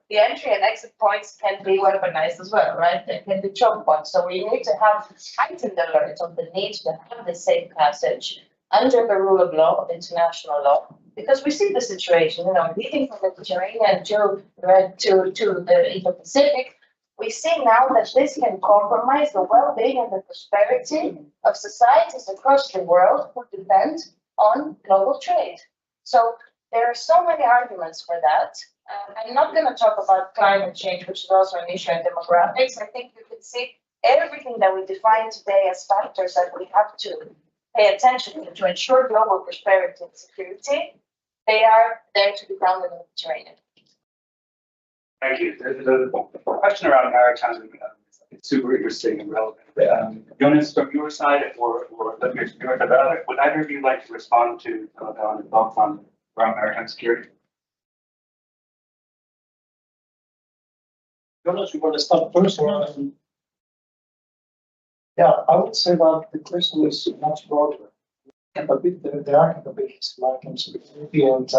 the entry and exit points can be weaponized as well, right? They can be choke points. So we need to have heightened alert on the need to have the safe passage under the rule of law, of international law, because we see the situation, leading from the Mediterranean to the Indo-Pacific, we see now that this can compromise the well-being and the prosperity of societies across the world who depend on global trade. So there are so many arguments for that. I'm not going to talk about climate change, which is also an issue, and demographics. I think you can see everything that we define today as factors that we have to pay attention to ensure global prosperity and security. They are there to be found in the Mediterranean. Thank you. The question around maritime is super interesting and relevant. Jonas, from your side, or Olivia, would either of you like to respond to the thoughts on around maritime security? Jonas, you want to start first? Yeah, I would say that the question is much broader. There are capabilities like security, and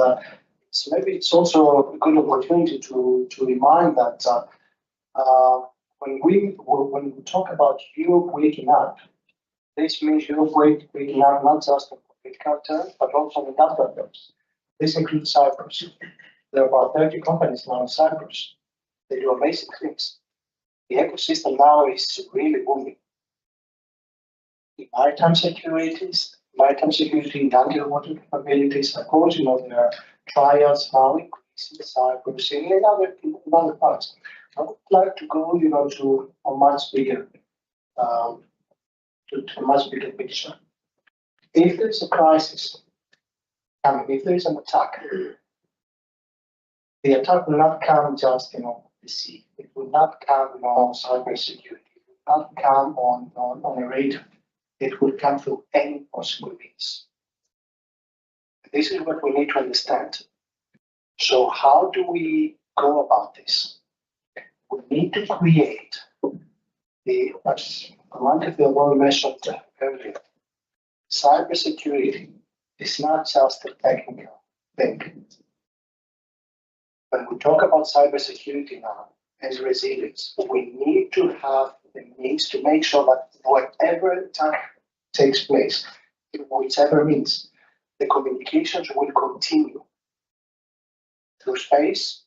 so maybe it's also a good opportunity to remind that when we talk about Europe waking up, this means Europe waking up not just in political terms, but also in industrial terms. This includes Cyprus. There are about 30 companies now in Cyprus. They do amazing things. The ecosystem now is really booming. In maritime security, in underwater capabilities, of course, there are trials now in Greece, in Cyprus, in other parts. I would like to go, to a much bigger, picture. If there is a crisis, if there is an attack, the attack will not come just, the sea. It will not come on cybersecurity. It will not come on a radar. It will come through any possible means. This is what we need to understand. So how do we go about this? We need to create as Amanda Theobald mentioned earlier, cybersecurity is not just a technical thing. When we talk about cybersecurity now and resilience, we need to have the means to make sure that whatever attack takes place, in whichever means, the communications will continue through space,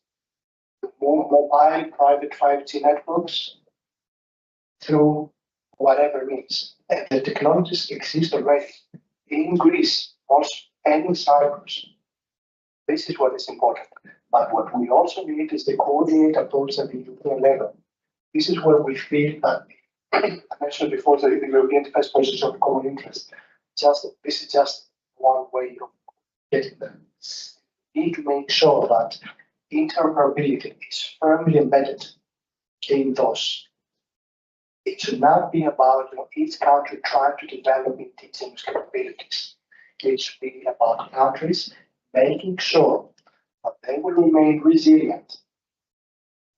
through mobile private 5G networks, through whatever means. And the technologies exist already in Greece and in Cyprus. This is what is important. But what we also need is the coordinated approach at the European level. This is where we feel that, I mentioned before, the European defense policies of common interest. This is just one way of getting there. We need to make sure that interoperability is firmly embedded in those. It should not be about each country trying to develop indigenous capabilities. It should be about countries making sure that they will remain resilient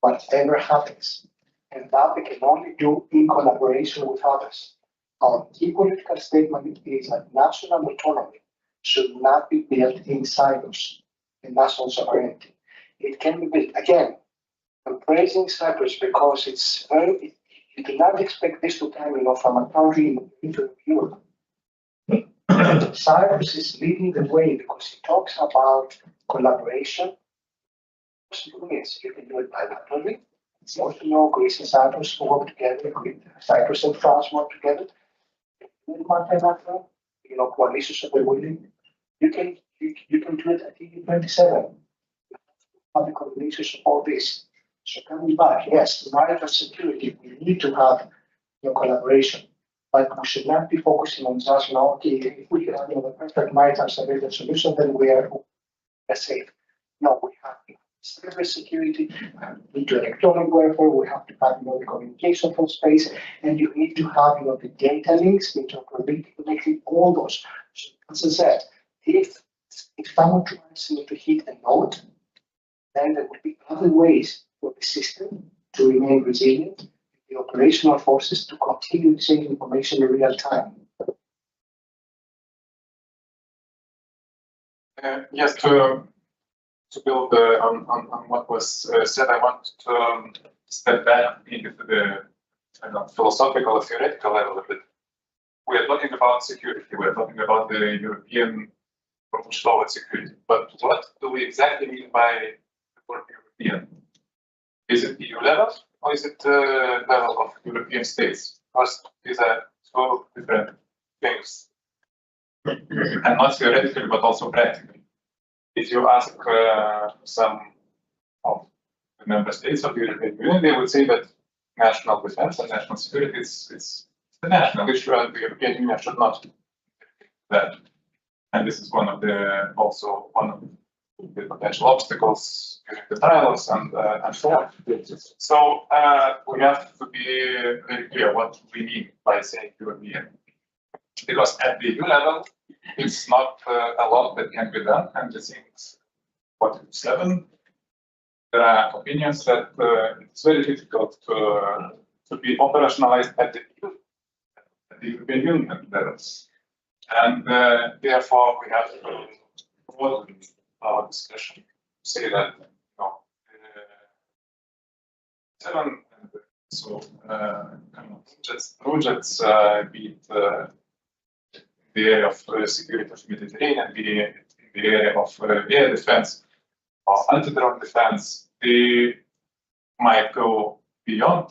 whatever happens, and that they can only do in collaboration with others. Our key political statement is that national autonomy should not be built in silos in national sovereignty. It can be built, again, I'm praising Cyprus because it's very, you do not expect this to come from a country into Europe. Cyprus is leading the way because he talks about collaboration. Yes, you can do it bilaterally. It's also Greece and Cyprus work together, Cyprus and France work together. Multilateral, coalitions of the willing. You can do it at EU27. Have the coordination of all this. So coming back, yes, maritime security, we need to have collaboration. But we should not be focusing on just okay, if we have the perfect maritime security solution, then we are safe. No, we have cyber security, we need to electronic warfare, we have to have the communication from space, and you need to have the data links, interoperability, connecting all those. So, as I said, if someone tries to hit a node, then there will be other ways for the system to remain resilient, the operational forces to continue to send information in real time. Yes, to build on what was said, I want to step back into the philosophical or theoretical level a bit. we are talking about security. We are talking about the European approach toward security. But what do we exactly mean by the word European? Is it EU level or is it level of European states? Because these are two different things, and not theoretically but also practically. If you ask some of the member states of the European Union, they would say that national defense and national security is the national issue, and the European Union should not do that. And this is one of the potential obstacles during the trials and so on. So we have to be very clear what we mean by saying European, because at the EU level, it's not a lot that can be done, and I think 47. There are opinions that it's very difficult to be operationalized at the European Union levels. And therefore, we have to broaden our discussion to say that, seven, and so projects, be it in the area of security of Mediterranean, be it in the area of air defense or anti-drone defense, they might go beyond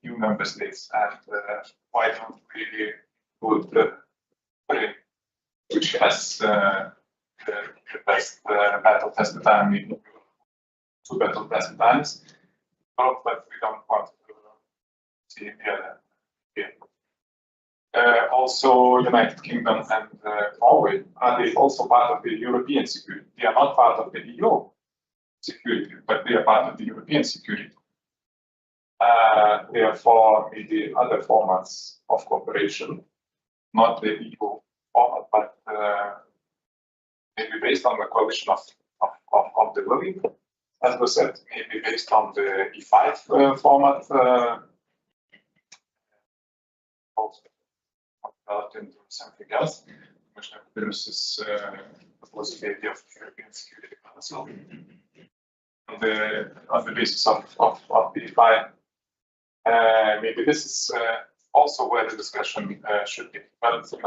EU member states, and why don't we put which has the best battle-tested army, two battle-tested armies, but we don't want to see here. Also, United Kingdom and Norway, are they also part of the European security? They are not part of the EU security, but they are part of the European security. Therefore, maybe other formats of cooperation, not the EU format, but maybe based on the coalition of the willing, as we said, maybe based on the E5 format, also developed into something else, which is the possibility of the European Security Council on the basis of the E5. Maybe this is also where the discussion should be. But the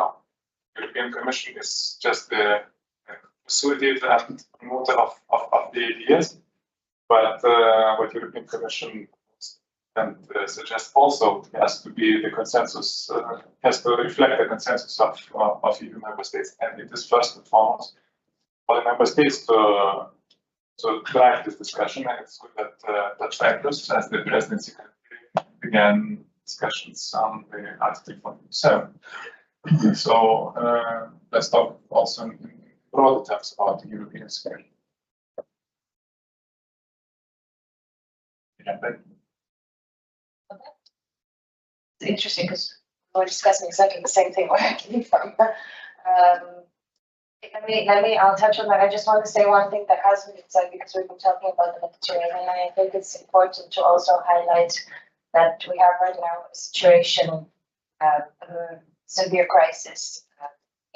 European Commission is just the facilitator and promoter of the ideas. But what European Commission and suggest also has to be the consensus, has to reflect the consensus of EU member states, and it is first and foremost for the member states to drive this discussion. And it's good that Cyprus, as the presidency, began discussions on the Article 47. So let's talk also in broader terms about the European security. It's interesting because we're discussing exactly the same thing where I came from. I'll touch on that. I just want to say one thing that hasn't been said, because we've been talking about the Mediterranean. I think it's important to also highlight that we have right now a situation, a severe crisis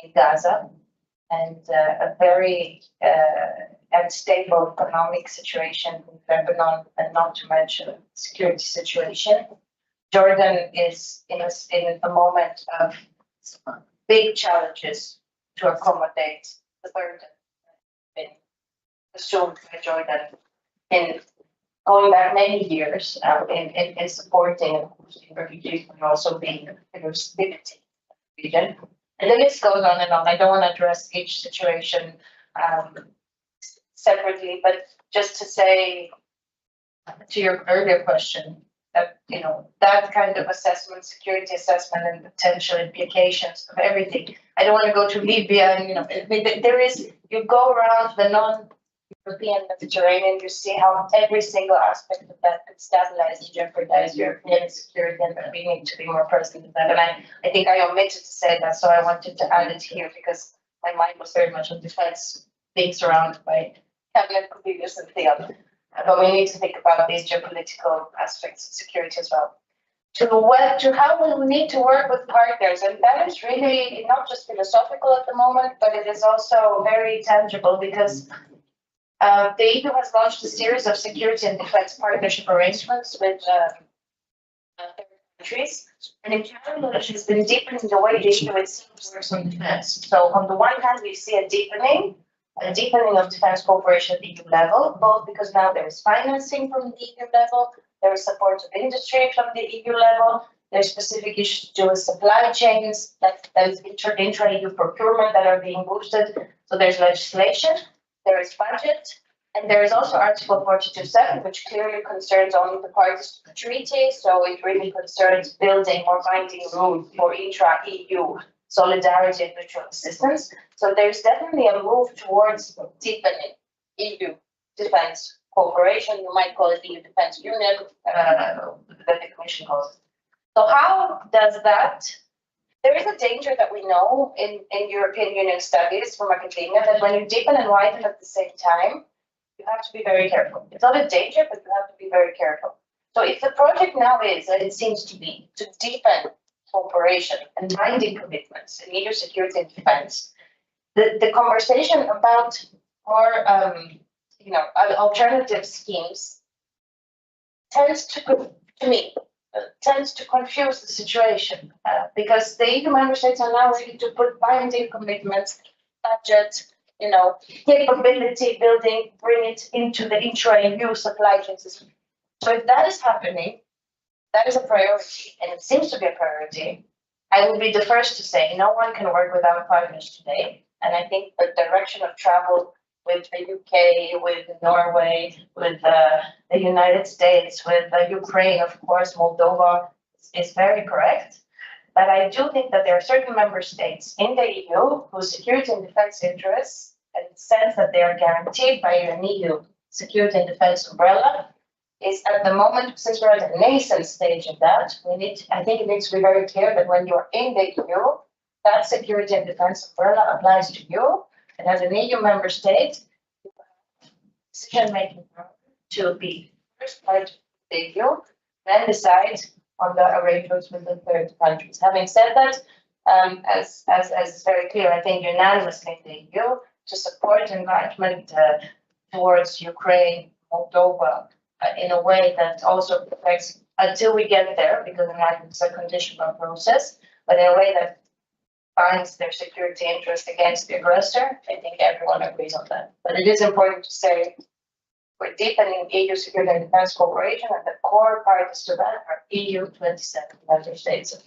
in Gaza, and a very unstable economic situation in Lebanon, and not to mention security situation. Jordan is in a moment of big challenges to accommodate the burden been assumed by Jordan in going back many years in supporting refugees and also being a figure of stability in the region. And the list goes on and on. I don't want to address each situation separately, but just to say to your earlier question that, that kind of assessment, security assessment, and potential implications of everything. I don't want to go to Libya and, there is, you go around the non-European Mediterranean, you see how every single aspect of that could stabilize and jeopardize European security, and we need to be more present in that. And I think I omitted to say that, so I wanted to add it here because my mind was very much on defense, being surrounded by cabinet conveners and the other. But we need to think about these geopolitical aspects of security as well. To how we need to work with partners, and that is really not just philosophical at the moment, but it is also very tangible, because the EU has launched a series of security and defense partnership arrangements with countries. And in challenge has been deepening the way the EU itself works on defense. So on the one hand, we see a deepening of defense cooperation at the EU level, both because now there is financing from the EU level, there is support of industry from the EU level, there's specific issues to do with supply chains, there's intra-EU procurement that are being boosted. So there's legislation, there is budget, and there is also Article 42.7, which clearly concerns only the parties to the treaty. So it really concerns building more binding rules for intra-EU solidarity and mutual assistance. So there's definitely a move towards deepening EU defense cooperation. You might call it EU Defense Union, that the Commission calls it. So how does that? There is a danger that we know in European Union studies from academia that when you deepen and widen at the same time, you have to be very careful. It's not a danger, but you have to be very careful. So if the project now is, and it seems to be, to deepen cooperation and binding commitments in EU security and defense, the conversation about more, alternative schemes tends to confuse the situation because the EU member states are now ready to put binding commitments, budget, capability building, bring it into the intra-EU supply chain system. So if that is happening, that is a priority, and it seems to be a priority. I will be the first to say no one can work without partners today. And I think the direction of travel with the UK, with Norway, with the United States, with Ukraine, of course, Moldova is very correct. But I do think that there are certain member states in the EU whose security and defense interests and the sense that they are guaranteed by an EU security and defense umbrella is at the moment, since we're at a nascent stage of that, I think it needs to be very clear that when you're in the EU, that security and defense umbrella applies to you. And as an EU member state, you have decision-making power to be first part of the EU, then decide on the arrangements with the third countries. Having said that, as is very clear, I think unanimously in the EU to support enlargement towards Ukraine, Moldova, in a way that also protects until we get there, because enlargement is a conditional process, but in a way that finds their security interest against the aggressor. I think everyone agrees on that. But it is important to say we're deepening EU security and defense cooperation, and the core parties to that are EU 27 member states.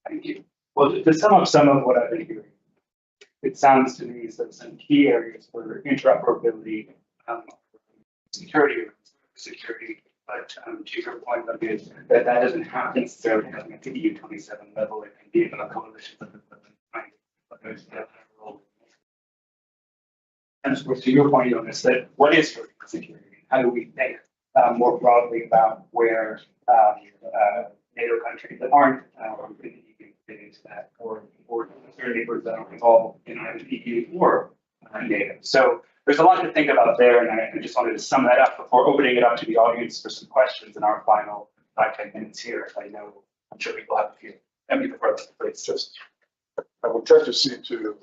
Thank you. Well, to sum up some of what I've been hearing, it sounds to me as though some key areas for interoperability, security, but to your point, that doesn't have necessarily happening at the EU 27 level. It can be in a coalition of and of course, to your point on this, that what is European security? How do we think more broadly about where NATO countries that aren't in the EU fit into that, or their neighbors that aren't involved in either the EU or NATO? So there's a lot to think about there, and I just wanted to sum that up before opening it up to the audience for some questions in our final 5-10 minutes here. I'm sure people have a few. And before that, please. Just, I will try to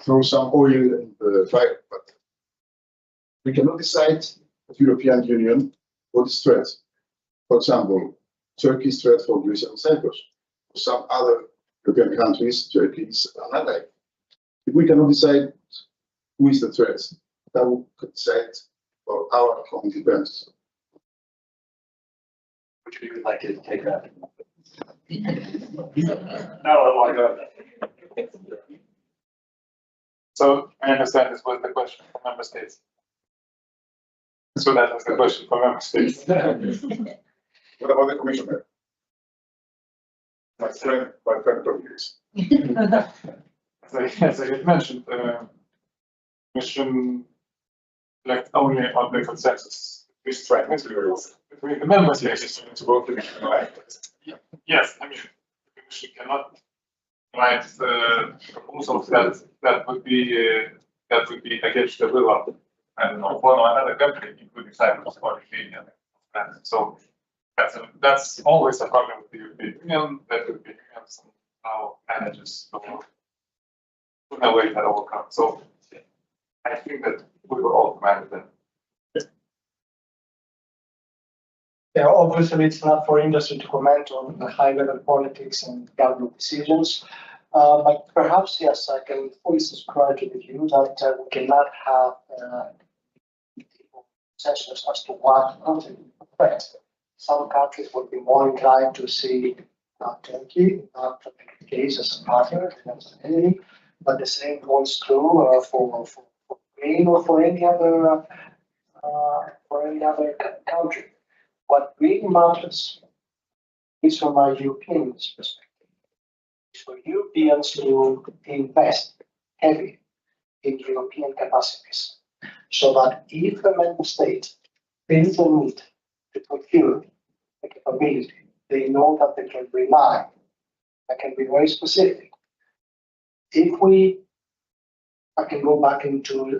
throw some oil in the fire, but we cannot decide as European Union what is threat. For example, Turkey's threat for Greece and Cyprus. For some other European countries, Turkey is an ally. If we cannot decide who is the threat, that will decide for our common defense. Would you like to take that? No, I want to go. So I understand this was the question for member states. So that was the question for member states. What about the commissioner? My friend Rodriguez. As I had mentioned, Commission left only on the consensus between the member states. Yes, I mean, the Commission cannot write proposals that would be against the will of one or another country, including Cyprus or Lithuania. So that's always a problem with the European Union, that the European Union somehow manages to avoid that overcome. So I think that we were all commanded that. Yeah, obviously, it's not for industry to comment on the high-level politics and government decisions. But perhaps, yes, I can fully subscribe to the view that we cannot have sessions as to what country. But some countries would be more inclined to see Turkey, not the case as a partner, as an enemy. But the same holds true for Ukraine or for any other country. What really matters is from a European perspective, is for Europeans to invest heavily in European capacities, so that if a member state feels the need to procure the capability, they know that they can rely. I can be very specific. I can go back into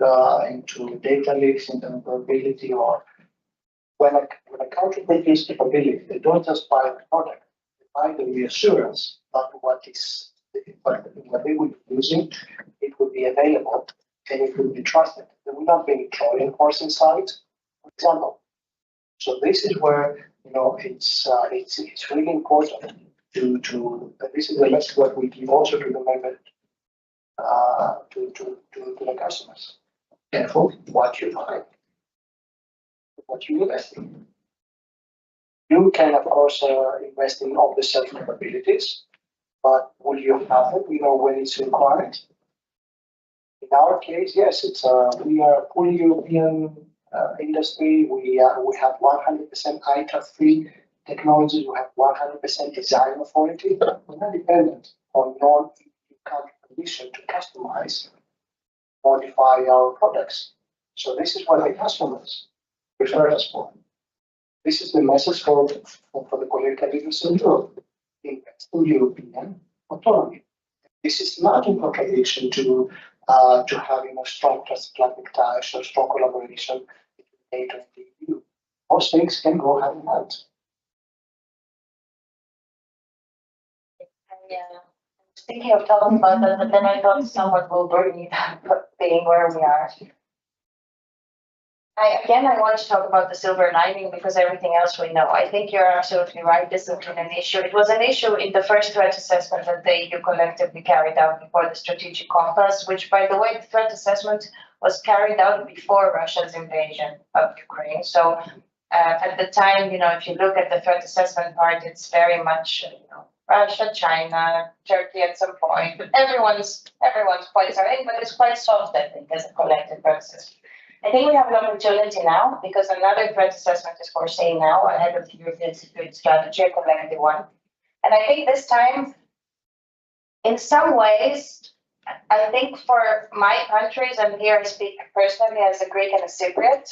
data leaks, interoperability, or when a country procures capability, they don't just buy the product, they buy the reassurance that what they will be using, it will be available and it will be trusted. There will not be any Trojan horse inside, for example. So this is where it's really important to this is the message what we give also to the member to the customers. Careful what you buy, what you invest in. You can, of course, invest in all the self capabilities, but will you have it? When it's required. In our case, yes, it's we are a fully European industry. We have 100% ITAR-free technologies. We have 100% design authority. We're not dependent on non-EU country permission to customize, modify our products. So this is what the customers prefer us for. This is the message for the political leaders in Europe. Invest in European autonomy. This is not in contradiction to having a strong transatlantic ties or strong collaboration between NATO and the EU. Most things can go hand in hand. Thinking of talking about that, but then I thought someone will bring me that being where we are. I want to talk about the silver lining because everything else we know. I think you're absolutely right. This has been an issue. It was an issue in the first threat assessment that the EU collectively carried out before the strategic compass, which, by the way, the threat assessment was carried out before Russia's invasion of Ukraine. So at the time, if you look at the threat assessment part, it's very much, Russia, China, Turkey at some point, but everyone's points are in, but it's quite soft, I think, as a collective threat assessment. I think we have an opportunity now because another threat assessment is foreseen now ahead of the European security strategy, a collective one. And I think this time, in some ways, I think for my countries, and here I speak personally as a Greek and a Cypriot,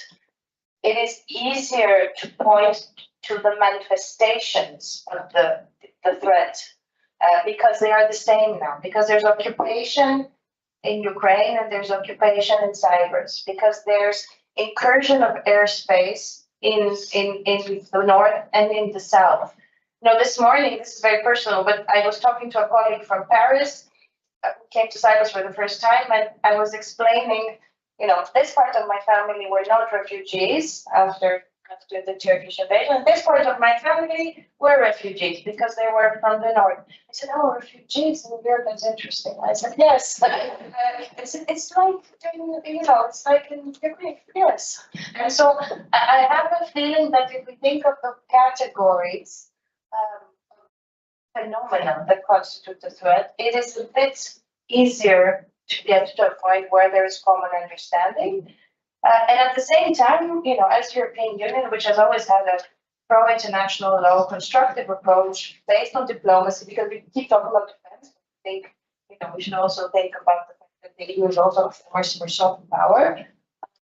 it is easier to point to the manifestations of the threat because they are the same now, because there's occupation in Ukraine and there's occupation in Cyprus, because there's incursion of airspace in the north and in the south. This morning, this is very personal, but I was talking to a colleague from Paris who came to Cyprus for the first time, and I was explaining, this part of my family were not refugees after the Turkish invasion. This part of my family were refugees because they were from the north. I said, "Oh, refugees in Europe, that's interesting." I said, "Yes." It's like it's like in Ukraine, yes. And so I have a feeling that if we think of the categories phenomena that constitute the threat, it is a bit easier to get to a point where there is common understanding. And at the same time, as European Union, which has always had a pro-international law constructive approach based on diplomacy, because we keep talking about defense, I think, we should also think about the fact that the EU is also a force for soft power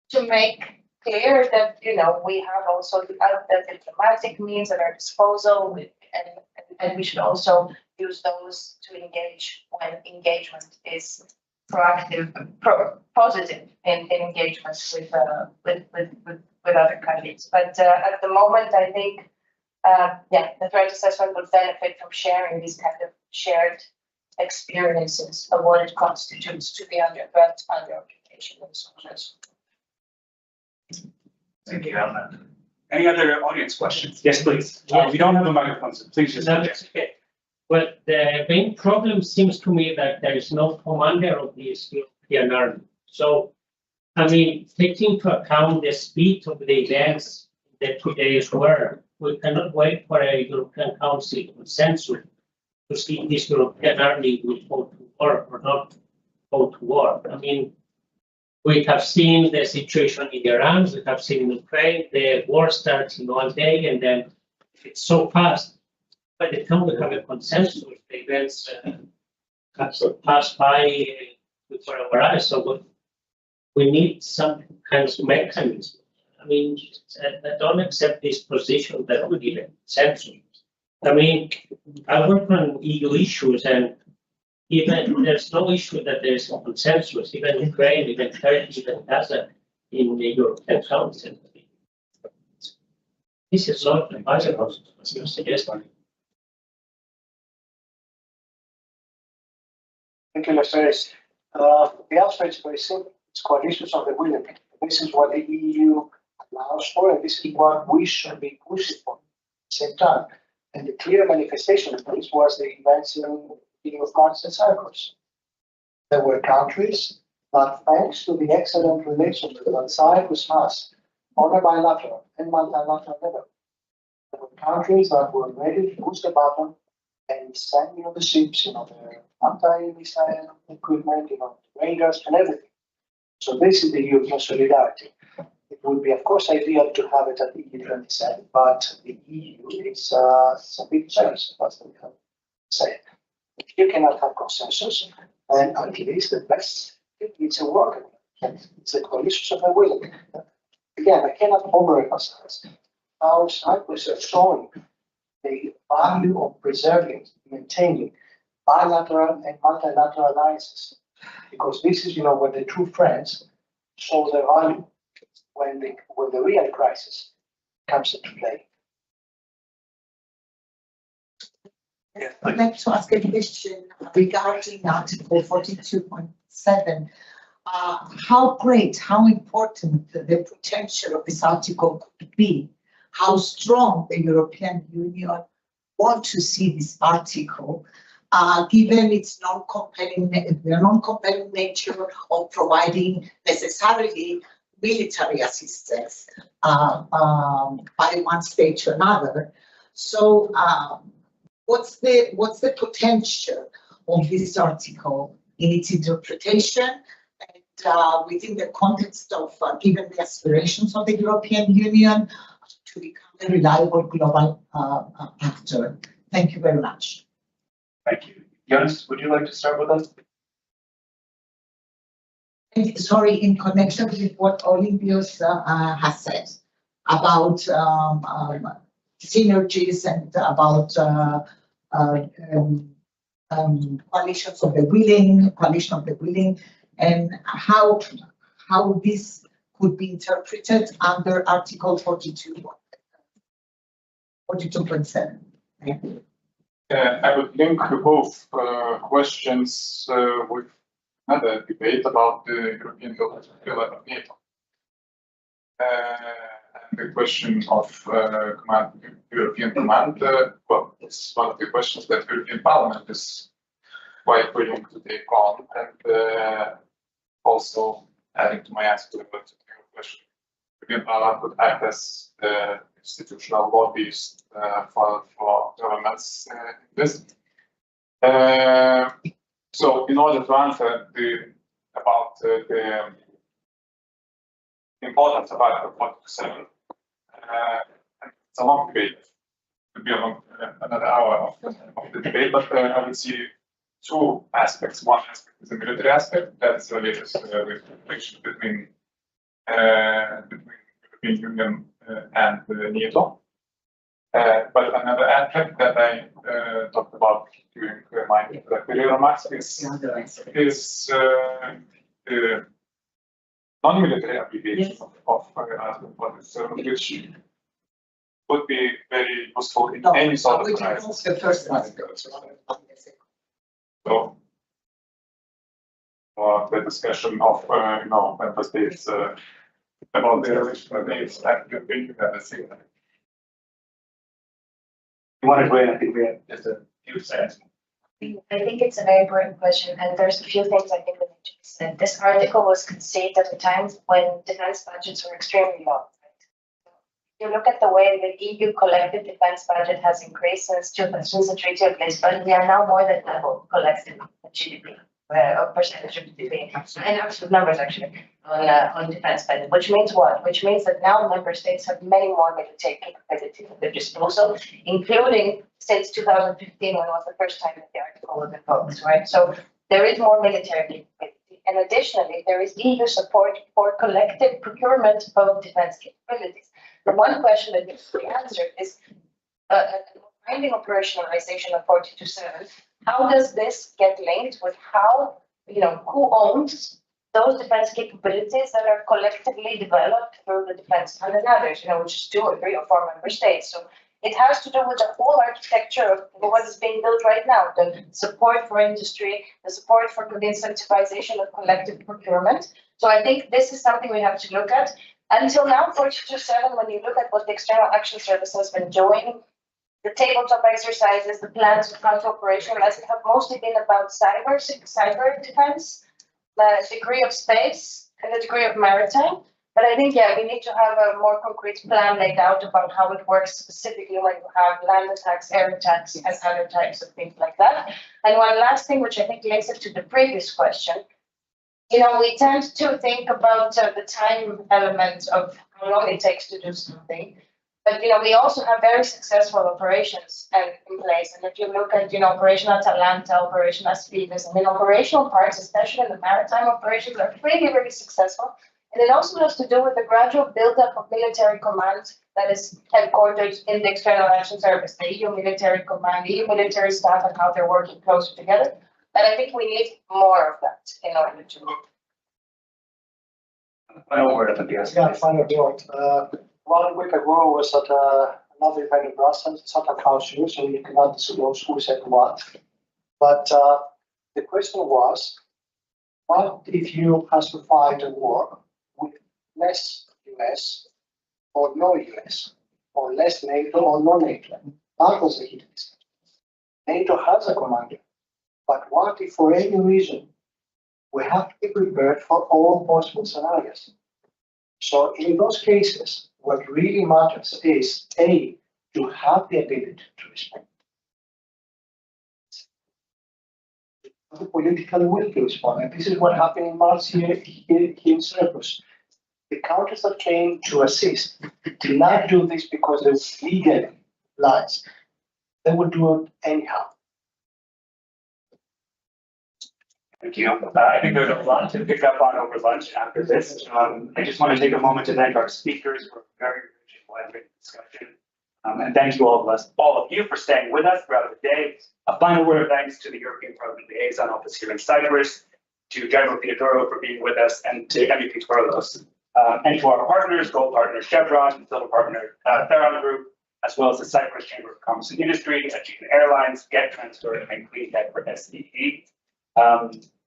to make clear that, we have also the diplomatic means at our disposal, and we should also use those to engage when engagement is proactive, positive in engagements with other countries. But at the moment, I think, the threat assessment would benefit from sharing these kind of shared experiences of what it constitutes to be under threat, under occupation, and so on. Thank you, Anna. Any other audience questions? Yes, please. We don't have a microphone, so please just. No, it's okay. Well, the main problem seems to me that there is no commander of this European army. So, I mean, taking into account the speed of the events that today's world, we cannot wait for a European Council consensus to see if this European army will go to war or not go to war. I mean, we have seen the situation in Iran, we have seen in Ukraine, the war starts in 1 day and then it's so fast. By the time we have a consensus, the events have passed by before our eyes. So we need some kind of mechanism. I mean, I don't accept this position that we need a consensus. I mean, I work on EU issues and even there's no issue that there's a consensus, even Ukraine, even Turkey, even Gaza in the European Council. This is not advisable, as you suggest. Thank you, Mercedes. The answer is very simple. It's coalitions of the willing. This is what the EU allows for, and this is what we should be pushing for at the same time. And the clear manifestation of this was the events in the beginning of March in Cyprus. There were countries, but thanks to the excellent relations that Cyprus has on a bilateral and multilateral level, there were countries that were ready to push the button and send the ships, the anti-missile equipment, the radars and everything. So this is the European solidarity. It would be, of course, ideal to have it at the EU27, but the EU is a big challenge. That's what we have to say. If you cannot have consensus, then at least the best, it's a work. It's a coalition of the willing. Again, I cannot overemphasize how Cyprus is showing the value of preserving, maintaining bilateral and multilateral alliances, because this is, where the true friends show their value when the real crisis comes into play. I'd like to ask a question regarding Article 42.7. How great, how important the potential of this article could be? How strong the European Union want to see this article, given its non-compelling nature of providing necessarily military assistance by one state to another. So what's the potential of this article in its interpretation and within the context of given the aspirations of the European Union to become a reliable global actor? Thank you very much. Thank you. Jonas, would you like to start with us? Sorry, in connection with what Olympios has said about synergies and about coalitions of the willing, and how this could be interpreted under Article 42.7. I would link both questions with another debate about the European pillar of NATO. And the question of European command, well, it's one of the questions that European Parliament is quite willing to take on, and also adding to my answer to the question, European Parliament would act as the institutional lobbyist for governments in this. So, in order to answer about the importance of Article 47, it's a long debate. It would be another hour of the debate, but I would see two aspects. One aspect is the military aspect, that's related with the relation between European Union and NATO. But another aspect that I talked about during my introductory remarks is the non-military application of Article 47, which would be very useful in any sort of crisis. The first aspect. So, the discussion of member states about the original dates that you've been at the same time. You want to go in? I think we have just a few seconds. I think it's a very important question, and there's a few things I think that need to be said. This article was conceived at a time when defense budgets were extremely low. You look at the way the EU collective defense budget has increased since the Treaty of Lisbon, we are now more than double collective GDP, percentage of GDP, and absolute numbers actually, on defense spending, which means what? Which means that now member states have many more military capabilities at their disposal, including since 2015, when it was the first time that the article was invoked, right? So there is more military capability. And additionally, there is EU support for collective procurement of defense capabilities. The one question that needs to be answered is finding operationalization of 42.7. How does this get linked with how, who owns those defense capabilities that are collectively developed through the defense fund and others, which is 2 or 3 or 4 member states. So it has to do with the whole architecture of what is being built right now, the support for industry, the support for the incentivization of collective procurement. So I think this is something we have to look at. Until now, 42.7, when you look at what the External Action Service has been doing, the tabletop exercises, the plans of counter operationalizing have mostly been about cyber defense, the degree of space, and the degree of maritime. But I think, we need to have a more concrete plan laid out about how it works specifically when you have land attacks, air attacks, and other types of things like that. And one last thing, which I think links it to the previous question, we tend to think about the time element of how long it takes to do something. But, we also have very successful operations in place. And if you look at, Operation Atalanta, Operation Aspides, operational parts, especially in the maritime operations, are really, really successful. And it also has to do with the gradual buildup of military command that is headquartered in the External Action Service, the EU military command, the EU military staff, and how they're working closer together. And I think we need more of that in order to move. Final word at the end. Yeah, final word. 1 week ago, I was at another event in Brussels. It's not a council, so you cannot disclose who said what. But the question was, what if Europe has to fight a war with less US or no US, or less NATO or no NATO? That was the heated discussion. NATO has a commander, but what if for any reason we have to be prepared for all possible scenarios? So in those cases, what really matters is A, to have the ability to respond. The political will to respond. And this is what happened in March here in Cyprus. The countries that came to assist did not do this because there was legal lines. They would do it anyhow. Thank you. I think there's a lot to pick up on over lunch after this. I just want to take a moment to thank our speakers for a very rich and wide-ranging discussion. And thank you all of you for staying with us throughout the day. A final word of thanks to the European Parliament Liaison Office here in Cyprus, to General Theodoro for being with us, and to MEP Torlos, and to our partners, gold partner Chevron, and silver partner Theron Group, as well as the Cyprus Chamber of Commerce and Industry, Aegean Airlines, Get Transfer, and Clean Tech for SEE.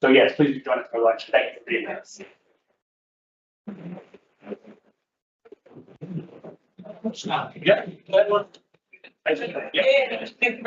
So yes, please do join us for lunch. Thank you for being with us. Yeah.